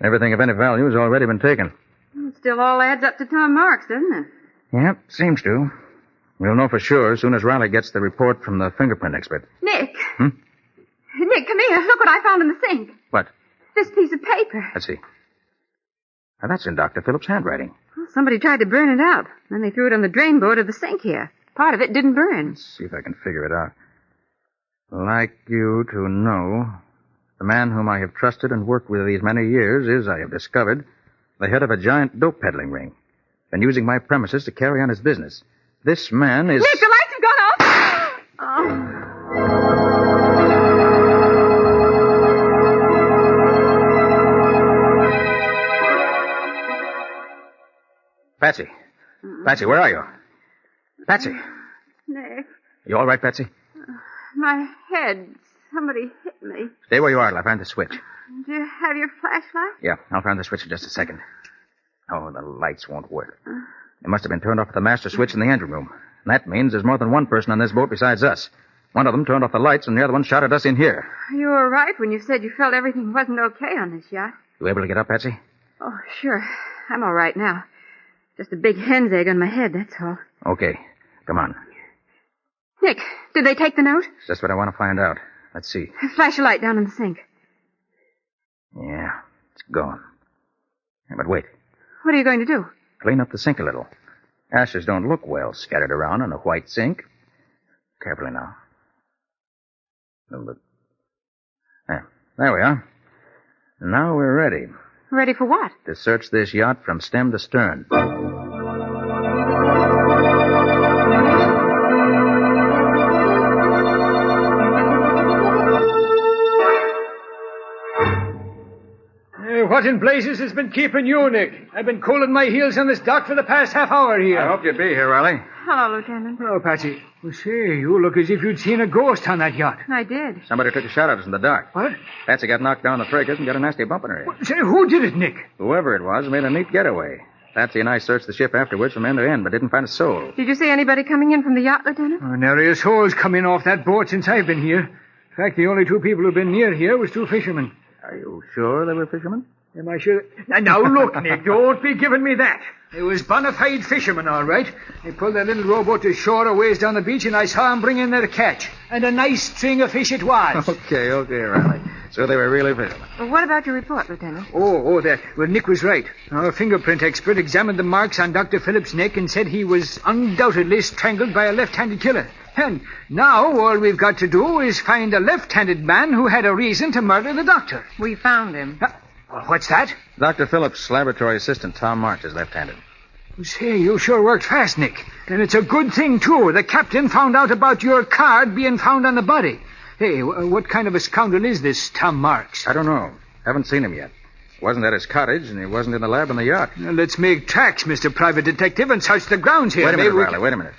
Everything of any value has already been taken. It still all adds up to Tom Marks, doesn't it? Yep, seems to. We'll know for sure as soon as Riley gets the report from the fingerprint expert. Nick. Nick, come here. Look what I found in the sink. What? This piece of paper. Let's see. Now, that's in Dr. Phillips' handwriting. Well, somebody tried to burn it out. Then they threw it on the drain board of the sink here. Part of it didn't burn. Let's see if I can figure it out. Like you to know, the man whom I have trusted and worked with these many years is, I have discovered, the head of a giant dope peddling ring. Been using my premises to carry on his business. This man is... Nick, the lights have gone off! Oh. Patsy. Patsy, where are you? Patsy. Nick. You all right, Patsy? My head. Somebody hit me. Stay where you are till I find the switch. Do you have your flashlight? Yeah, I'll find the switch in just a second. Oh, the lights won't work. They must have been turned off at the master switch in the engine room. And that means there's more than one person on this boat besides us. One of them turned off the lights, and the other one shot at us in here. You were right when you said you felt everything wasn't okay on this yacht. You able to get up, Patsy? Oh, sure. I'm all right now. Just a big hen's egg on my head, that's all. Okay, come on. Nick, did they take the note? That's what I want to find out. Let's see. Flash a light down in the sink. Yeah, it's gone. Yeah, but wait. What are you going to do? Clean up the sink a little. Ashes don't look well scattered around in a white sink. Carefully now. There we are. Now we're ready. Ready for what? To search this yacht from stem to stern. What in blazes has been keeping you, Nick? I've been cooling my heels on this dock for the past half hour here. I hoped you'd be here, Riley. Hello, Lieutenant. Hello, Patsy. Well, say, you look as if you'd seen a ghost on that yacht. I did. Somebody took a shot at us in the dock. What? Patsy got knocked down the fracas and got a nasty bump in her head. Say, who did it, Nick? Whoever it was made a neat getaway. Patsy and I searched the ship afterwards from end to end, but didn't find a soul. Did you see anybody coming in from the yacht, Lieutenant? Nary a soul's come in off that boat since I've been here. In fact, the only two people who've been near here was two fishermen. Are you sure they were fishermen? Am I sure? Now, look, Nick, don't be giving me that. It was bona fide fishermen, all right. They pulled their little rowboat to shore a ways down the beach, and I saw them bring in their catch. And a nice string of fish it was. Okay, Riley. So they were really fishermen. Well, what about your report, Lieutenant? That. Well, Nick was right. Our fingerprint expert examined the marks on Dr. Phillips' neck and said he was undoubtedly strangled by a left-handed killer. And now all we've got to do is find a left-handed man who had a reason to murder the doctor. We found him. Well, what's that? Dr. Phillips' laboratory assistant, Tom March, is left-handed. Say, you sure worked fast, Nick. And it's a good thing, too. The captain found out about your card being found on the body. Hey, what kind of a scoundrel is this Tom Marks? I don't know. Haven't seen him yet. Wasn't at his cottage, and he wasn't in the lab on the yacht. Now, let's make tracks, Mr. Private Detective, and search the grounds here. Wait a minute, Riley, wait a minute.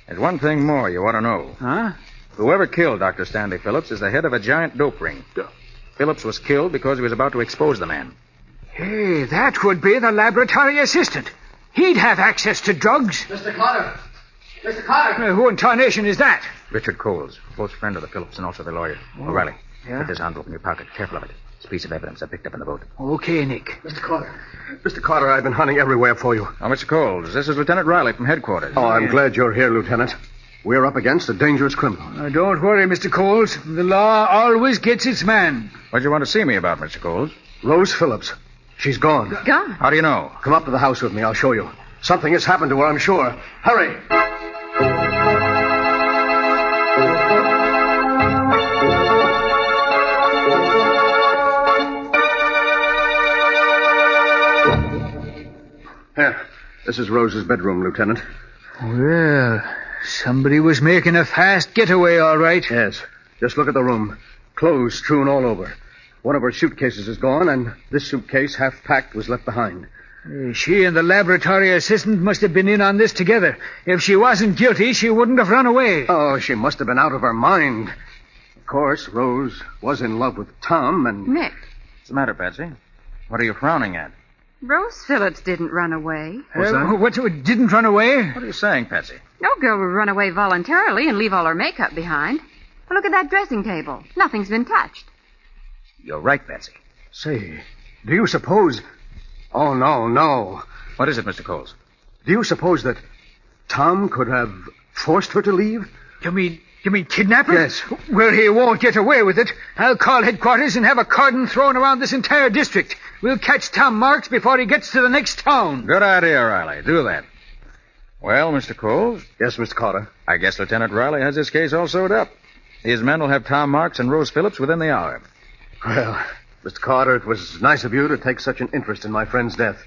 There's one thing more you ought to know. Huh? Whoever killed Dr. Stanley Phillips is the head of a giant dope ring. Phillips was killed because he was about to expose the man. Hey, that would be the laboratory assistant. He'd have access to drugs. Mr. Carter! Mr. Carter! Who in tarnation is that? Richard Coles, close friend of the Phillips and also the lawyer. Oh, Riley, yeah? put this envelope in your pocket. Careful of it. It's a piece of evidence I picked up in the boat. Okay, Nick. Mr. Carter, I've been hunting everywhere for you. Oh, Mr. Coles, this is Lieutenant Riley from headquarters. Oh, I'm glad you're here, Lieutenant. We're up against a dangerous criminal. Don't worry, Mr. Coles. The law always gets its man. What'd you want to see me about, Mr. Coles? Rose Phillips. She's gone. Gone? How do you know? Come up to the house with me. I'll show you. Something has happened to her, I'm sure. Hurry. Here. This is Rose's bedroom, Lieutenant. Well, somebody was making a fast getaway, all right. Yes. Just look at the room. Clothes strewn all over. One of her suitcases is gone, and this suitcase, half packed, was left behind. She and the laboratory assistant must have been in on this together. If she wasn't guilty, she wouldn't have run away. Oh, she must have been out of her mind. Of course, Rose was in love with Tom, and... Nick. What's the matter, Patsy? What are you frowning at? Rose Phillips didn't run away. What, didn't run away? What are you saying, Patsy? No girl would run away voluntarily and leave all her makeup behind. Well, look at that dressing table. Nothing's been touched. You're right, Patsy. Say, do you suppose... Oh, no. What is it, Mr. Coles? Do you suppose that Tom could have forced her to leave? You mean kidnap her? Yes. Well, he won't get away with it. I'll call headquarters and have a cordon thrown around this entire district. We'll catch Tom Marks before he gets to the next town. Good idea, Riley. Do that. Well, Mr. Coles? Yes, Mr. Carter. I guess Lieutenant Riley has his case all sewed up. His men will have Tom Marks and Rose Phillips within the hour. Well, Mr. Carter, it was nice of you to take such an interest in my friend's death.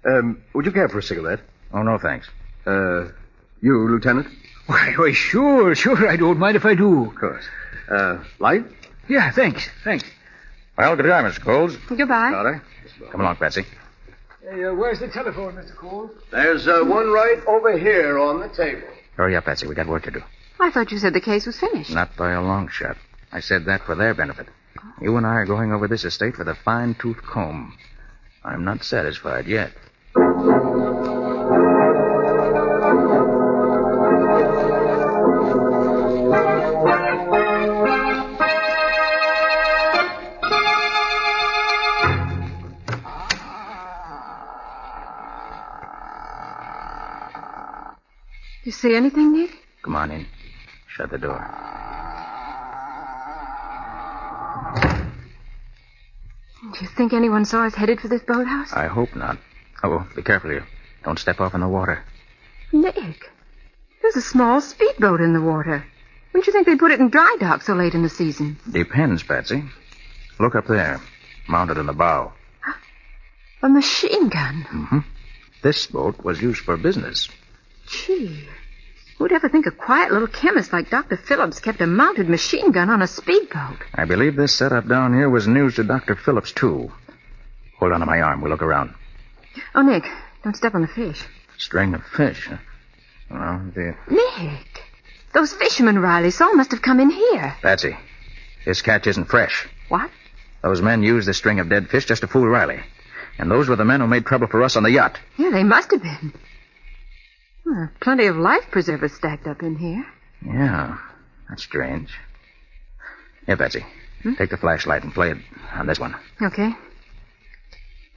Would you care for a cigarette? Oh, no, thanks. You, Lieutenant? Why, sure. I don't mind if I do. Of course. Light? Yeah, thanks. Well, goodbye, Mr. Coles. Goodbye. Carter. Come along, Patsy. Hey, where's the telephone, Mr. Coles? There's one right over here on the table. Hurry up, Patsy. We got work to do. I thought you said the case was finished. Not by a long shot. I said that for their benefit. You and I are going over this estate with a fine-tooth comb. I'm not satisfied yet. You see anything, Nick? Come on in. Shut the door. Do you think anyone saw us headed for this boathouse? I hope not. Oh, be careful here. Don't step off in the water. Nick, there's a small speedboat in the water. Wouldn't you think they'd put it in dry dock so late in the season? Depends, Patsy. Look up there, mounted in the bow. A machine gun. Mm-hmm. This boat was used for business. Gee, who'd ever think a quiet little chemist like Dr. Phillips kept a mounted machine gun on a speedboat? I believe this setup down here was news to Dr. Phillips, too. Hold on to my arm. We'll look around. Oh, Nick, don't step on the fish. String of fish, huh? Well, Nick, those fishermen Riley saw must have come in here. Patsy, this catch isn't fresh. What? Those men used this string of dead fish just to fool Riley. And those were the men who made trouble for us on the yacht. Yeah, they must have been. Well, plenty of life preservers stacked up in here. Yeah, that's strange. Here, Patsy, take the flashlight and play it on this one. Okay.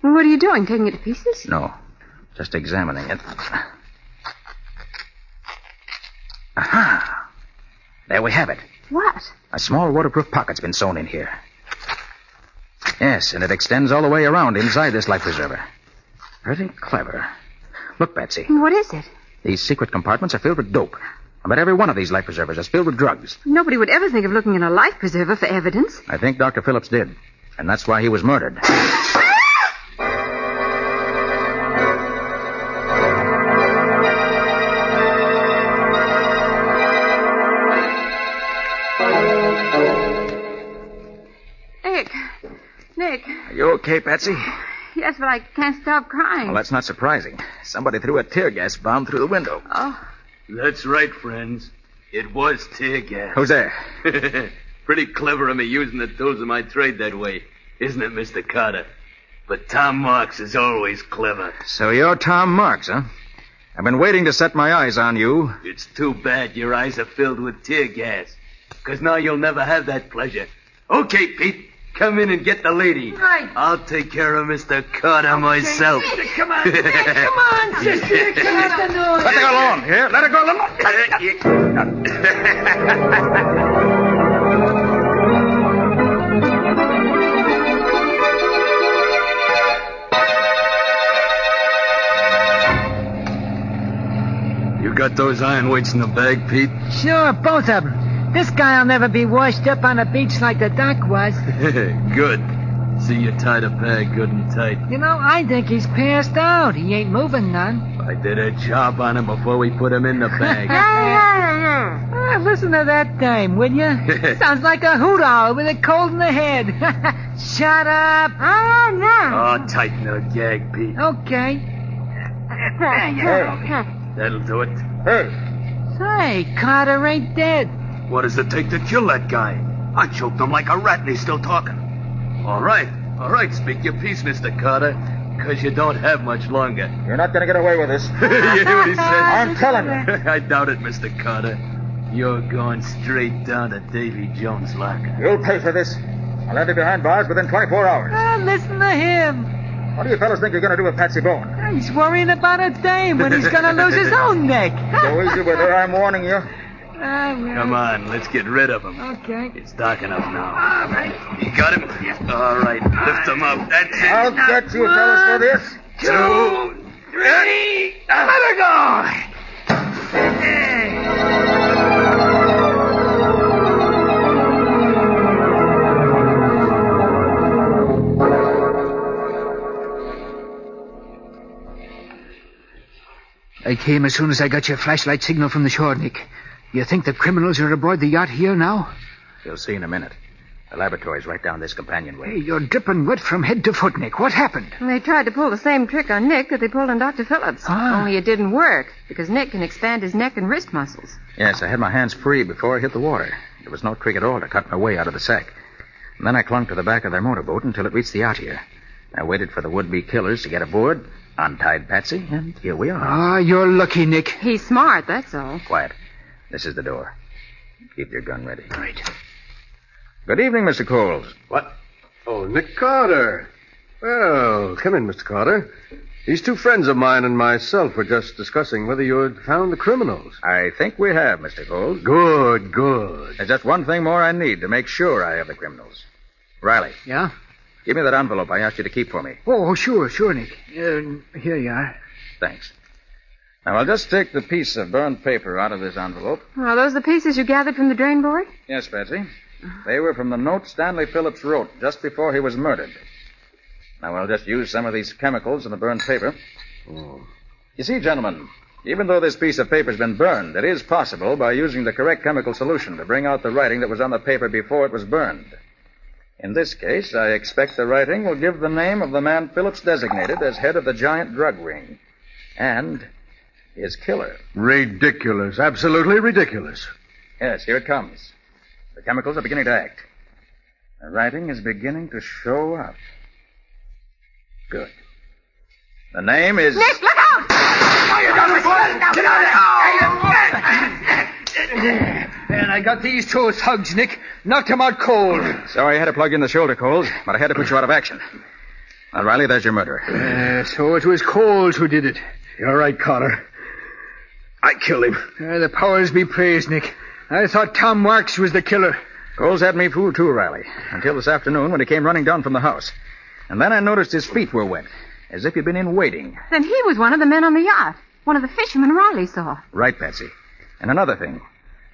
Well, what are you doing, taking it to pieces? No, just examining it. Aha! There we have it. What? A small waterproof pocket's been sewn in here. Yes, and it extends all the way around inside this life preserver. Pretty clever. Look, Patsy. What is it? These secret compartments are filled with dope. I bet every one of these life preservers is filled with drugs. Nobody would ever think of looking in a life preserver for evidence. I think Dr. Phillips did. And that's why he was murdered. Nick. Are you okay, Patsy? Yes, but I can't stop crying. Well, that's not surprising. Somebody threw a tear gas bomb through the window. Oh. That's right, friends. It was tear gas. Who's there? Pretty clever of me using the tools of my trade that way, isn't it, Mr. Carter? But Tom Marks is always clever. So you're Tom Marks, huh? I've been waiting to set my eyes on you. It's too bad your eyes are filled with tear gas, because now you'll never have that pleasure. Okay, Pete. Come in and get the lady. Right. I'll take care of Mr. Carter myself. Come on, Nick, come on, sister. Come afternoon. Let her go alone. Here, let her go alone. You got those iron weights in the bag, Pete? Sure, both of them. This guy'll never be washed up on a beach like the doc was. Good. See you tied a bag good and tight. You know, I think he's passed out. He ain't moving none. I did a job on him before we put him in the bag. Listen to that dame, will you? Sounds like a hoot owl with a cold in the head. Shut up. Oh, tighten her gag, Pete. Okay. That'll do it. Hey. Say, Carter ain't dead. What does it take to kill that guy? I choked him like a rat and he's still talking. All right, speak your piece, Mr. Carter, because you don't have much longer. You're not going to get away with this. You hear what he said? I'm telling you. I doubt it, Mr. Carter. You're going straight down to Davy Jones' locker. You'll pay for this. I'll have you behind bars within 24 hours. Listen to him. What do you fellas think you're going to do with Patsy Bone? He's worrying about a dame when he's going to lose his own neck. Go easy with her, I'm warning you. Come on, let's get rid of him. Okay. It's dark enough now. All right. You got him? All right, lift him up. That's it. I'll get you fellas for this. 2, 3, let her go! I came as soon as I got your flashlight signal from the shore, Nick. You think the criminals are aboard the yacht here now? You'll see in a minute. The laboratory's right down this companionway. Hey, you're dripping wet from head to foot, Nick. What happened? They tried to pull the same trick on Nick that they pulled on Dr. Phillips. Only it didn't work, because Nick can expand his neck and wrist muscles. Yes, I had my hands free before I hit the water. There was no trick at all to cut my way out of the sack. And then I clung to the back of their motorboat until it reached the yacht here. I waited for the would-be killers to get aboard, untied Patsy, and here we are. You're lucky, Nick. He's smart, that's all. Quiet. This is the door. Keep your gun ready. Right. Good evening, Mr. Coles. What? Oh, Nick Carter. Well, come in, Mr. Carter. These two friends of mine and myself were just discussing whether you had found the criminals. I think we have, Mr. Coles. Good. There's just one thing more I need to make sure I have the criminals. Riley. Yeah? Give me that envelope I asked you to keep for me. Oh, sure, Nick. Here you are. Thanks. Now, I'll just take the piece of burned paper out of this envelope. Are those the pieces you gathered from the drain board? Yes, Patsy. They were from the note Stanley Phillips wrote just before he was murdered. Now, I'll just use some of these chemicals in the burned paper. You see, gentlemen, even though this piece of paper's been burned, it is possible, by using the correct chemical solution, to bring out the writing that was on the paper before it was burned. In this case, I expect the writing will give the name of the man Phillips designated as head of the giant drug ring. And his killer. Ridiculous. Absolutely ridiculous. Yes, here it comes. The chemicals are beginning to act. The writing is beginning to show up. Good. The name is... Nick, look out! And I got these two thugs, Nick. Knocked them out cold. Sorry I had to plug in the shoulder, Coles, but I had to put you out of action. Now, Riley, there's your murderer. So it was Coles who did it. You're right, Carter. I killed him. The powers be praised, Nick. I thought Tom Marks was the killer. Coles had me fooled too, Riley, until this afternoon when he came running down from the house. And then I noticed his feet were wet, as if he'd been in wading. Then he was one of the men on the yacht. One of the fishermen Riley saw. Right, Patsy. And another thing.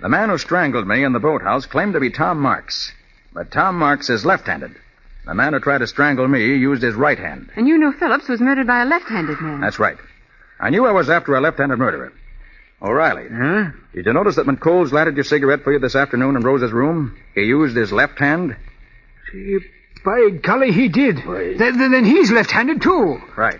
The man who strangled me in the boathouse claimed to be Tom Marks. But Tom Marks is left-handed. The man who tried to strangle me used his right hand. And you knew Phillips was murdered by a left-handed man. That's right. I knew I was after a left-handed murderer. O'Reilly. Huh? Did you notice that when Coles lighted your cigarette for you this afternoon in Rose's room, he used his left hand? By golly, he did. Then he's left-handed, too. Right.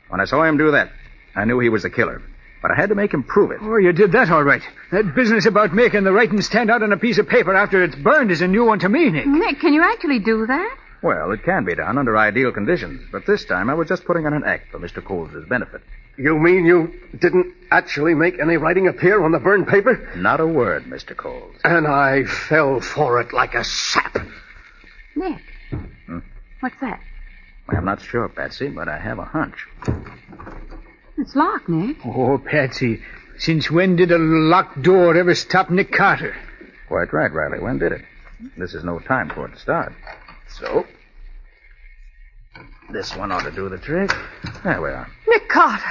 When I saw him do that, I knew he was the killer. But I had to make him prove it. Oh, you did that all right. That business about making the writing stand out on a piece of paper after it's burned is a new one to me, Nick. Nick, can you actually do that? Well, it can be done under ideal conditions, but this time I was just putting on an act for Mr. Coles' benefit. You mean you didn't actually make any writing appear on the burned paper? Not a word, Mr. Coles. And I fell for it like a sap. Nick. What's that? Well, I'm not sure, Patsy, but I have a hunch. It's locked, Nick. Oh, Patsy, since when did a locked door ever stop Nick Carter? Quite right, Riley. When did it? This is no time for it to start. So, this one ought to do the trick. There we are. Nick Carter.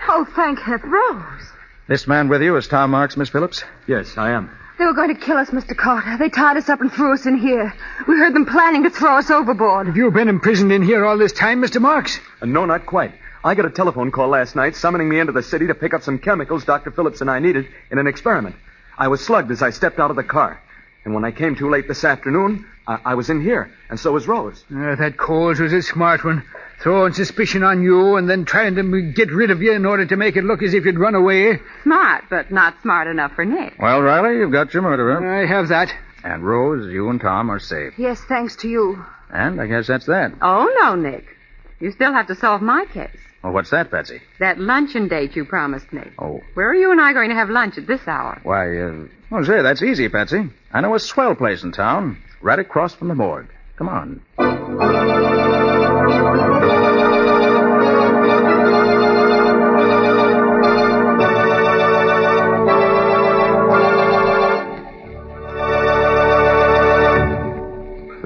Oh, thank heaven. Rose. This man with you is Tom Marks, Miss Phillips? Yes, I am. They were going to kill us, Mr. Carter. They tied us up and threw us in here. We heard them planning to throw us overboard. Have you been imprisoned in here all this time, Mr. Marks? No, not quite. I got a telephone call last night summoning me into the city to pick up some chemicals Dr. Phillips and I needed in an experiment. I was slugged as I stepped out of the car. And when I came too late this afternoon, I was in here, and so was Rose. That Coles was a smart one. Throwing suspicion on you and then trying to get rid of you in order to make it look as if you'd run away. Smart, but not smart enough for Nick. Well, Riley, you've got your murderer. I have that. And Rose, you and Tom are safe. Yes, thanks to you. And I guess that's that. Oh, no, Nick. You still have to solve my case. Well, what's that, Patsy? That luncheon date you promised me. Oh. Where are you and I going to have lunch at this hour? Why, well, say, that's easy, Patsy. I know a swell place in town, right across from the morgue. Come on.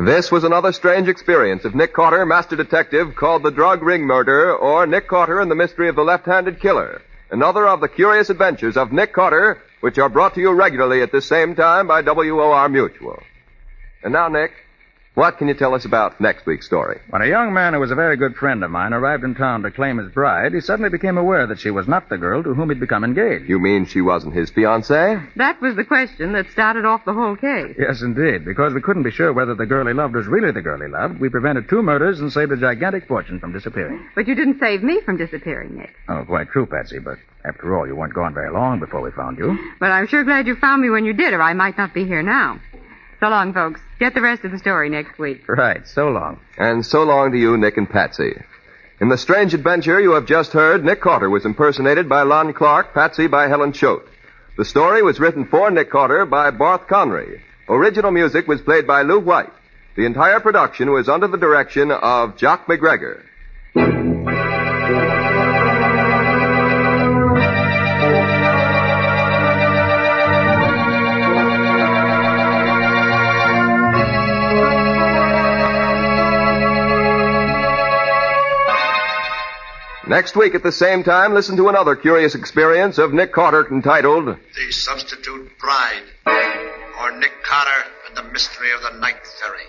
This was another strange experience of Nick Carter, Master Detective, called The Drug Ring Murder, or Nick Carter and the Mystery of the Left-Handed Killer. Another of the curious adventures of Nick Carter, which are brought to you regularly at this same time by WOR Mutual. And now, Nick, what can you tell us about next week's story? When a young man who was a very good friend of mine arrived in town to claim his bride, he suddenly became aware that she was not the girl to whom he'd become engaged. You mean she wasn't his fiancée? That was the question that started off the whole case. Yes, indeed. Because we couldn't be sure whether the girl he loved was really the girl he loved, we prevented 2 murders and saved a gigantic fortune from disappearing. But you didn't save me from disappearing, Nick. Oh, quite true, Patsy, but after all, you weren't gone very long before we found you. But I'm sure glad you found me when you did, or I might not be here now. So long, folks. Get the rest of the story next week. Right. So long. And so long to you, Nick and Patsy. In the strange adventure you have just heard, Nick Carter was impersonated by Lon Clark, Patsy by Helen Choate. The story was written for Nick Carter by Barth Conry. Original music was played by Lou White. The entire production was under the direction of Jock McGregor. Next week at the same time, listen to another curious experience of Nick Carter entitled The Substitute Bride, or Nick Carter and the Mystery of the Night Ferry.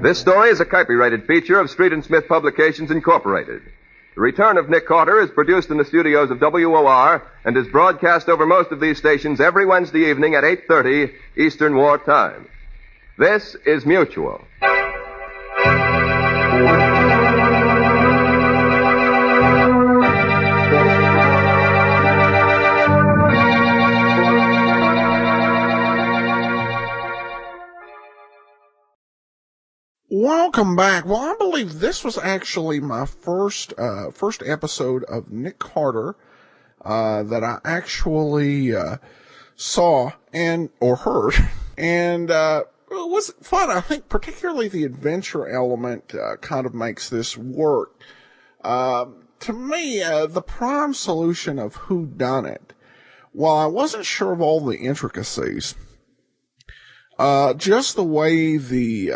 This story is a copyrighted feature of Street and Smith Publications, Incorporated. The Return of Nick Carter is produced in the studios of WOR and is broadcast over most of these stations every Wednesday evening at 8:30 Eastern War Time. This is Mutual. Welcome back. Well, I believe this was actually my first episode of Nick Carter that I actually saw or heard, and it was fun. I think particularly the adventure element kind of makes this work. To me, the prime solution of who done it, while I wasn't sure of all the intricacies, just the way the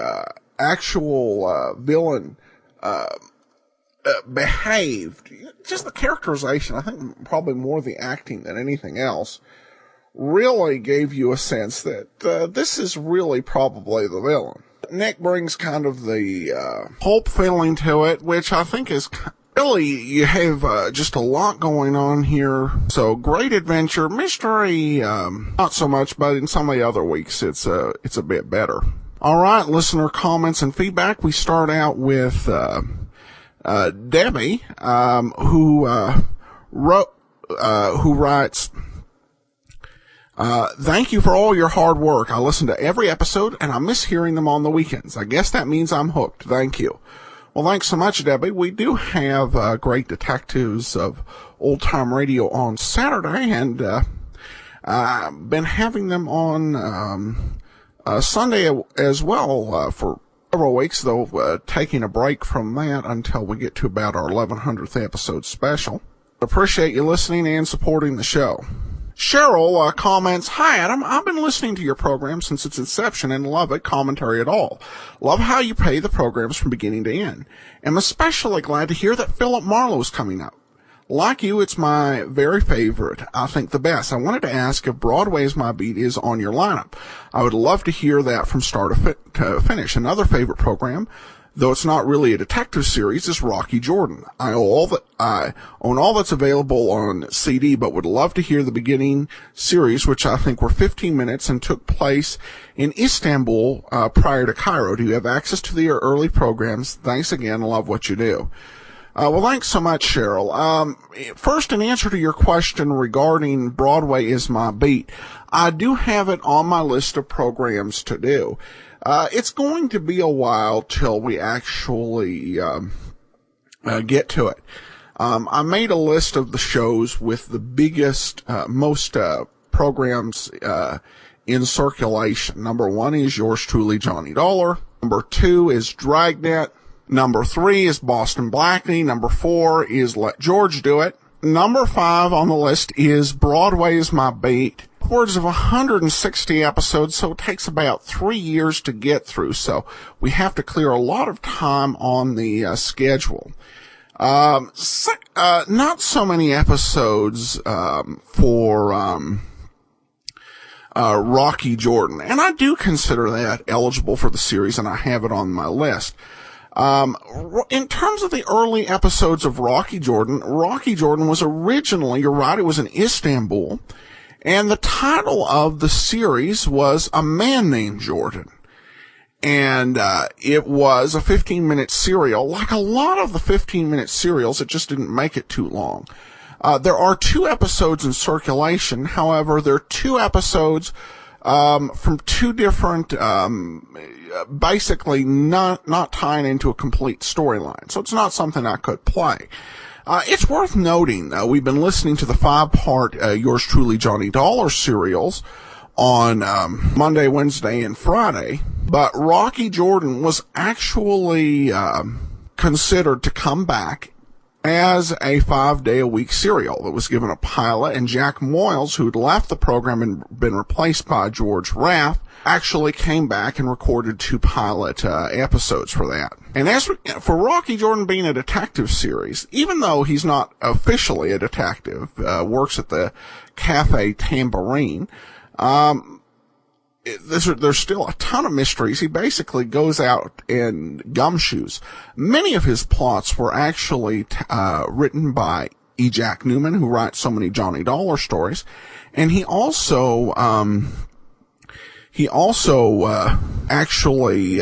actual villain behaved, just the characterization, I think probably more the acting than anything else, really gave you a sense that this is really probably the villain. Nick brings kind of the pulp feeling to it, which I think is really, you have just a lot going on here. So great adventure, mystery, not so much, but in some of the other weeks it's a bit better. All right, listener comments and feedback. We start out with Debbie, who writes, thank you for all your hard work. I listen to every episode, and I miss hearing them on the weekends. I guess that means I'm hooked. Thank you. Well, thanks so much, Debbie. We do have great detectives of old-time radio on Saturday, and I've been having them on Sunday as well for several weeks, though taking a break from that until we get to about our 1100th episode special. Appreciate you listening and supporting the show. Cheryl comments, Hi, Adam. I've been listening to your program since its inception and love it, commentary at all. Love how you pay the programs from beginning to end. I'm especially glad to hear that Philip Marlowe's coming up. Like you, it's my very favorite. I think the best. I wanted to ask if Broadway's My Beat is on your lineup. I would love to hear that from start to finish. Another favorite program, though it's not really a detective series, is Rocky Jordan. I own all that's available on CD, but would love to hear the beginning series, which I think were 15 minutes and took place in Istanbul prior to Cairo. Do you have access to the early programs? Thanks again. Love what you do. Well, thanks so much, Cheryl. First, in answer to your question regarding Broadway is My Beat, I do have it on my list of programs to do. It's going to be a while till we actually get to it. I made a list of the shows with the biggest, most programs in circulation. Number 1 is yours truly, Johnny Dollar. Number 2 is Dragnet. Number 3 is Boston Blackie. Number 4 is Let George Do It. Number 5 on the list is Broadway's My Beat. Upwards of 160 episodes, so it takes about 3 years to get through, so we have to clear a lot of time on the schedule. Not so many episodes for Rocky Jordan, and I do consider that eligible for the series, and I have it on my list. In terms of the early episodes of Rocky Jordan was originally, you're right, it was in Istanbul, and the title of the series was A Man Named Jordan. And it was a 15-minute serial. Like a lot of the 15-minute serials, it just didn't make it too long. There are 2 episodes in circulation. However, there are 2 episodes from 2 different, basically not tying into a complete storyline. So it's not something I could play. It's worth noting, though, we've been listening to the 5-part Yours Truly Johnny Dollar serials on Monday, Wednesday, and Friday, but Rocky Jordan was actually considered to come back as a 5-day-a-week serial that was given a pilot, and Jack Moyles, who'd left the program and been replaced by George Raff, actually came back and recorded 2 pilot episodes for that. And as for Rocky Jordan being a detective series, even though he's not officially a detective, works at the Cafe Tambourine, there's still a ton of mysteries. He basically goes out in gumshoes. Many of his plots were actually written by E. Jack Newman, who writes so many Johnny Dollar stories, and he also actually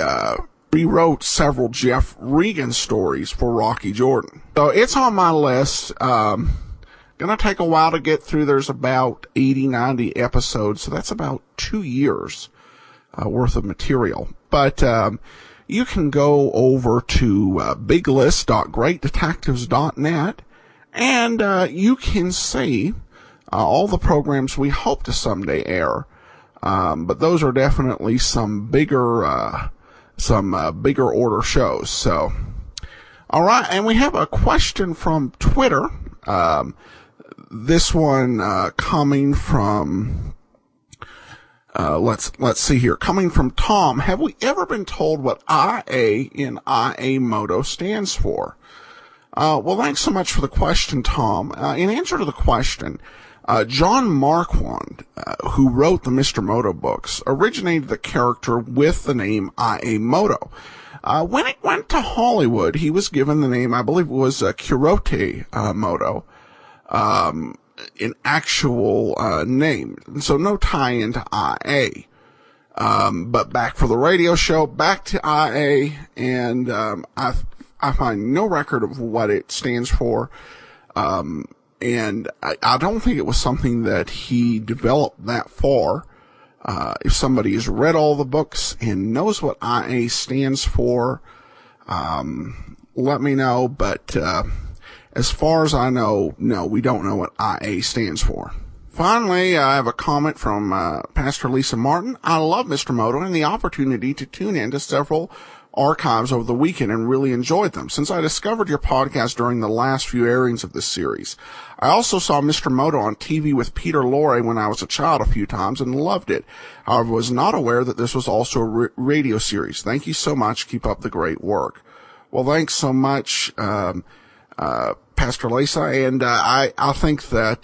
rewrote several Jeff Regan stories for Rocky Jordan. So it's on my list. Gonna take a while to get through. There's about 80, 90 episodes, so that's about 2 years worth of material. But you can go over to biglist.greatdetectives.net, and you can see all the programs we hope to someday air. But those are definitely some bigger order shows. So, all right, and we have a question from Twitter. This one coming from let's see here. Coming from Tom. Have we ever been told what IA in IA Moto stands for? Well, thanks so much for the question, Tom. In answer to the question, John Marquand, who wrote the Mr. Moto books, originated the character with the name IA Moto. When it went to Hollywood, he was given the name, I believe it was Kurote Moto, an actual name. So no tie-in to IA. But back for the radio show, back to IA, and I find no record of what it stands for. And I don't think it was something that he developed that far. If somebody has read all the books and knows what IA stands for, let me know. But as far as I know, no, we don't know what IA stands for. Finally, I have a comment from Pastor Lisa Martin. I love Mr. Moto and the opportunity to tune in to several archives over the weekend and really enjoyed them since I discovered your podcast during the last few airings of this series. I also saw Mr. Moto on TV with Peter Lorre when I was a child a few times and loved it. However, was not aware that this was also a radio series. Thank you so much. Keep up the great work. Well, thanks so much, Pastor Lisa, and I think that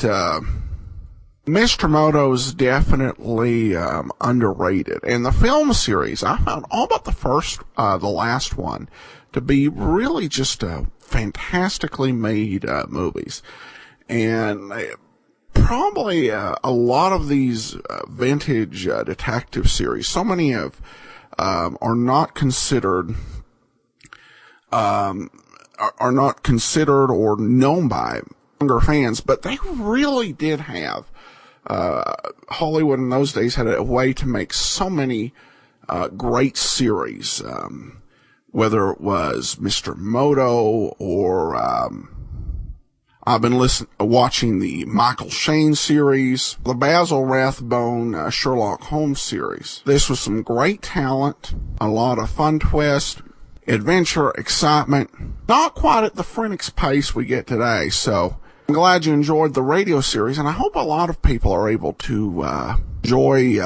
Mr. Moto's definitely underrated. And the film series, I found all but the last one, to be really just fantastically made movies. And probably a lot of these vintage detective series, so many of are not considered or known by younger fans, but they really did have. Hollywood in those days had a way to make so many great series, whether it was Mr. Moto or I've been watching the Michael Shane series, the Basil Rathbone Sherlock Holmes series. This was some great talent, a lot of fun twists, adventure, excitement, not quite at the frenetic pace we get today, so I'm glad you enjoyed the radio series, and I hope a lot of people are able to enjoy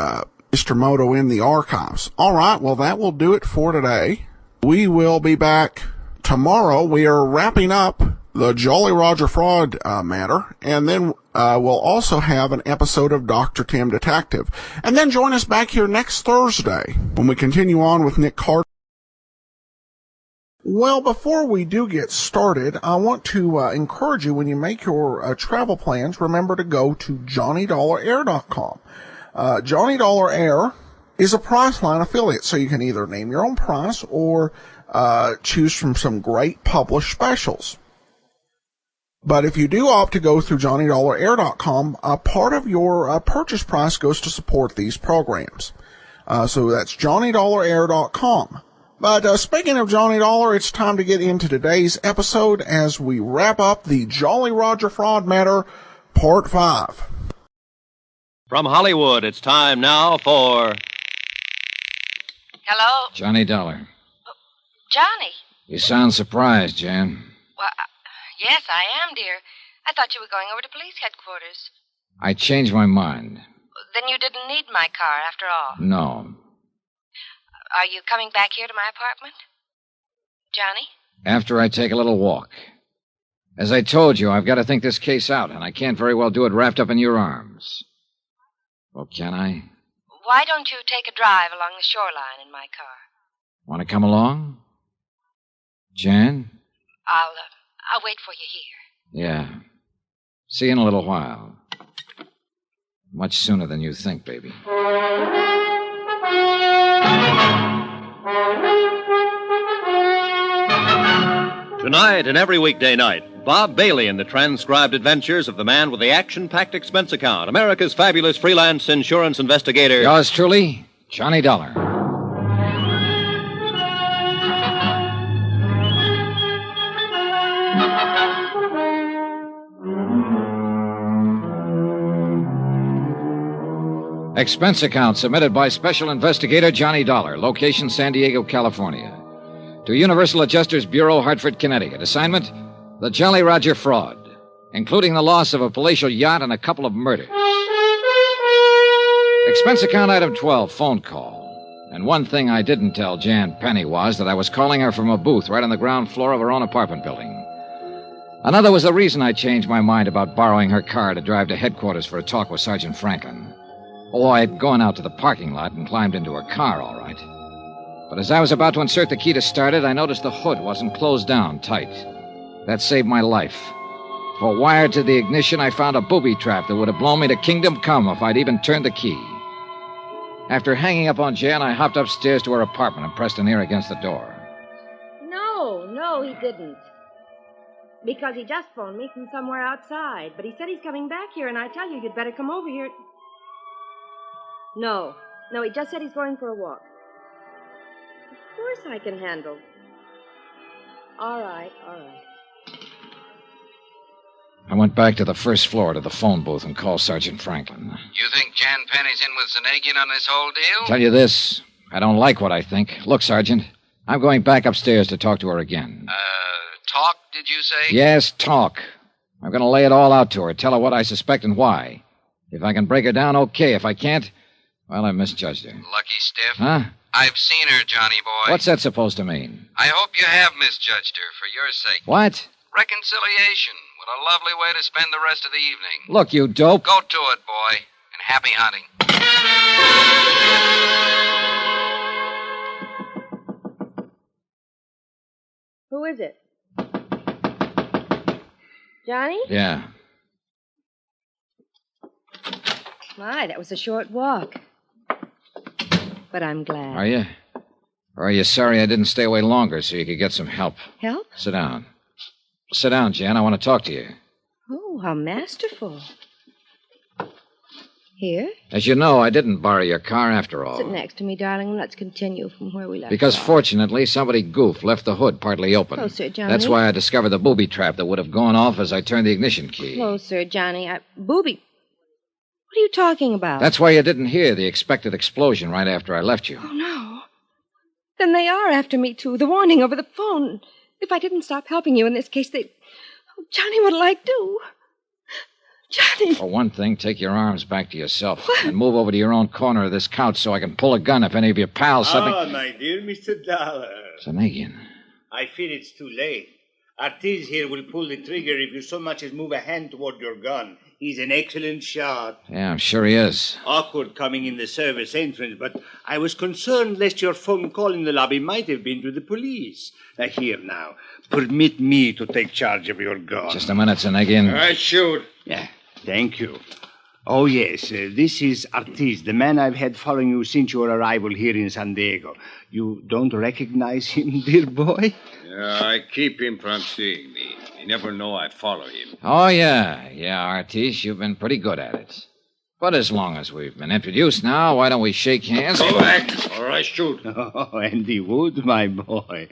Mr. Moto in the archives. All right, well, that will do it for today. We will be back tomorrow. We are wrapping up the Jolly Roger fraud matter, and then we'll also have an episode of Dr. Tim Detective. And then join us back here next Thursday when we continue on with Nick Carter. Well, before we do get started, I want to encourage you, when you make your travel plans, remember to go to JohnnyDollarAir.com. Johnny Dollar Air is a Priceline affiliate, so you can either name your own price or choose from some great published specials. But if you do opt to go through JohnnyDollarAir.com, a part of your purchase price goes to support these programs. So that's JohnnyDollarAir.com. But speaking of Johnny Dollar, it's time to get into today's episode as we wrap up the Jolly Roger fraud matter, Part 5. From Hollywood, it's time now for... Hello? Johnny Dollar. Johnny? You sound surprised, Jan. Well, Yes, I am, dear. I thought you were going over to police headquarters. I changed my mind. Then you didn't need my car after all. No. Are you coming back here to my apartment? Johnny? After I take a little walk. As I told you, I've got to think this case out, and I can't very well do it wrapped up in your arms. Well, can I? Why don't you take a drive along the shoreline in my car? Want to come along? Jan? I'll wait for you here. Yeah. See you in a little while. Much sooner than you think, baby. Tonight and every weekday night, Bob Bailey in the transcribed adventures of the man with the action-packed expense account, America's fabulous freelance insurance investigator. Yours truly, Johnny Dollar. Expense account submitted by Special Investigator Johnny Dollar, location San Diego, California. To Universal Adjusters Bureau, Hartford, Connecticut. Assignment, the Jolly Roger fraud, including the loss of a palatial yacht and a couple of murders. Expense account item 12, phone call. And one thing I didn't tell Jan Penny was that I was calling her from a booth right on the ground floor of her own apartment building. Another was the reason I changed my mind about borrowing her car to drive to headquarters for a talk with Sergeant Franklin. Oh, I'd gone out to the parking lot and climbed into her car, all right. But as I was about to insert the key to start it, I noticed the hood wasn't closed down tight. That saved my life. For wired to the ignition, I found a booby trap that would have blown me to kingdom come if I'd even turned the key. After hanging up on Jan, I hopped upstairs to her apartment and pressed an ear against the door. No, he didn't. Because he just phoned me from somewhere outside. But he said he's coming back here, and I tell you, you'd better come over here. No, he just said he's going for a walk. Of course I can handle. All right. I went back to the first floor to the phone booth and called Sergeant Franklin. You think Jan Penny's in with Zanagian on this whole deal? Tell you this, I don't like what I think. Look, Sergeant, I'm going back upstairs to talk to her again. Talk, did you say? Yes, talk. I'm going to lay it all out to her, tell her what I suspect and why. If I can break her down, okay. If I can't, well, I misjudged her. Lucky stiff. Huh? I've seen her, Johnny boy. What's that supposed to mean? I hope you have misjudged her for your sake. What? Reconciliation. What a lovely way to spend the rest of the evening. Look, you dope. Go to it, boy. And happy hunting. Who is it? Johnny? Yeah. My, that was a short walk. But I'm glad. Are you? Or are you sorry I didn't stay away longer so you could get some help? Help? Sit down. Sit down, Jan. I want to talk to you. Oh, how masterful. Here? As you know, I didn't borrow your car after all. Sit next to me, darling, and let's continue from where we left Because off. Fortunately, somebody goofed, left the hood partly open. Closer, Johnny. That's why I discovered the booby trap that would have gone off as I turned the ignition key. Closer, Johnny. Booby. What are you talking about? That's why you didn't hear the expected explosion right after I left you. Oh, no. Then they are after me, too. The warning over the phone. If I didn't stop helping you in this case, they... Oh, Johnny, what'll I do? Johnny! For one thing, take your arms back to yourself and move over to your own corner of this couch so I can pull a gun if any of your pals suddenly... Ah, my dear Mr. Dollar. Zanagian. I fear it's too late. Artiz here will pull the trigger if you so much as move a hand toward your gun. He's an excellent shot. Yeah, I'm sure he is. Awkward coming in the service entrance, but I was concerned lest your phone call in the lobby might have been to the police. Here now, permit me to take charge of your gun. Just a minute, Zanagian. I shoot. Yeah, thank you. Oh, yes, this is Artiz, the man I've had following you since your arrival here in San Diego. You don't recognize him, dear boy? Yeah, I keep him from seeing me. You never know I follow him. Oh, yeah, Artiz, you've been pretty good at it. But as long as we've been introduced now, why don't we shake hands? Go back, or I shoot. Oh, and he would, my boy.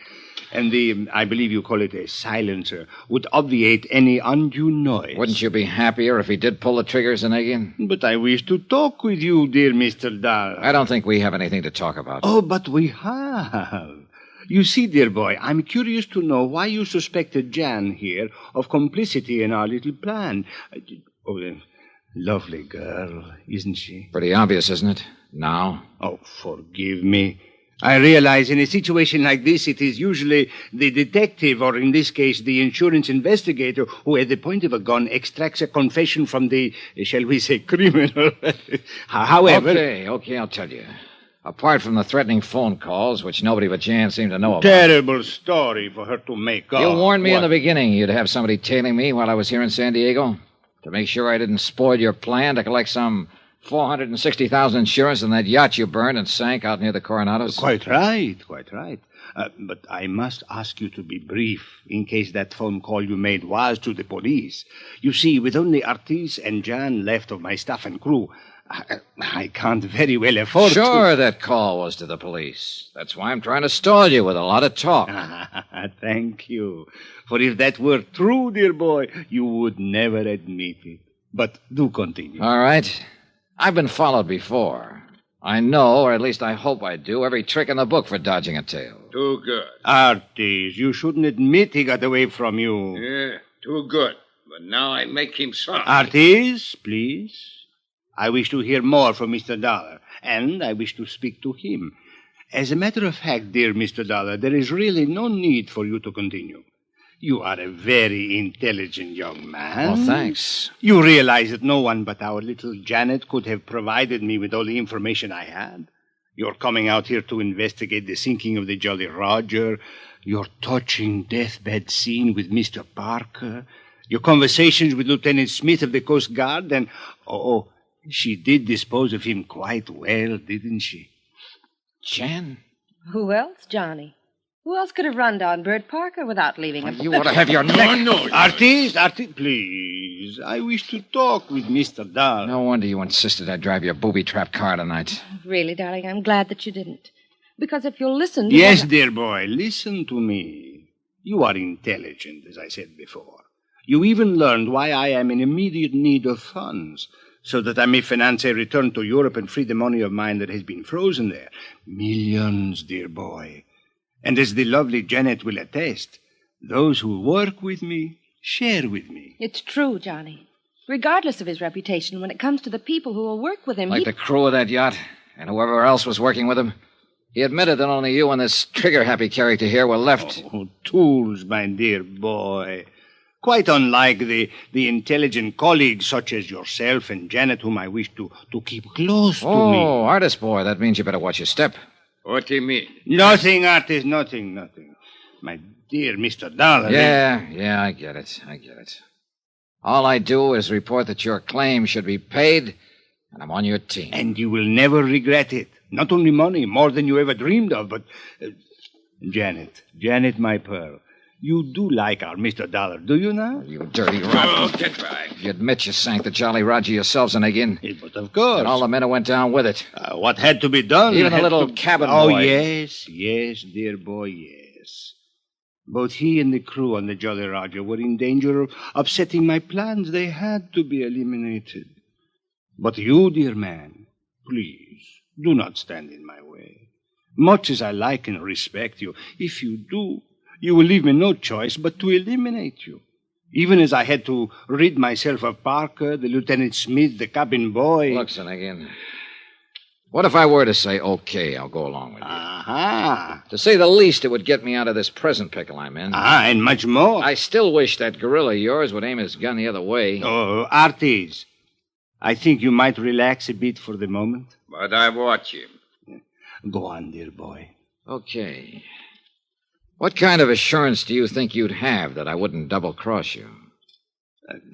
And I believe you call it a silencer, would obviate any undue noise. Wouldn't you be happier if he did pull the trigger, Zanagian? But I wish to talk with you, dear Mr. Dahl. I don't think we have anything to talk about. Oh, but we have. You see, dear boy, I'm curious to know why you suspected Jan here of complicity in our little plan. Lovely girl, isn't she? Pretty obvious, isn't it? Now? Oh, forgive me. I realize in a situation like this, it is usually the detective, or in this case, the insurance investigator, who at the point of a gun extracts a confession from the, shall we say, criminal. However... Okay, I'll tell you. Apart from the threatening phone calls, which nobody but Jan seemed to know about. Terrible story for her to make up. You warned me in the beginning you'd have somebody tailing me while I was here in San Diego to make sure I didn't spoil your plan to collect some $460,000 insurance on that yacht you burned and sank out near the Coronados. Quite right. But I must ask you to be brief in case that phone call you made was to the police. You see, with only Ortiz and Jan left of my staff and crew, I can't very well afford to... Sure, that call was to the police. That's why I'm trying to stall you with a lot of talk. Thank you. For if that were true, dear boy, you would never admit it. But do continue. All right. I've been followed before. I know, or at least I hope I do, every trick in the book for dodging a tail. Too good. Ortiz, you shouldn't admit he got away from you. Yeah, too good. But now I make him sorry. Ortiz, please. I wish to hear more from Mr. Dollar, and I wish to speak to him. As a matter of fact, dear Mr. Dollar, there is really no need for you to continue. You are a very intelligent young man. Well, thanks. You realize that no one but our little Janet could have provided me with all the information I had. You're coming out here to investigate the sinking of the Jolly Roger, your touching deathbed scene with Mr. Parker, your conversations with Lieutenant Smith of the Coast Guard, and... she did dispose of him quite well, didn't she? Jan? Who else, Johnny? Who else could have run down Bert Parker without leaving him? You ought to have your neck... No. Ortiz, please. I wish to talk with Mr. Dahl. No wonder you insisted I drive your booby-trap car tonight. Really, darling, I'm glad that you didn't. Because if you'll listen to... Yes, dear boy, listen to me. You are intelligent, as I said before. You even learned why I am in immediate need of funds, so that I may finance a return to Europe and free the money of mine that has been frozen there. Millions, dear boy. And as the lovely Janet will attest, those who work with me share with me. It's true, Johnny. Regardless of his reputation, when it comes to the people who will work with him... Like the crew of that yacht and whoever else was working with him. He admitted that only you and this trigger-happy character here were left. Oh, tools, my dear boy. Quite unlike the intelligent colleagues such as yourself and Janet, whom I wish to keep close to me. Oh, artist boy, that means you better watch your step. What do you mean? Nothing, artist, nothing. My dear Mr. Dollar. Yeah, I get it. All I do is report that your claim should be paid, and I'm on your team. And you will never regret it. Not only money, more than you ever dreamed of, but... Janet, my pearl, you do like our Mr. Dollar, do you not? You dirty rotten. Oh, get back. You admit you sank the Jolly Roger yourselves, Zanigin. But of course. And all the men who went down with it. What had to be done? Even the little cabin boy. Oh, yes, dear boy, yes. Both he and the crew on the Jolly Roger were in danger of upsetting my plans. They had to be eliminated. But you, dear man, please, do not stand in my way. Much as I like and respect you, if you do, you will leave me no choice but to eliminate you. Even as I had to rid myself of Parker, the Lieutenant Smith, the cabin boy. Look, Zanigin, what if I were to say, okay, I'll go along with you? Aha. To say the least, it would get me out of this present pickle I'm in. And much more. I still wish that gorilla of yours would aim his gun the other way. Oh, Ortiz, I think you might relax a bit for the moment. But I watch him. Go on, dear boy. Okay. What kind of assurance do you think you'd have that I wouldn't double-cross you?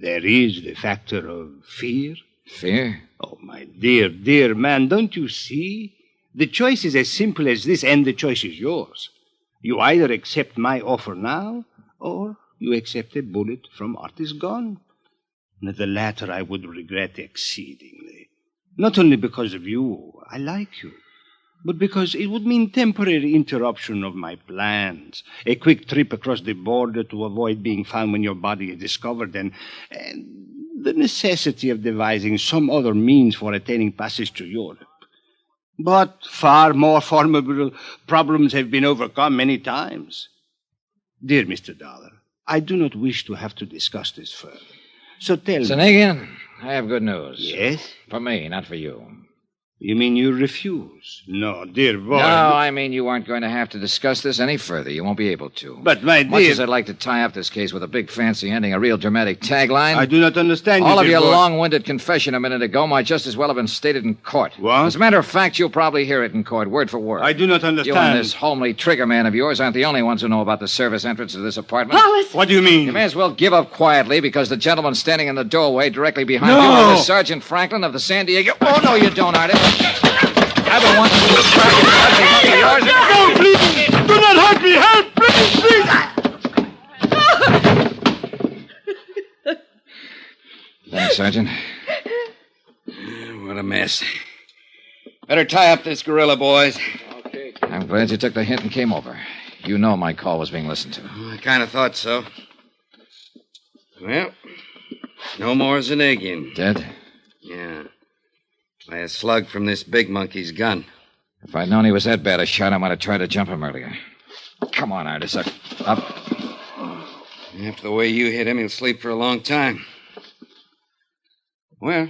There is the factor of fear. Fear? Oh, my dear man, don't you see? The choice is as simple as this, and the choice is yours. You either accept my offer now, or you accept a bullet from Artist's gun. The latter I would regret exceedingly. Not only because of you, I like you, but because it would mean temporary interruption of my plans, a quick trip across the border to avoid being found when your body is discovered, and the necessity of devising some other means for attaining passage to Europe. But far more formidable problems have been overcome many times. Dear Mr. Dollar, I do not wish to have to discuss this further. So tell me... Zanagian, I have good news. Yes? For me, not for you. You mean you refuse? No, dear boy. No, I mean you aren't going to have to discuss this any further. You won't be able to. But, my dear... Much as I'd like to tie up this case with a big fancy ending, a real dramatic tagline... I do not understand you, all of dear your boy. long-winded confession a minute ago might just as well have been stated in court. What? As a matter of fact, you'll probably hear it in court, word for word. I do not understand. You and this homely trigger man of yours aren't the only ones who know about the service entrance to this apartment. Hollis! What do you mean? You may as well give up quietly, because the gentleman standing in the doorway directly behind No! you is Sergeant Franklin of the San Diego... Oh, no, you don't, Artie. I've been wanting to crack it of yours. No, please! Do not hurt me! Help! Please, please! Thanks, Sergeant. What a mess. Better tie up this gorilla, boys. Okay. I'm glad you took the hint and came over. You know my call was being listened to. I kind of thought so. Well, no more Zanagian. Dead? Yeah. By a slug from this big monkey's gun. If I'd known he was that bad a shot, I might have tried to jump him earlier. Come on, Artis. Up. After the way you hit him, he'll sleep for a long time. Well.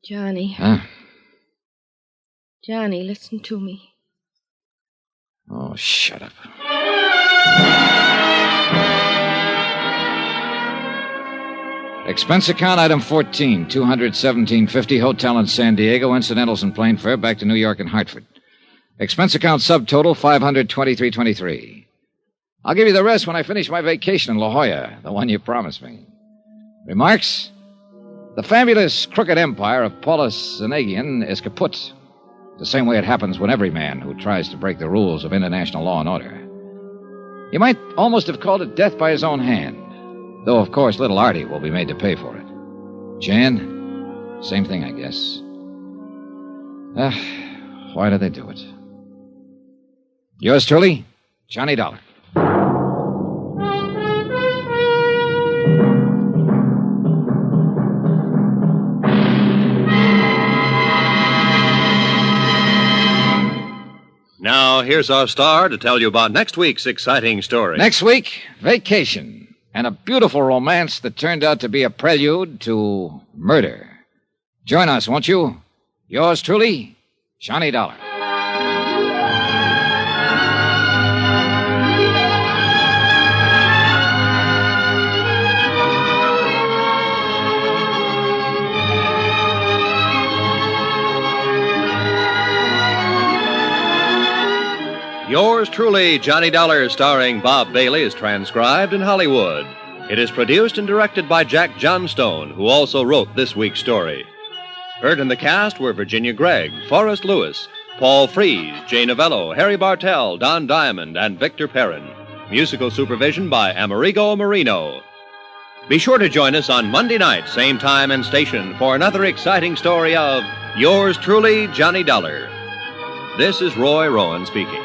Johnny. Huh? Johnny, listen to me. Oh, shut up. Expense account item 14, $217.50, hotel in San Diego, incidentals and plane fare back to New York and Hartford. Expense account subtotal $523.23. I'll give you the rest when I finish my vacation in La Jolla, the one you promised me. Remarks? The fabulous crooked empire of Paulus Zanagian is kaput, the same way it happens when every man who tries to break the rules of international law and order. You might almost have called it death by his own hand. Though, of course, little Artie will be made to pay for it. Jan, same thing, I guess. Why did they do it? Yours truly, Johnny Dollar. Now, here's our star to tell you about next week's exciting story. Next week, vacation. And a beautiful romance that turned out to be a prelude to murder. Join us, won't you? Yours truly, Johnny Dollar. Yours truly, Johnny Dollar, starring Bob Bailey, is transcribed in Hollywood. It is produced and directed by Jack Johnstone, who also wrote this week's story. Heard in the cast were Virginia Gregg, Forrest Lewis, Paul Frees, Jay Novello, Harry Bartell, Don Diamond, and Victor Perrin. Musical supervision by Amerigo Marino. Be sure to join us on Monday night, same time and station, for another exciting story of Yours truly, Johnny Dollar. This is Roy Rowan speaking.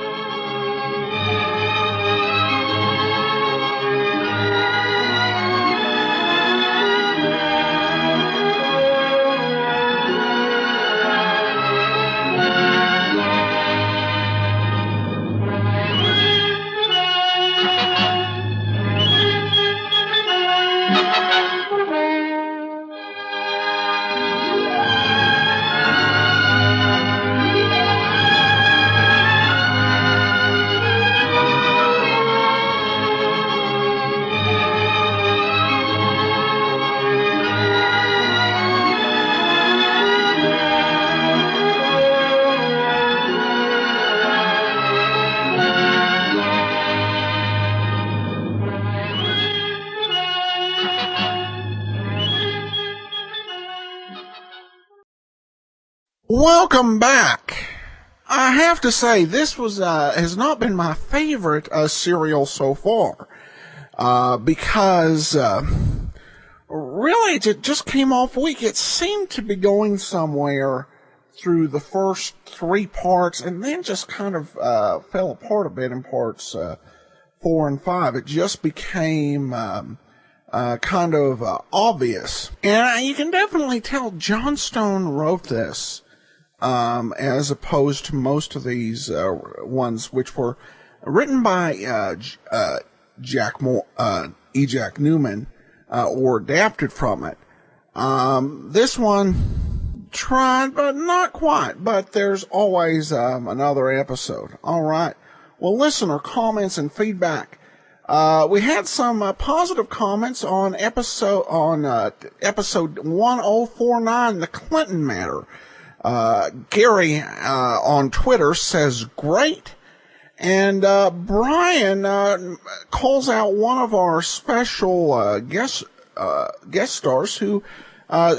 Welcome back. I have to say, this was has not been my favorite serial so far, because really it just came off weak. It seemed to be going somewhere through the first three parts, and then just kind of fell apart a bit in parts 4 and 5. It just became kind of obvious, and you can definitely tell Johnstone wrote this as opposed to most of these ones which were written by E. Jack Newman or adapted from it. This one tried, but not quite. But there's always another episode. All right. Well, listener comments and feedback. We had some positive comments on episode 1049, the Clinton matter. Gary on Twitter says great, and Brian calls out one of our special guest stars who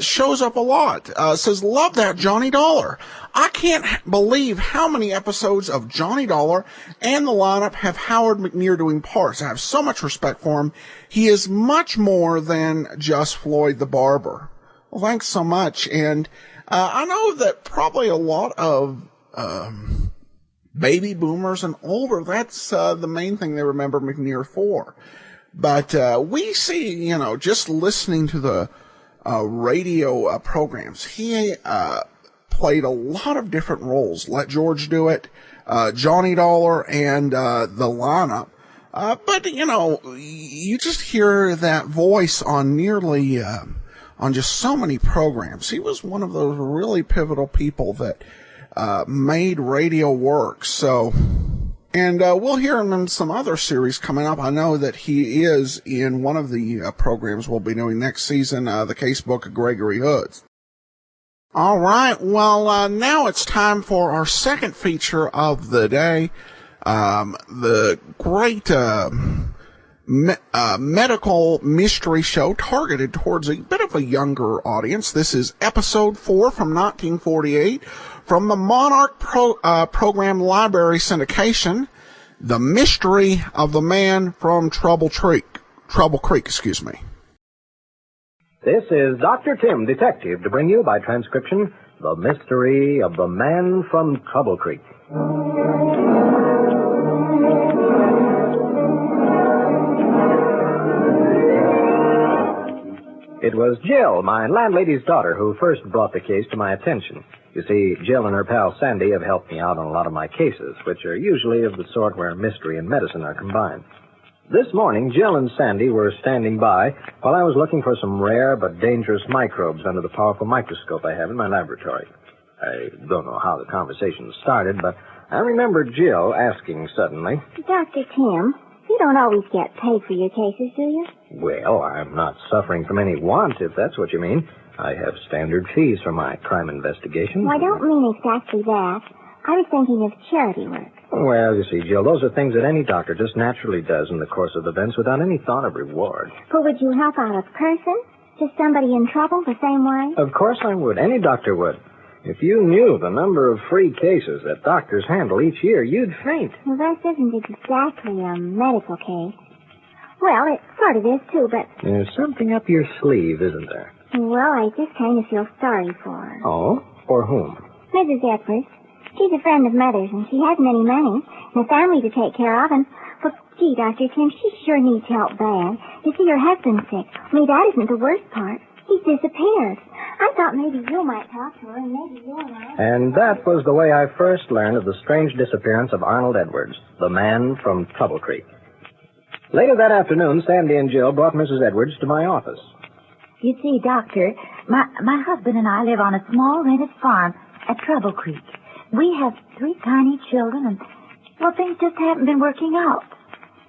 shows up a lot. Says, love that Johnny Dollar. I can't believe how many episodes of Johnny Dollar and the lineup have Howard McNear doing parts. I have so much respect for him. He is much more than just Floyd the Barber. Well, thanks so much. And I know that probably a lot of baby boomers and older, that's the main thing they remember McNear for. But we see, just listening to the radio programs, he played a lot of different roles. Let George Do It, Johnny Dollar, and the lineup. But, you just hear that voice on nearly, on just so many programs. He was one of those really pivotal people that made radio work. So, and we'll hear him in some other series coming up. I know that he is in one of the programs we'll be doing next season, the Casebook of Gregory Hoods. All right, well, now it's time for our second feature of the day, the great medical mystery show targeted towards a bit of a younger audience. This is episode 4 from 1948 from the Monarch program library syndication, The Mystery of the Man from Trouble Creek, excuse me. This is Dr. Tim, detective, to bring you by transcription, The Mystery of the Man from Trouble Creek. It was Jill, my landlady's daughter, who first brought the case to my attention. You see, Jill and her pal Sandy have helped me out on a lot of my cases, which are usually of the sort where mystery and medicine are combined. This morning, Jill and Sandy were standing by while I was looking for some rare but dangerous microbes under the powerful microscope I have in my laboratory. I don't know how the conversation started, but I remember Jill asking suddenly, Dr. Tim, you don't always get paid for your cases, do you? Well, I'm not suffering from any want, if that's what you mean. I have standard fees for my crime investigation. Well, I don't mean exactly that. I was thinking of charity work. Well, you see, Jill, those are things that any doctor just naturally does in the course of events without any thought of reward. But would you help out a person? Just somebody in trouble the same way? Of course I would. Any doctor would. If you knew the number of free cases that doctors handle each year, you'd faint. Well, this isn't exactly a medical case. Well, it sort of is, too, but... There's something up your sleeve, isn't there? Well, I just kind of feel sorry for her. Oh? For whom? Mrs. Edwards. She's a friend of Mother's, and she hasn't any money and a family to take care of, and, well, gee, Dr. Tim, she sure needs help bad. You see, her husband's sick. Only that isn't the worst part. He's disappeared. I thought maybe you might talk to her, and maybe you and I... And that was the way I first learned of the strange disappearance of Arnold Edwards, the man from Trouble Creek. Later that afternoon, Sandy and Jill brought Mrs. Edwards to my office. You see, Doctor, my husband and I live on a small rented farm at Trouble Creek. We have 3 tiny children, and, well, things just haven't been working out.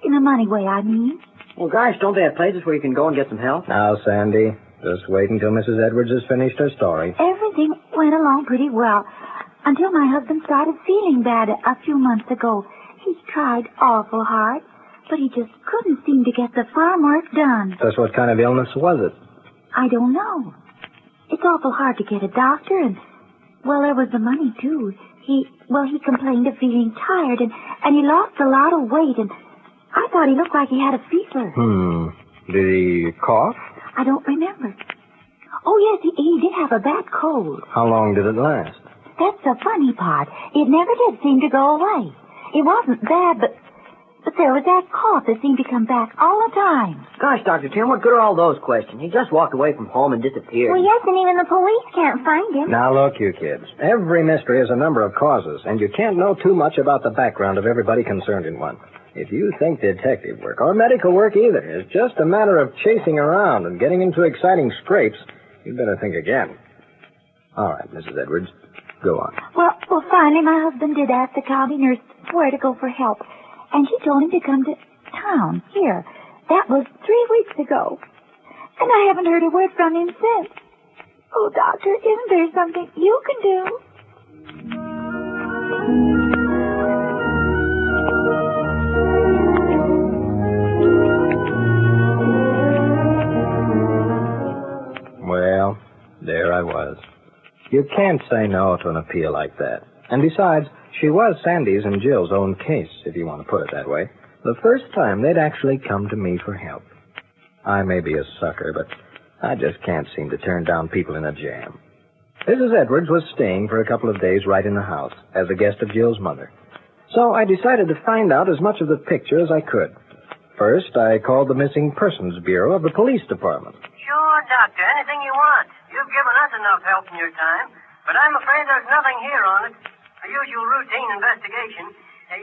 In a money way, I mean. Well, gosh, don't they have places where you can go and get some help? Now, Sandy, just wait until Mrs. Edwards has finished her story. Everything went along pretty well until my husband started feeling bad a few months ago. He tried awful hard, but he just couldn't seem to get the farm work done. Just what kind of illness was it? I don't know. It's awful hard to get a doctor, and, well, there was the money, too. He complained of feeling tired, and he lost a lot of weight, and I thought he looked like he had a fever. Did he cough? I don't remember. Oh, yes, he did have a bad cold. How long did it last? That's the funny part. It never did seem to go away. It wasn't bad, but But there was that cough that seemed to come back all the time. Gosh, Dr. Tim, what good are all those questions? He just walked away from home and disappeared. Well, yes, and even the police can't find him. Now, look, you kids. Every mystery has a number of causes, and you can't know too much about the background of everybody concerned in one. If you think detective work, or medical work either, is just a matter of chasing around and getting into exciting scrapes, you'd better think again. All right, Mrs. Edwards, go on. Well, finally, my husband did ask the county nurse where to go for help, and she told him to come to town, here. That was 3 weeks ago. And I haven't heard a word from him since. Oh, doctor, isn't there something you can do? Well, there I was. You can't say no to an appeal like that. And besides, she was Sandy's and Jill's own case, if you want to put it that way. The first time they'd actually come to me for help. I may be a sucker, but I just can't seem to turn down people in a jam. Mrs. Edwards was staying for a couple of days right in the house as a guest of Jill's mother. So I decided to find out as much of the picture as I could. First, I called the Missing Persons Bureau of the police department. Sure, Doctor, anything you want. You've given us enough help in your time, but I'm afraid there's nothing here on it. The usual routine investigation.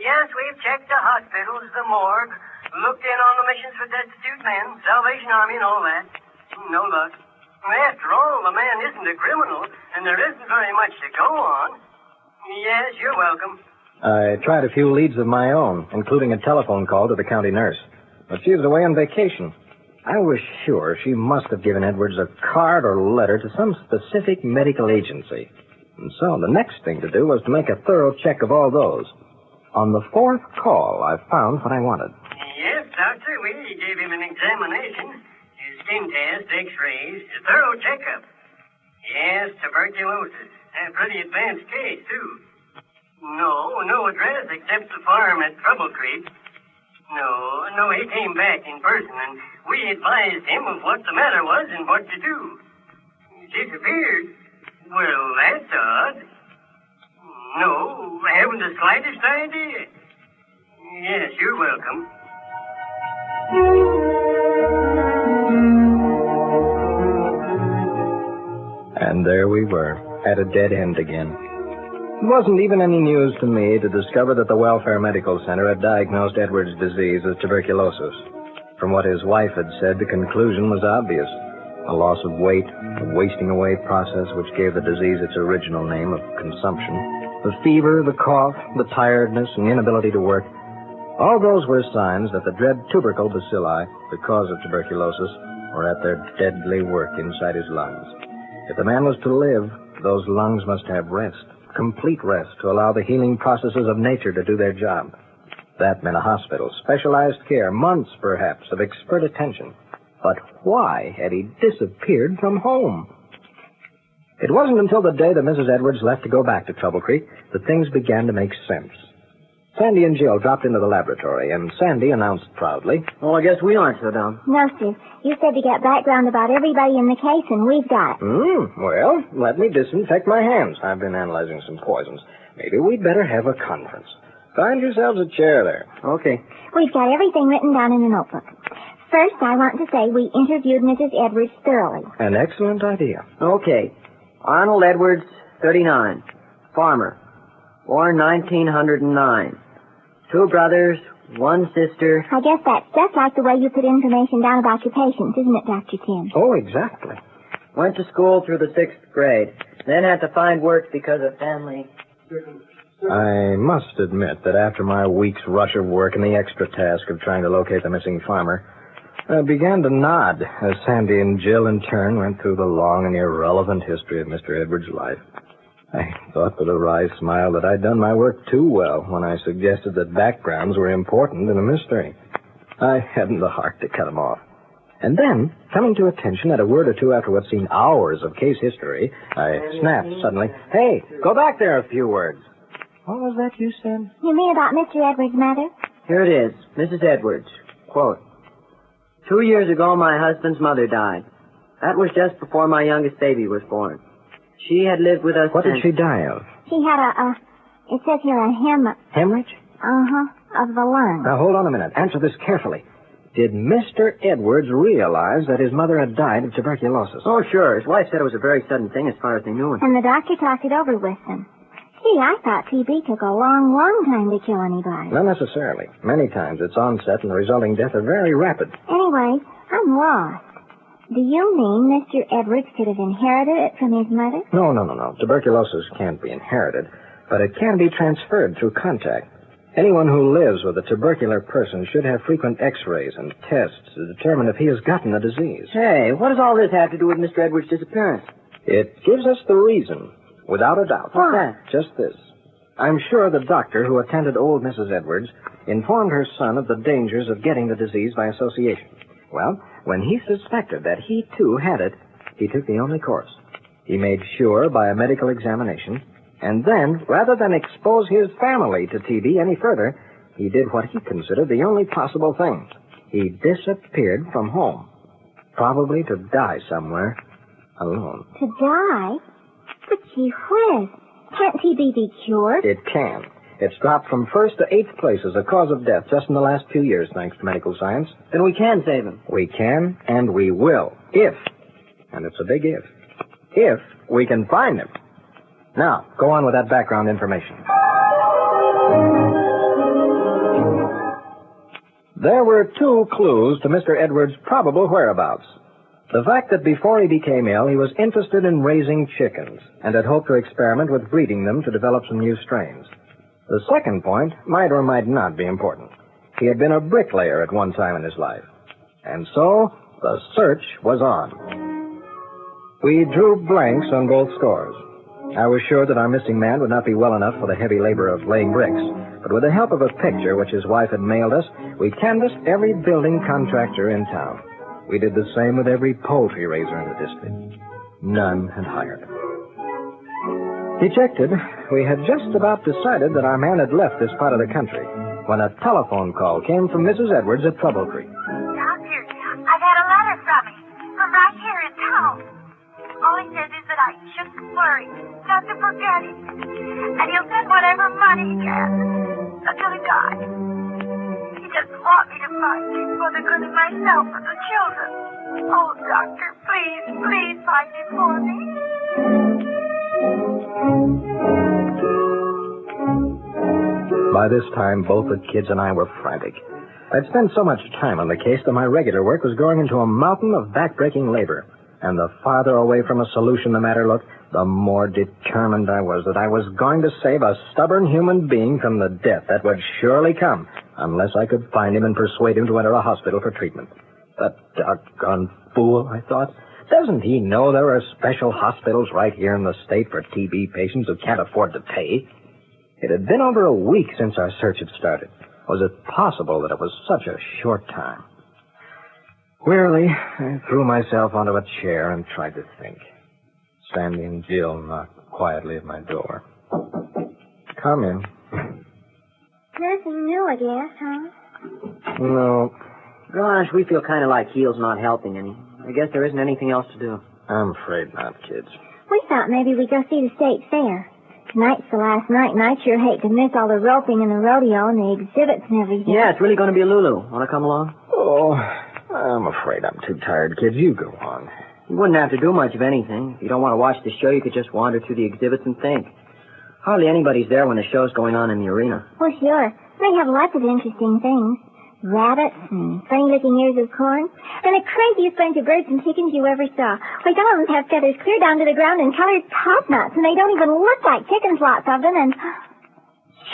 Yes, we've checked the hospitals, the morgue, looked in on the missions for destitute men, Salvation Army and all that. No luck. After all, the man isn't a criminal, and there isn't very much to go on. Yes, you're welcome. I tried a few leads of my own, including a telephone call to the county nurse. But she was away on vacation. I was sure she must have given Edwards a card or letter to some specific medical agency. And so the next thing to do was to make a thorough check of all those. On the 4th call, I found what I wanted. Yes, Doctor, we gave him an examination. His skin test, x-rays, a thorough checkup. Yes, tuberculosis. A pretty advanced case, too. No address except the farm at Trouble Creek. No, he came back in person, and we advised him of what the matter was and what to do. He disappeared. Well, that's odd. No, I haven't the slightest idea. Yes, you're welcome. And there we were, at a dead end again. It wasn't even any news to me to discover that the Welfare Medical Center had diagnosed Edwards' disease as tuberculosis. From what his wife had said, the conclusion was obvious. A loss of weight, a wasting away process which gave the disease its original name of consumption. The fever, the cough, the tiredness, and inability to work. All those were signs that the dread tubercle bacilli, the cause of tuberculosis, were at their deadly work inside his lungs. If the man was to live, those lungs must have rest. Complete rest to allow the healing processes of nature to do their job. That meant a hospital, specialized care, months perhaps of expert attention. But why had he disappeared from home? It wasn't until the day that Mrs. Edwards left to go back to Trouble Creek that things began to make sense. Sandy and Jill dropped into the laboratory, and Sandy announced proudly, Well, I guess we aren't so dumb. No, Sis. You said to get background about everybody in the case, and we've got it. Well, let me disinfect my hands. I've been analyzing some poisons. Maybe we'd better have a conference. Find yourselves a chair there. Okay. We've got everything written down in the notebook. First, I want to say we interviewed Mrs. Edwards thoroughly. An excellent idea. Okay. Arnold Edwards, 39. Farmer. Born 1909. 2 brothers, 1 sister. I guess that's just like the way you put information down about your patients, isn't it, Dr. Tim? Oh, exactly. Went to school through the 6th grade. Then had to find work because of family. I must admit that after my week's rush of work and the extra task of trying to locate the missing farmer, I began to nod as Sandy and Jill in turn went through the long and irrelevant history of Mr. Edwards' life. I thought with a wry smile that I'd done my work too well when I suggested that backgrounds were important in a mystery. I hadn't the heart to cut him off. And then, coming to attention at a word or two after what seemed hours of case history, I snapped suddenly, Hey, go back there a few words. What was that you said? You mean about Mr. Edwards' mother? Here it is. Mrs. Edwards. Quote. 2 years ago, my husband's mother died. That was just before my youngest baby was born. She had lived with us What did she die of? She had it says here a hemorrhage. Hemorrhage? Uh-huh. of the lung. Now, hold on a minute. Answer this carefully. Did Mr. Edwards realize that his mother had died of tuberculosis? Oh, sure. His wife said it was a very sudden thing as far as they knew. And the doctor talked it over with them. Gee, I thought TB took a long, long time to kill anybody. Not necessarily. Many times its onset and the resulting death are very rapid. Anyway, I'm lost. Do you mean Mr. Edwards could have inherited it from his mother? No. Tuberculosis can't be inherited, but it can be transferred through contact. Anyone who lives with a tubercular person should have frequent x-rays and tests to determine if he has gotten the disease. Hey, what does all this have to do with Mr. Edwards' disappearance? It gives us the reason, without a doubt. What's that? Just this. I'm sure the doctor who attended old Mrs. Edwards informed her son of the dangers of getting the disease by association. Well, when he suspected that he, too, had it, he took the only course. He made sure by a medical examination, and then, rather than expose his family to TB any further, he did what he considered the only possible thing. He disappeared from home, probably to die somewhere alone. To die? But gee whiz, can't TB be cured? It can. It's dropped from first to eighth place as a cause of death just in the last few years, thanks to medical science. Then we can save him. We can, and we will, if, and it's a big if we can find him. Now, go on with that background information. There were two clues to Mr. Edwards' probable whereabouts. The fact that before he became ill, he was interested in raising chickens and had hoped to experiment with breeding them to develop some new strains. The second point might or might not be important. He had been a bricklayer at one time in his life. And so, the search was on. We drew blanks on both scores. I was sure that our missing man would not be well enough for the heavy labor of laying bricks. But with the help of a picture which his wife had mailed us, we canvassed every building contractor in town. We did the same with every poultry raiser in the district. None had hired him. Dejected, we had just about decided that our man had left this part of the country when a telephone call came from Mrs. Edwards at Trouble Creek. Doctor, I've had a letter from him, from right here in town. All he says is that I shouldn't worry, not to forget him, and he'll send whatever money he can until he dies. He doesn't want me to find him for the good of myself and the children. Oh, doctor, please find him for me. By this time, both the kids and I were frantic. I'd spent so much time on the case that my regular work was growing into a mountain of back-breaking labor. And the farther away from a solution the matter looked, the more determined I was that I was going to save a stubborn human being from the death that would surely come unless I could find him and persuade him to enter a hospital for treatment. The doggone fool, I thought. Doesn't he know there are special hospitals right here in the state for TB patients who can't afford to pay? It had been over a week since our search had started. Was it possible that it was such a short time? Wearily, I threw myself onto a chair and tried to think. Sandy and Jill knocked quietly at my door. Come in. Nothing new, I guess, huh? No, Gosh, we feel kind of like Heel's not helping any. I guess there isn't anything else to do. I'm afraid not, kids. We thought maybe we'd go see the state fair. Tonight's the last night, and I'd sure hate to miss all the roping and the rodeo and the exhibits and everything. Yeah, it's really going to be a Lulu. Want to come along? Oh, I'm afraid I'm too tired, kids. You go on. You wouldn't have to do much of anything. If you don't want to watch the show, you could just wander through the exhibits and think. Hardly anybody's there when the show's going on in the arena. Well, sure. They have lots of interesting things. Rabbits and funny-looking ears of corn. And the craziest bunch of birds and chickens you ever saw. Why, some of them have feathers clear down to the ground and colored top knots, and they don't even look like chickens, lots of them, and...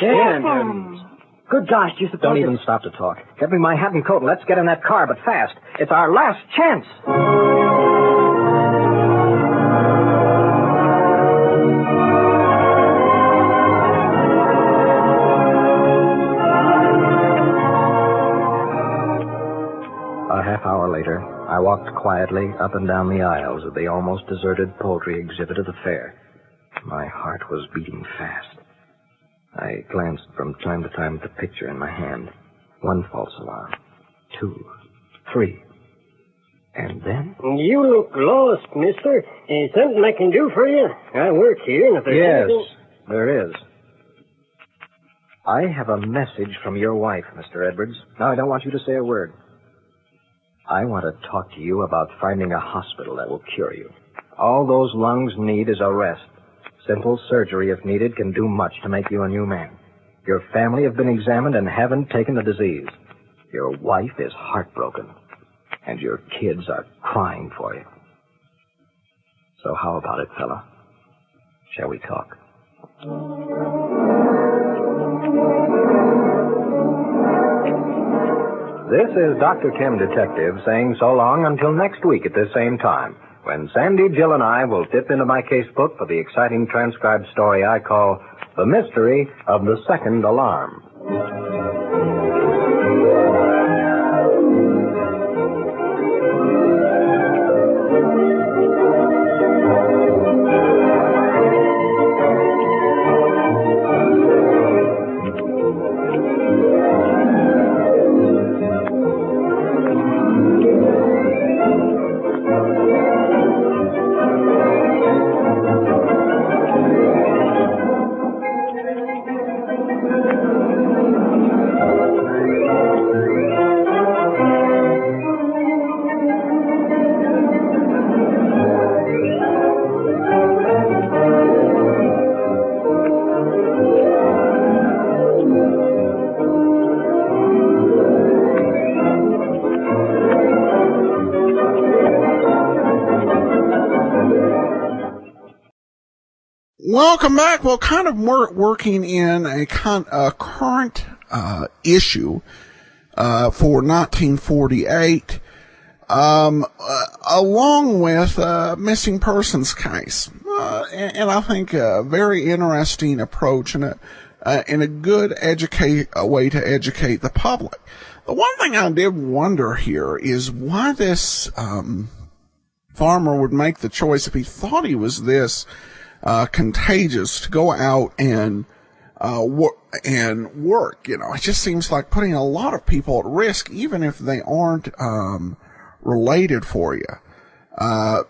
Chickens! Good gosh, do you suppose... Don't even stop to talk. Get me my hat and coat and let's get in that car, but fast. It's our last chance. A half hour later, I walked quietly up and down the aisles of the almost deserted poultry exhibit at the fair. My heart was beating fast. I glanced from time to time at the picture in my hand. 1 false alarm. 2, 3. And then... You look lost, mister. Is something I can do for you? I work here, and if there's anything... Yes, there is. I have a message from your wife, Mr. Edwards. Now, I don't want you to say a word. I want to talk to you about finding a hospital that will cure you. All those lungs need is a rest. Simple surgery, if needed, can do much to make you a new man. Your family have been examined and haven't taken the disease. Your wife is heartbroken, and your kids are crying for you. So how about it, fella? Shall we talk? This is Dr. Tim Detective saying so long until next week at this same time, when Sandy, Jill, and I will dip into my casebook for the exciting transcribed story I call The Mystery of the Second Alarm. Welcome back. Well, kind of working in a current issue for 1948, along with missing persons case, and I think a very interesting approach and a good way to educate the public. The one thing I did wonder here is why this farmer would make the choice, if he thought he was this contagious, to go out and work. You know, it just seems like putting a lot of people at risk, even if they aren't related for you.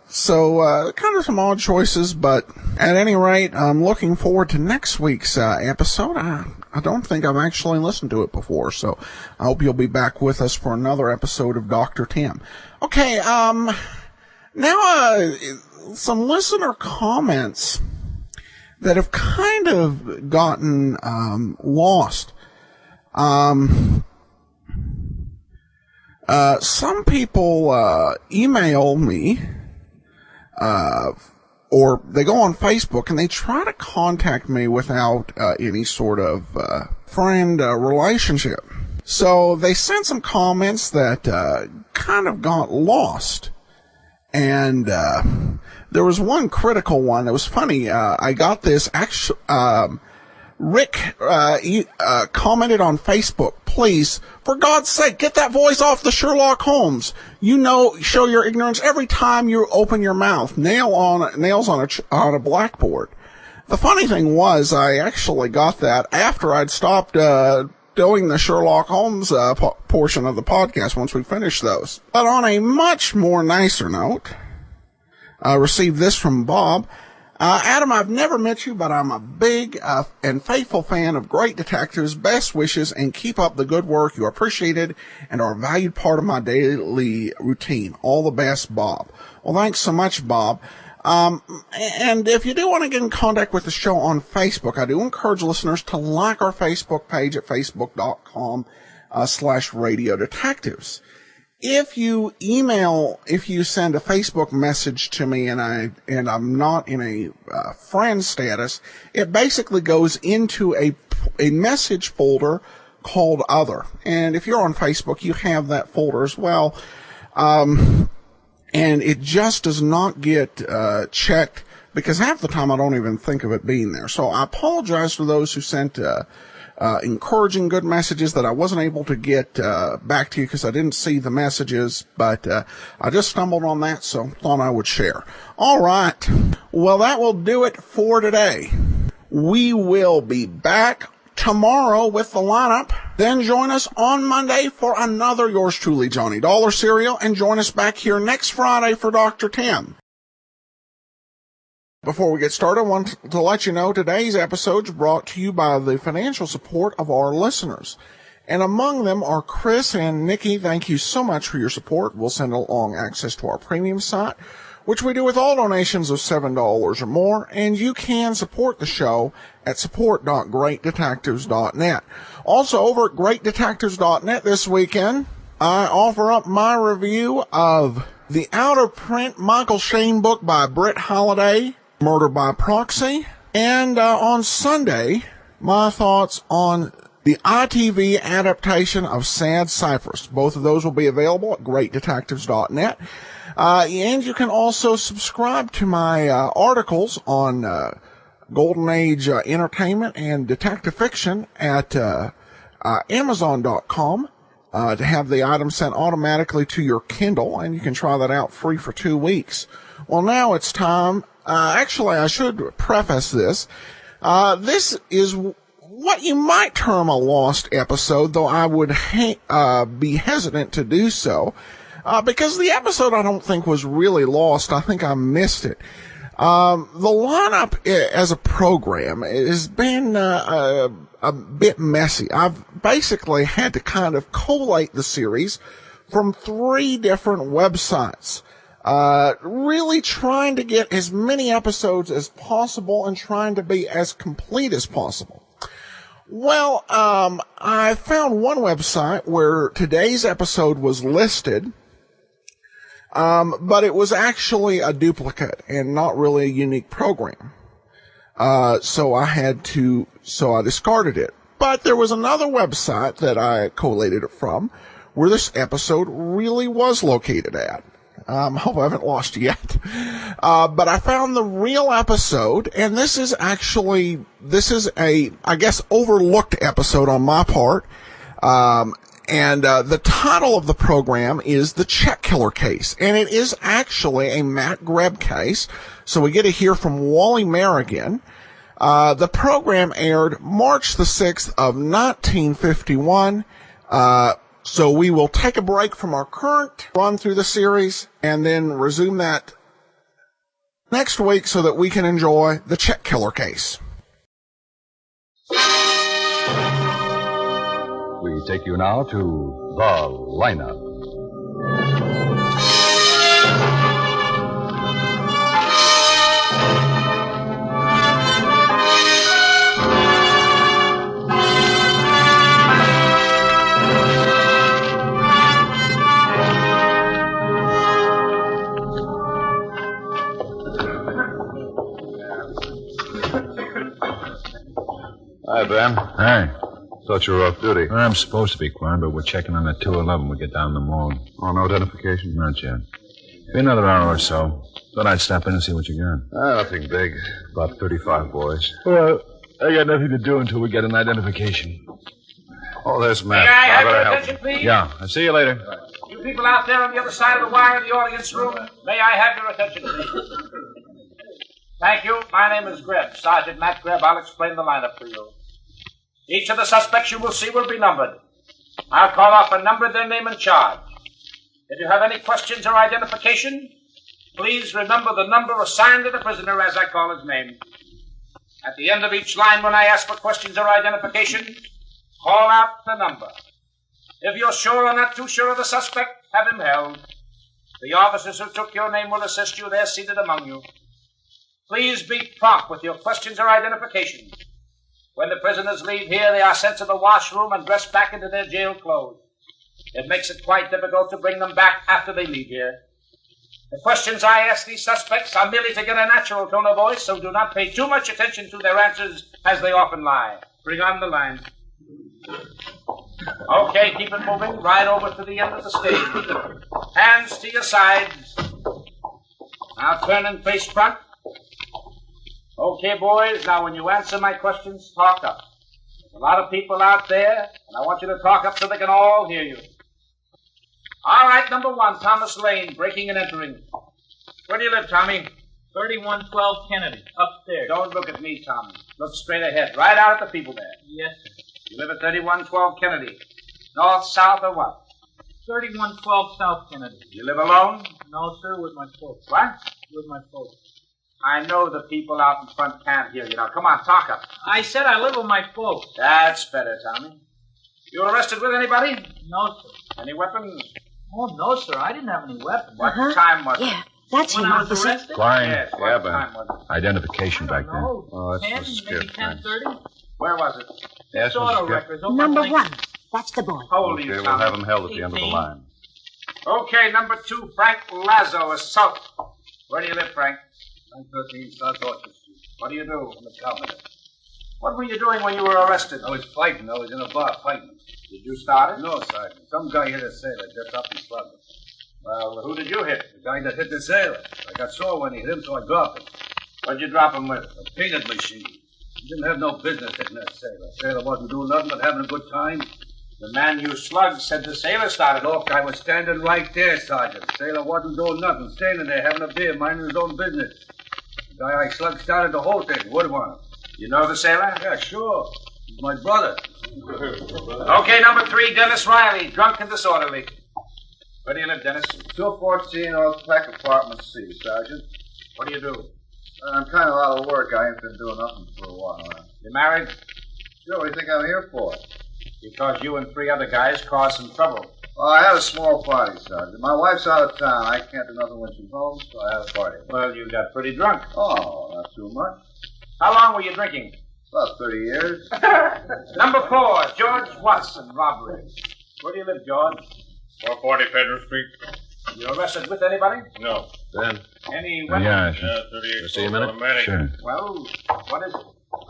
So kind of some odd choices, but at any rate, I'm looking forward to next week's episode. I don't think I've actually listened to it before, so I hope you'll be back with us for another episode of Dr. Tim. Okay, now some listener comments that have kind of gotten lost. Some people email me, or they go on Facebook and they try to contact me without any sort of friend relationship. So they sent some comments that kind of got lost. And there was one critical one that was funny. I got this. Actually, Rick commented on Facebook, "Please, for God's sake, get that voice off the Sherlock Holmes. You know, show your ignorance every time you open your mouth. Nails on a blackboard." The funny thing was, I actually got that after I'd stopped doing the Sherlock Holmes portion of the podcast once we finished those. But on a much more nicer note, I received this from Bob. Adam, I've never met you, but I'm a big and faithful fan of great detectives. Best wishes, and keep up the good work. You are appreciated and are a valued part of my daily routine. All the best, Bob. Well, thanks so much, Bob. And if you do want to get in contact with the show on Facebook, I do encourage listeners to like our Facebook page at facebook.com/Radio Detectives. If you send a Facebook message to me and I'm not in a friend status, it basically goes into a message folder called Other. And if you're on Facebook, you have that folder as well. And it just does not get checked, because half the time I don't even think of it being there. So I apologize for those who sent encouraging good messages that I wasn't able to get back to you because I didn't see the messages, but I just stumbled on that, so thought I would share. All right. Well, that will do it for today. We will be back tomorrow with the lineup. Then join us on Monday for another Yours Truly Johnny Dollar serial, and join us back here next Friday for Dr. Tim. Before we get started, I want to let you know today's episode is brought to you by the financial support of our listeners. And among them are Chris and Nikki. Thank you so much for your support. We'll send along access to our premium site, which we do with all donations of $7 or more. And you can support the show at support.greatdetectives.net. Also, over at greatdetectives.net this weekend, I offer up my review of the out-of-print Michael Shane book by Britt Holliday, Murder by Proxy, and on Sunday, my thoughts on the ITV adaptation of Sad Cypress. Both of those will be available at greatdetectives.net. And you can also subscribe to my articles on Golden Age entertainment and detective fiction at Amazon.com to have the item sent automatically to your Kindle, and you can try that out free for 2 weeks. Well, now it's time. Actually, I should preface this. This is what you might term a lost episode, though I would be hesitant to do so, because the episode I don't think was really lost. I think I missed it. The lineup as a program has been a bit messy. I've basically had to kind of collate the series from 3 different websites. Really trying to get as many episodes as possible and trying to be as complete as possible. Well, I found one website where today's episode was listed, but it was actually a duplicate and not really a unique program. So I discarded it. But there was another website that I collated it from where this episode really was located at. I hope I haven't lost you yet. But I found the real episode, and this is a, I guess, overlooked episode on my part. And the title of the program is The Check Killer Case. And it is actually a Matt Greb case. So we get to hear from Wally Merrigan. The program aired March the 6th of 1951. So we will take a break from our current run through the series and then resume that next week so that we can enjoy The Check Killer Case. We take you now to The Lineup. Hi, Ben. Hey. Thought you were off duty. I'm supposed to be, Quine, but we're checking on that 211 we get down the morgue. Oh, no identification? Not yet. Be another hour or so. Thought I'd stop in and see what you got. Nothing big. About 35 boys. Well, I got nothing to do until we get an identification. Oh, there's Matt. May I have your help attention, him. please? Yeah, I'll see you later. You people out there on the other side of the wire in the audience room, may I have your attention, please? Thank you. My name is Greb, Sergeant Matt Greb. I'll explain the lineup to you. Each of the suspects you will see will be numbered. I'll call off a number, their name, and charge. If you have any questions or identification, please remember the number assigned to the prisoner as I call his name. At the end of each line, when I ask for questions or identification, call out the number. If you're sure or not too sure of the suspect, have him held. The officers who took your name will assist you. They're seated among you. Please be prompt with your questions or identification. When the prisoners leave here, they are sent to the washroom and dressed back into their jail clothes. It makes it quite difficult to bring them back after they leave here. The questions I ask these suspects are merely to get a natural tone of voice, so do not pay too much attention to their answers, as they often lie. Bring on the line. Okay, keep it moving. Right over to the end of the stage. Hands to your sides. Now turn and face front. Okay, boys, now when you answer my questions, talk up. There's a lot of people out there, and I want you to talk up so they can all hear you. All right, number 1, Thomas Lane, breaking and entering. Where do you live, Tommy? 3112 Kennedy, upstairs. Don't look at me, Tommy. Look straight ahead, right out at the people there. Yes, sir. You live at 3112 Kennedy. North, south, or what? 3112 South Kennedy. You live alone? No, sir, with my folks. What? With my folks. I know the people out in front can't hear you. Now, come on, talk up. I said I live with my folks. That's better, Tommy. You arrested with anybody? No, sir. Any weapons? Oh, no, sir. I didn't have any weapons. What time was it? Yeah, that's When him, I was officer. arrested? Klein. Yes, Yeah, what but time was it? identification back then. No, Oh, that's 10, Mrs. maybe Skiff. thanks. 10:30. Where was it? Yes, Auto Mrs. Skiff. records over Number on 1. That's the boy. How old are Okay, you, we'll Tommy? have him held at the end of the 18. line. Okay, number 2, Frank Lazo, assault. Where do you live, Frank? 913 South Orchard Street. What do you do? I'm a cowman. What were you doing when you were arrested? I was fighting. I was in a bar fighting. Did you start it? No, Sergeant. Some guy hit a sailor just up and slugged him. Well, who did you hit? The guy that hit the sailor. I got sore when he hit him, so I dropped him. What'd you drop him with? A peanut machine. He didn't have no business hitting that sailor. Sailor wasn't doing nothing but having a good time. The man you slugged said the sailor started. Look, I was standing right there, Sergeant. Sailor wasn't doing nothing, standing there having a beer, minding his own business. The guy I slugged started the whole thing. Woodward. You know the sailor? Yeah, sure. He's my brother. Okay, number 3, Dennis Riley, drunk and disorderly. Where do you live, Dennis? 214 Old Peck Apartment C, Sergeant. What do you do? I'm kind of out of work. I ain't been doing nothing for a while. You married? Sure, what do you think I'm here for? Because you and 3 other guys caused some trouble. Oh, I had a small party, Sergeant. My wife's out of town. I can't do nothing when she's home, so I had a party. Well, you got pretty drunk. Oh, not too much. How long were you drinking? About 30 years. Number 4, George Watson, robbery. Where do you live, George? 440 Federal Street. You arrested with anybody? No. Ben. Any weapons? Yeah, sure. 38. See a minute? Automatic. Sure. Well, what is it?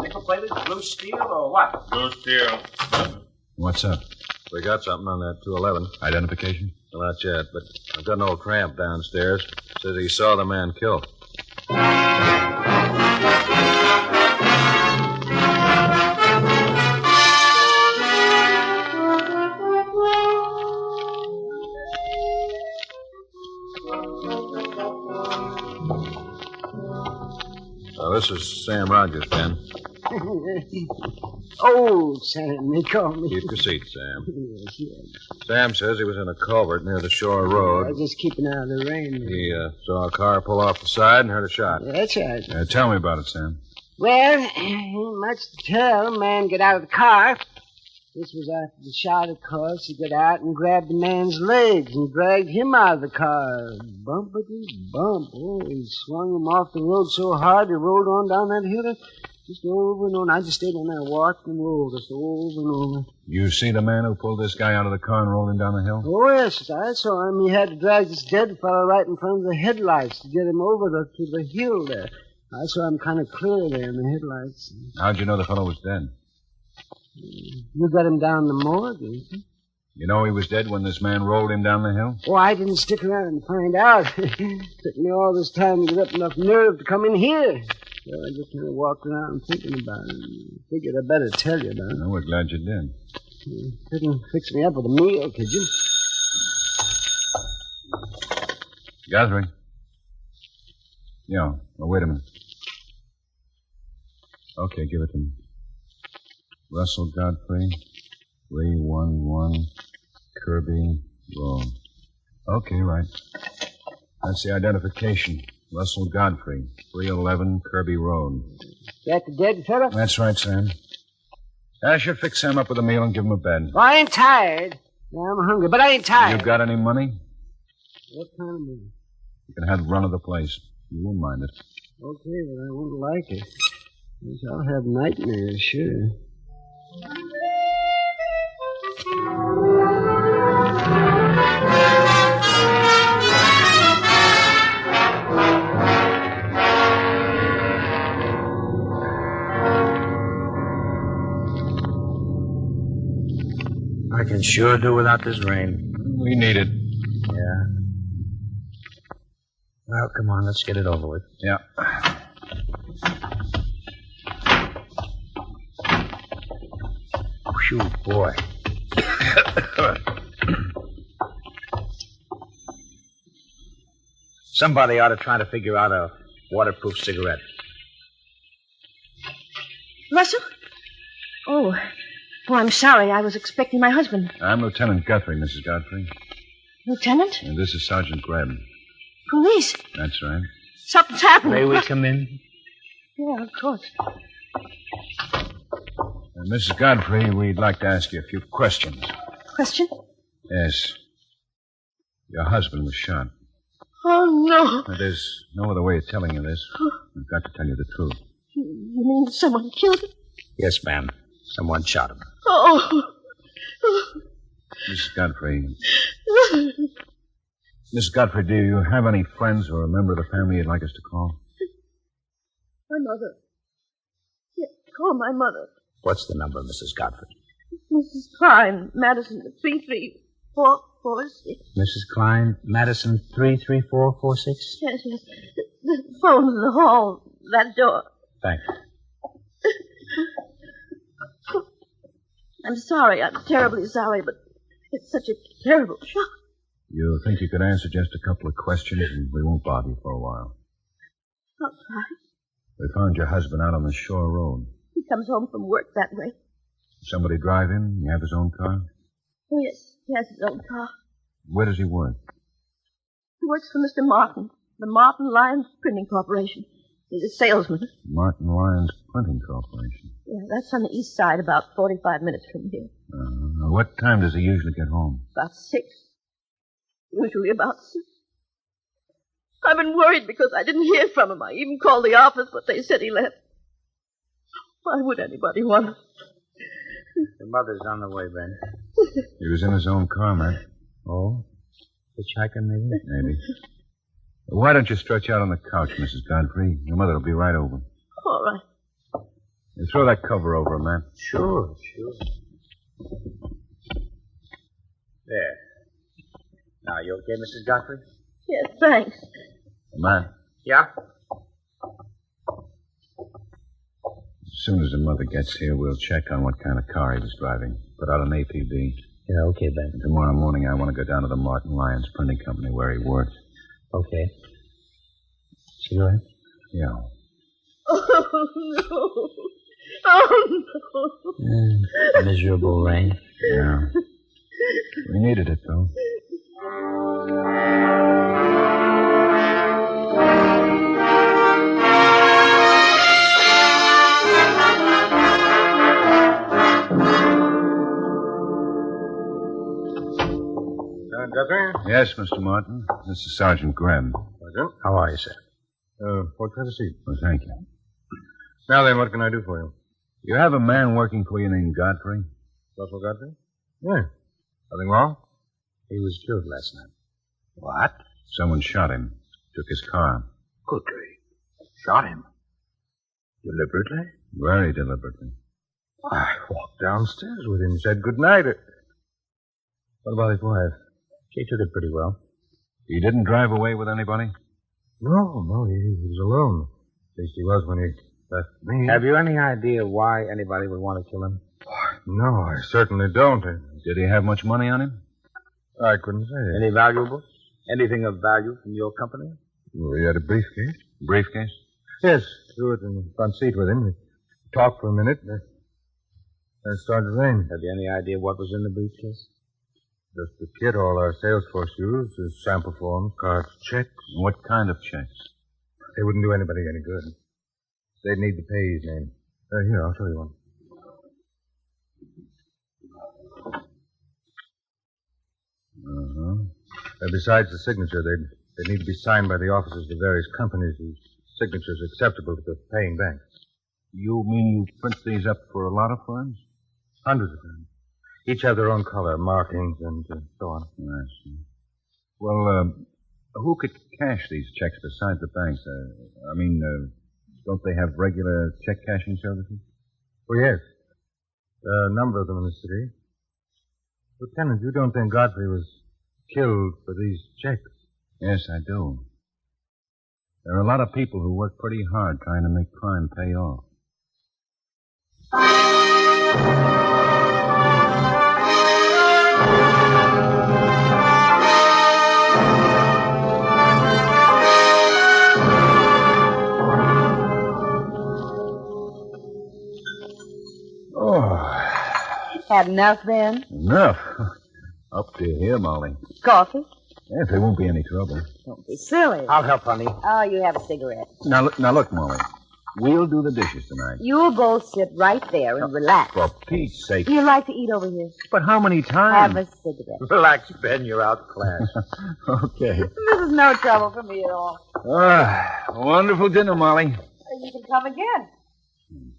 Nickel-plated, blue steel, or what? Blue steel. What's up? We got something on that 211. Identification? Well, not yet, but I've got an old tramp downstairs. Says he saw the man killed. This is Sam Rogers, Ben. Oh, Sam, they call me. Keep your seat, Sam. Yes, yes. Sam says he was in a culvert near the shore I road. was just keeping out of the rain. He saw a car pull off the side and heard a shot. That's right. Tell me about it, Sam. Well, ain't much to tell. Man get out of the car. This was after the shot, of course. He got out and grabbed the man's legs and dragged him out of the car. Bumpity bump. Oh, he swung him off the road so hard he rolled on down that hill. Just over and over. I just stayed on there and watched him roll just over and over. You see the man who pulled this guy out of the car and rolled him down the hill? Oh, yes, I saw him. He had to drag this dead fellow right in front of the headlights to get him over to the hill there. I saw him kind of clear there in the headlights. How'd you know the fellow was dead? You got him down the morgue, didn't you? You know he was dead when this man rolled him down the hill? Oh, I didn't stick around and find out. Took me all this time to get up enough nerve to come in here. So I just kind of walked around thinking about it. Figured I'd better tell you about it. No, we're glad you did. You couldn't fix me up with a meal, could you? Guthrie. Yeah. Oh, wait a minute. Okay, give it to me. Russell Godfrey, 311 Kirby Road. Okay, right. That's the identification. Russell Godfrey, 311 Kirby Road. That the dead fellow? That's right, Sam. I should fix Sam up with a meal and give him a bed. Well, I ain't tired. I'm hungry, but I ain't tired. You got any money? What kind of money? You can have run of the place. You won't mind it. Okay, but I won't like it. Guess I'll have nightmares, sure. I can sure do without this rain. We need it. Yeah. Well, come on, let's get it over with. Yeah. Phew, boy. Somebody ought to try to figure out a waterproof cigarette. Russell? Oh, I'm sorry. I was expecting my husband. I'm Lieutenant Guthrie, Mrs. Godfrey. Lieutenant? And this is Sergeant Greb. Police? That's right. Something's happened. May we come in? Yeah, of course. Mrs. Godfrey, we'd like to ask you a few questions. Question? Yes. Your husband was shot. Oh, no. There's no other way of telling you this. I've got to tell you the truth. You mean someone killed him? Yes, ma'am. Someone shot him. Oh. Mrs. Godfrey. Mrs. Godfrey, do you have any friends or a member of the family you'd like us to call? My mother. Yeah, call my mother. What's the number, Mrs. Godfrey? Mrs. Klein, Madison, 33446. Mrs. Klein, Madison 33446? Yes, yes. The phone's in the hall. That door. Thank you. I'm sorry. I'm terribly sorry, but it's such a terrible shock. You think you could answer just a couple of questions and we won't bother you for a while? I'll try. We found your husband out on the shore road. He comes home from work that way. Somebody drive him? He have his own car? Oh, yes. He has his own car. Where does he work? He works for Mr. Martin, the Martin Lyons Printing Corporation. He's a salesman. Martin Lyons Printing Corporation. Yeah, that's on the east side, about 45 minutes from here. What time does he usually get home? About 6. Usually about 6. I've been worried because I didn't hear from him. I even called the office, but they said he left. Why would anybody want him? Your mother's on the way, Ben. He was in his own car, man. Oh? Hitchhiker, maybe? Maybe. Why don't you stretch out on the couch, Mrs. Godfrey? Your mother will be right over. All right. You throw that cover over her, man. Sure. There. Now, you okay, Mrs. Godfrey? Yes, thanks. Man. Yeah? As soon as the mother gets here, we'll check on what kind of car he was driving. Put out an APB. Yeah, okay, Ben. And tomorrow morning, I want to go down to the Martin Lyons Printing Company where he works. Okay. Cigarette? Yeah. Oh, no. Oh, no. Miserable rain. Yeah. We needed it, though. Guthrie? Yes, Mr. Martin. This is Sergeant Graham. Sergeant? How are you, sir? Won't you have a seat? Well, thank you. Now then, what can I do for you? You have a man working for you named Godfrey? Russell Godfrey? Yeah. Nothing wrong? He was killed last night. What? Someone shot him. Took his car. Good grief. Shot him? Deliberately? Very deliberately. I walked downstairs with him, said good night. What about his wife? She took it pretty well. He didn't drive away with anybody? No, he was alone. At least he was when he left me. Have you any idea why anybody would want to kill him? No, I certainly don't. Did he have much money on him? I couldn't say. Any valuables? Anything of value from your company? Well, he had a briefcase. Briefcase? Yes, threw it in the front seat with him. We talked for a minute, and it started to rain. Have you any idea what was in the briefcase? Just the kit all our sales force used, his sample forms, cards, checks. What kind of checks? They wouldn't do anybody any good. They'd need the payee's name. Here, I'll show you one. Besides the signature, they'd need to be signed by the officers of the various companies whose signature is acceptable to the paying bank. You mean you print these up for a lot of firms? Hundreds of them. Each have their own color, markings, and so on. I see. Well, who could cash these checks besides the banks? Don't they have regular check cashing services? Oh, yes. There are a number of them in the city. Lieutenant, you don't think Godfrey was killed for these checks? Yes, I do. There are a lot of people who work pretty hard trying to make crime pay off. Had enough then? Enough. Up to here, Molly. Coffee? If there won't be any trouble. Don't be silly. I'll help, honey. Oh, you have a cigarette. Now, look, Molly. We'll do the dishes tonight. You'll both sit right there and relax. For Pete's sake. You like to eat over here? But how many times? Have a cigarette. Relax, Ben. You're outclassed. Okay. This is no trouble for me at all. Wonderful dinner, Molly. You can come again.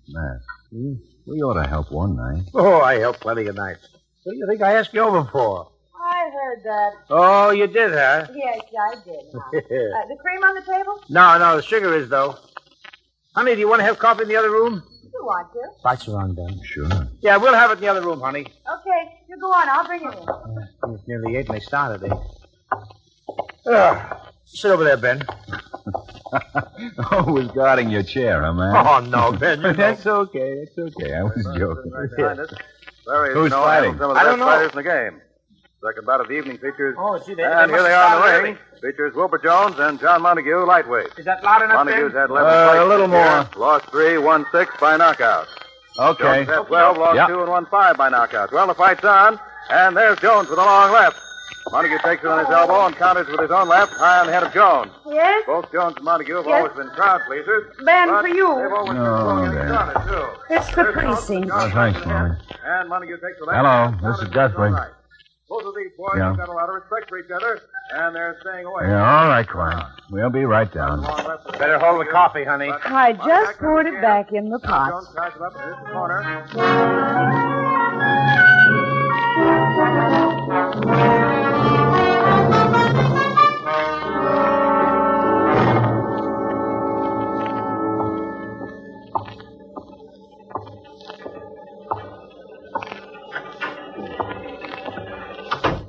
Matt, we ought to help one night. Oh, I helped plenty of nights. What do you think I asked you over for? I heard that. Oh, you did, huh? Yes, I did. The cream on the table? No, the sugar is, though. Honey, do you want to have coffee in the other room? You want to? Lights are on, Ben. Sure. Yeah, we'll have it in the other room, honey. Okay, you go on. I'll bring it in. It's nearly 8 and they started 8. Sit over there, Ben. Always guarding your chair, huh, man? Oh, no, Ben. That's okay. I was joking. Who's fighting? Some of the best fighters in the game. Second bout of the evening features. Oh, gee, And here they are in the ring. Features Wilbur Jones and John Montague, lightweight. Is that loud enough, Montague's Ben? had 11 fights. A little this year. more. Lost 3, won 6 by knockout. Okay. Jones had 12, lost 2, and won 5 by knockout. Well, the fight's on, and there's Jones with a long left. Montague takes it on his elbow and counters with his own left, high on the head of Jones. Yes? Both Jones and Montague have Yes? always been crowd pleasers. Ben, but for you. They've always been Oh, slow getting there. started, too. It's the precinct. Oh, thanks, Molly. And Montague takes the left. Hello, and this is counters with his Guthrie. own right. Both of these boys Yeah. have got a lot of respect for each other, and they're staying away. Yeah, all right, Clyde. We'll be right down. Better hold the coffee, honey. I just poured it back in the pot. Jones ties it up in his corner.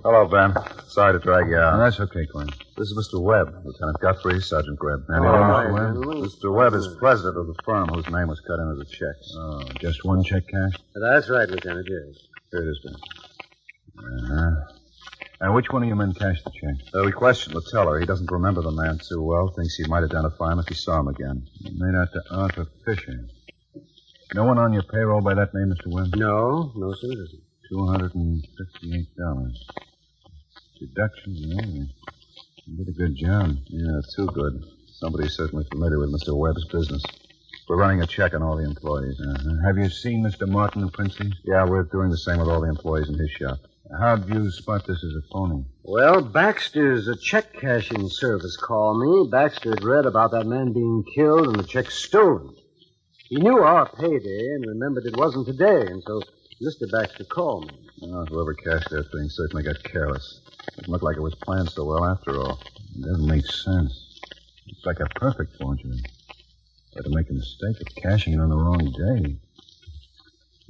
Hello, Ben. Sorry to drag you out. That's okay, Clyde. This is Mr. Webb, Lieutenant Guthrie, Sergeant Greb. Mr. Webb? Mr. Webb is president of the firm whose name was cut in as a check. Oh, just one check cash? That's right, Lieutenant, yes. Here it is, Ben. Uh-huh. And which one of you men cashed the check? We questioned the teller. He doesn't remember the man too well. Thinks he might identify him if he saw him again. Made out to Arthur Fisher. No one on your payroll by that name, Mr. Webb? No, sir. $258. Deductions and everything. You did a good job. Yeah, too good. Somebody's certainly familiar with Mr. Webb's business. We're running a check on all the employees. Uh-huh. Have you seen Mr. Martin and Princey? Yeah, we're doing the same with all the employees in his shop. How'd you spot this as a phony? Well, Baxter's check cashing service called me. Baxter had read about that man being killed and the check stolen. He knew our payday and remembered it wasn't today, and so Mr. Baxter called me. Oh, whoever cashed that thing certainly got careless. Doesn't look like it was planned so well after all. It doesn't make sense. It's like a perfect forgery. Had to make a mistake of cashing it on the wrong day.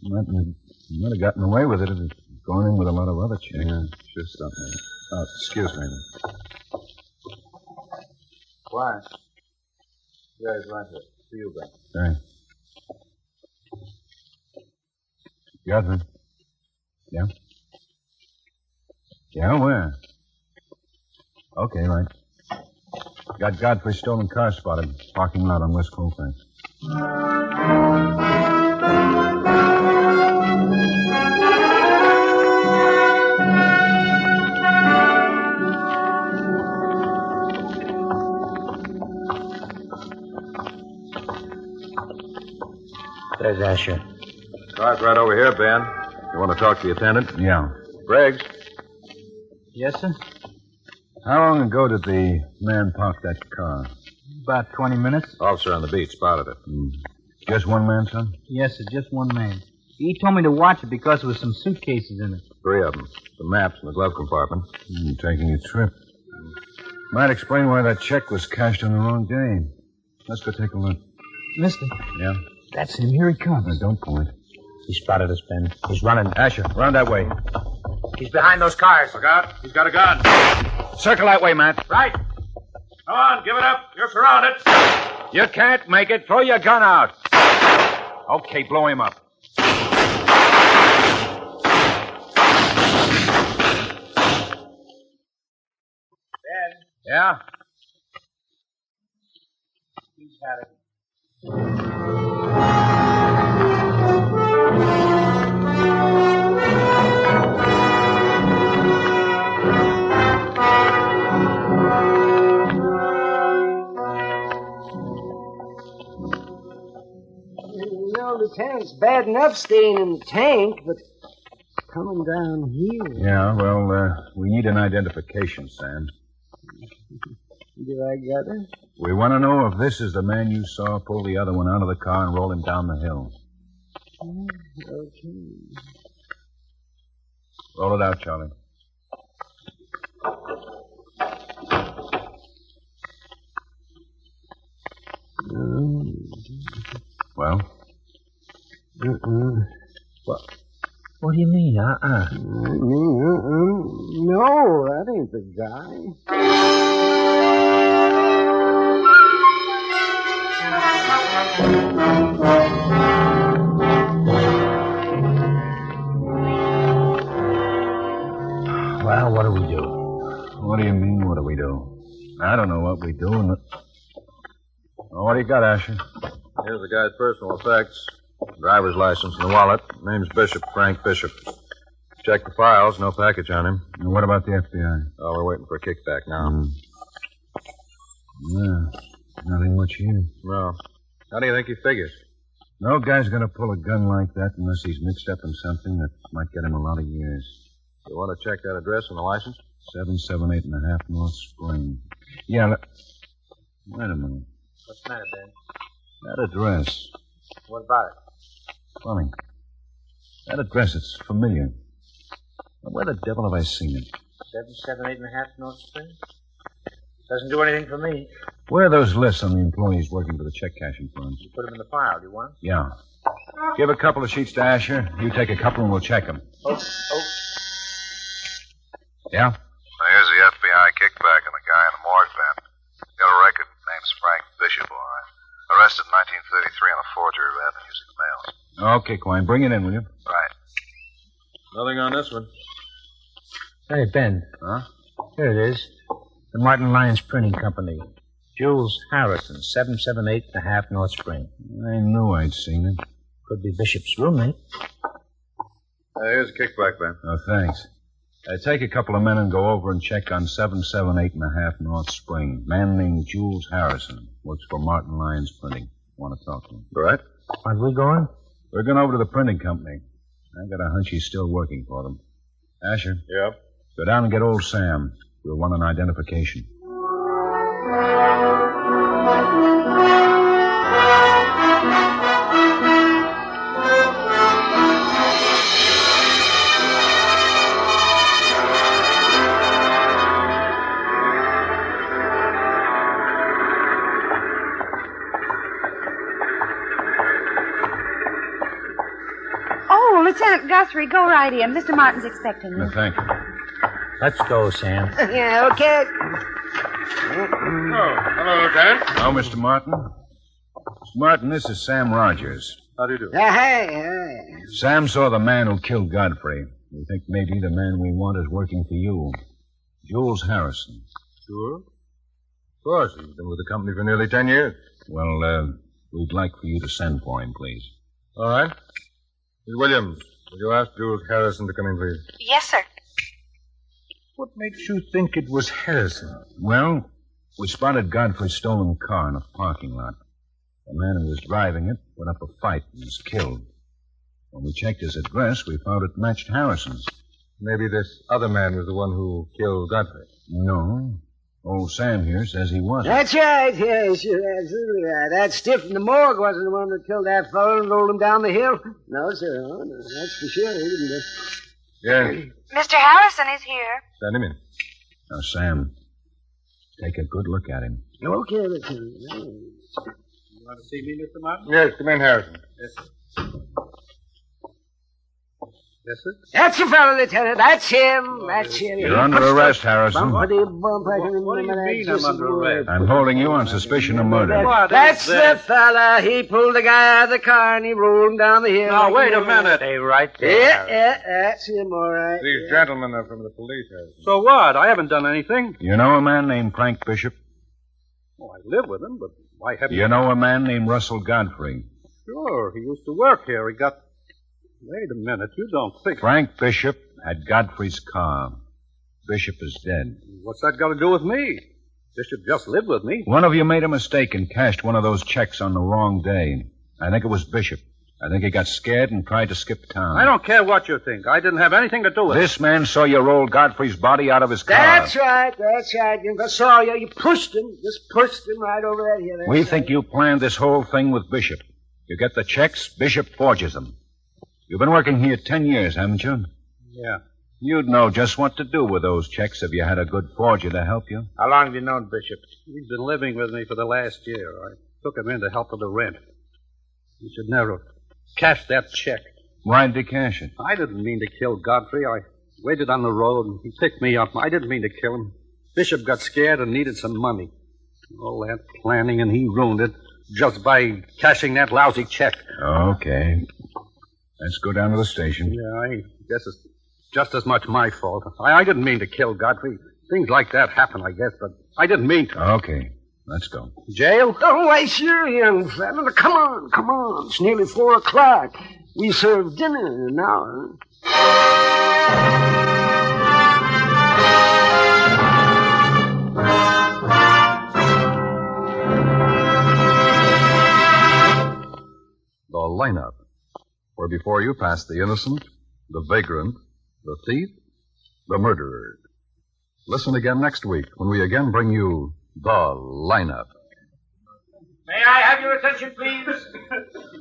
Might have gotten away with it if it's gone in with a lot of other checks. Yeah, sure something. Oh, excuse me. Why? Yeah, he's right here. See you, Ben. Thanks. Guthrie. Yeah? Yeah, where? Okay, right. Got Godfrey's stolen car spotted. Parking lot on West Colfax. There's Asher. Car's right over here, Ben. You want to talk to the attendant? Yeah. Briggs. Yes, sir? How long ago did the man park that car? About 20 minutes. Officer on the beat spotted it. Just one man, son? Yes, sir, just one man. He told me to watch it because there was some suitcases in it. 3 of them. The maps in the glove compartment. Taking a trip. Might explain why that check was cashed on the wrong day. Let's go take a look. Mister. Yeah? That's him. Here he comes. Don't point. He spotted us, Ben. He's running. Asher, round that way. He's behind those cars. Look out. He's got a gun. Circle that way, Matt. Right. Come on, give it up. You're surrounded. You can't make it. Throw your gun out. Okay, blow him up. Ben. Yeah? He's had it. it's bad enough staying in the tank, but coming down here. Yeah, well, we need an identification, Sam. Do I got it? We want to know if this is the man you saw pull the other one out of the car and roll him down the hill. Okay. Roll it out, Charlie. Well? What do you mean, No, that ain't the guy. Well, what do we do? What do you mean, what do we do? I don't know what we do. Well, what do you got, Asher? Here's the guy's personal effects. Driver's license and the wallet. Name's Bishop, Frank Bishop. Check the files, no package on him. And what about the FBI? Oh, we're waiting for a kickback now. Yeah, nothing much here. No. How do you think he figures? No guy's gonna pull a gun like that unless he's mixed up in something that might get him a lot of years. You want to check that address on the license? 778 and a half North Spring. Yeah, wait a minute. What's the matter, Ben? That address. What about it? Funny. That address, it's familiar. Now, where the devil have I seen it? 778 and a half North Spring? Doesn't do anything for me. Where are those lists on the employees working for the check cashing firms? You put them in the file. Do you want them? Yeah. Give a couple of sheets to Asher. You take a couple and we'll check them. Oh. Yeah? Now, here's the FBI kickback on the guy in the morgue van. Got a record. Name's Frank Bishop, all right. Arrested in 1933 on a forgery rather than using the mails. Okay, Quine. Bring it in, will you? Right. Nothing on this one. Hey, Ben. Huh? Here it is. The Martin Lyons Printing Company. Jules Harrison, 778 and a half North Spring. I knew I'd seen it. Could be Bishop's roommate. Here's a kickback, Ben. Oh, thanks. Take a couple of men and go over and check on 778 and a half North Spring. Man named Jules Harrison. Works for Martin Lyons Printing. Want to talk to him. All right. Aren't we going? We're going over to the printing company. I got a hunch he's still working for them. Asher? Yeah? Go down and get old Sam. We'll want an identification. Oh, Lieutenant Guthrie, go right in. Mr. Martin's expecting you. No, thank you. Let's go, Sam. Yeah, okay. Oh, hello, Lieutenant. Oh, Mr. Martin. Mr. Martin, this is Sam Rogers. How do you do? Hey. Sam saw the man who killed Godfrey. We think maybe the man we want is working for you. Jules Harrison. Sure. Of course. He's been with the company for nearly 10 years. Well, we'd like for you to send for him, please. All right. Miss Williams, will you ask Jules Harrison to come in, please? Yes, sir. What makes you think it was Harrison? Well, we spotted Godfrey's stolen car in a parking lot. The man who was driving it put up a fight and was killed. When we checked his address, we found it matched Harrison's. Maybe this other man was the one who killed Godfrey. No. Old Sam here says he wasn't. That's right. Yes, you're absolutely right. That stiff in the morgue wasn't the one that killed that fellow and rolled him down the hill. No, sir. Oh, no, that's for sure. He didn't do it. Yes. Mr. Harrison is here. Send him in. Now, Sam, take a good look at him. Okay, Lieutenant. You want to see me, Mr. Martin? Yes, come in, Harrison. Yes, sir. Yes, sir? That's the fellow, Lieutenant. That's him. That's him. You're under arrest, Harrison. What do you mean I'm under arrest? I'm holding you on suspicion of murder. That's the fella. He pulled the guy out of the car and he rolled him down the hill. Now, wait a minute. Stay right there. Yeah, that's him, all right. These gentlemen are from the police, Harrison. So what? I haven't done anything. You know a man named Frank Bishop? Oh, I live with him, but why haven't You know a man named Russell Godfrey? Sure, he used to work here. He got... Wait a minute. You don't think... Frank Bishop had Godfrey's car. Bishop is dead. What's that got to do with me? Bishop just lived with me. One of you made a mistake and cashed one of those checks on the wrong day. I think it was Bishop. I think he got scared and tried to skip town. I don't care what you think. I didn't have anything to do with it. This man saw you roll Godfrey's body out of his car. That's right. I saw you. You pushed him. Just pushed him right over that hill. We think you planned this whole thing with Bishop. You get the checks, Bishop forges them. You've been working here 10 years, haven't you? Yeah. You'd know just what to do with those checks if you had a good forger to help you. How long have you known Bishop? He's been living with me for the last year. I took him in to help with the rent. You should never have cashed that check. Why did he cash it? I didn't mean to kill Godfrey. I waited on the road, and he picked me up. I didn't mean to kill him. Bishop got scared and needed some money. All that planning, and he ruined it just by cashing that lousy check. Okay. Let's go down to the station. Yeah, I guess it's just as much my fault. I didn't mean to kill Godfrey. Things like that happen, I guess, but I didn't mean to. Okay. Let's go. Jail? Don't waste your young fella. Come on. It's nearly 4 o'clock. We serve dinner in an hour. The lineup, where before you pass the innocent, the vagrant, the thief, the murderer. Listen again next week when we again bring you The Lineup. May I have your attention, please?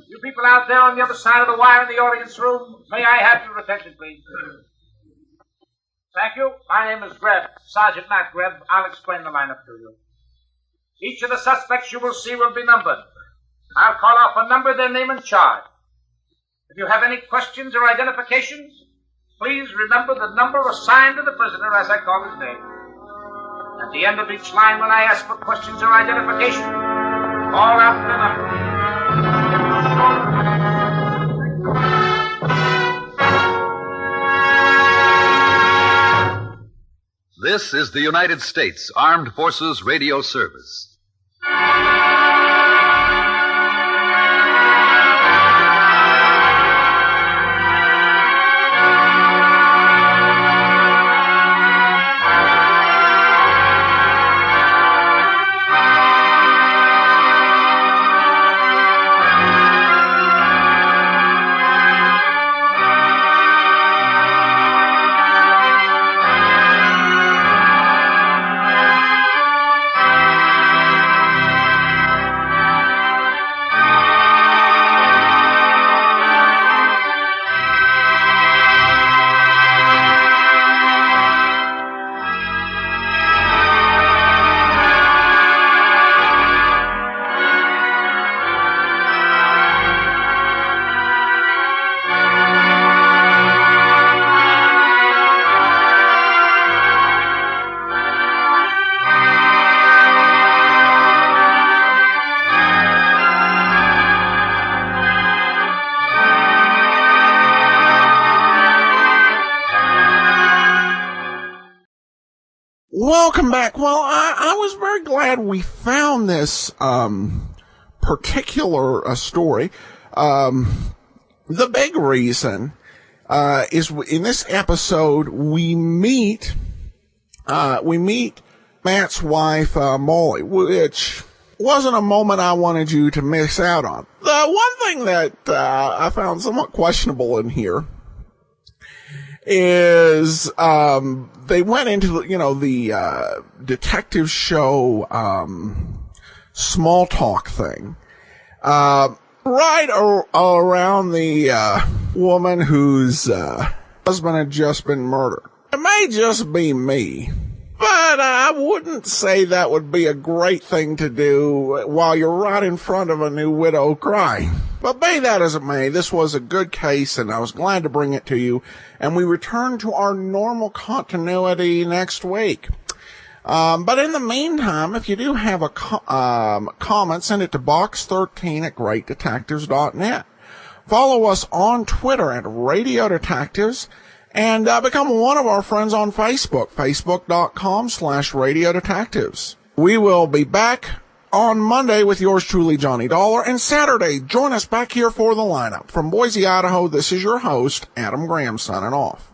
You people out there on the other side of the wire in the audience room, may I have your attention, please? Thank you. My name is Greb, Sergeant Matt Greb. I'll explain the lineup to you. Each of the suspects you will see will be numbered. I'll call off a number, their name, and charge. If you have any questions or identifications, please remember the number assigned to the prisoner as I call his name. At the end of each line, when I ask for questions or identification, call out the number. This is the United States Armed Forces Radio Service. Welcome back. Well, I was very glad we found this particular story. The big reason is in this episode we meet Matt's wife, Molly, which wasn't a moment I wanted you to miss out on. The one thing that I found somewhat questionable in here is they went into the detective show small talk thing right around the woman whose husband had just been murdered. It may just be me, but I wouldn't say that would be a great thing to do while you're right in front of a new widow crying. But be that as it may, this was a good case, and I was glad to bring it to you. And we return to our normal continuity next week. But in the meantime, if you do have a comment, send it to box13@greatdetectives.net. Follow us on Twitter at Radio Detectives, and become one of our friends on Facebook, facebook.com/Radio Detectives. We will be back on Monday with yours truly, Johnny Dollar, and Saturday, join us back here for the lineup. From Boise, Idaho, this is your host, Adam Graham, signing off.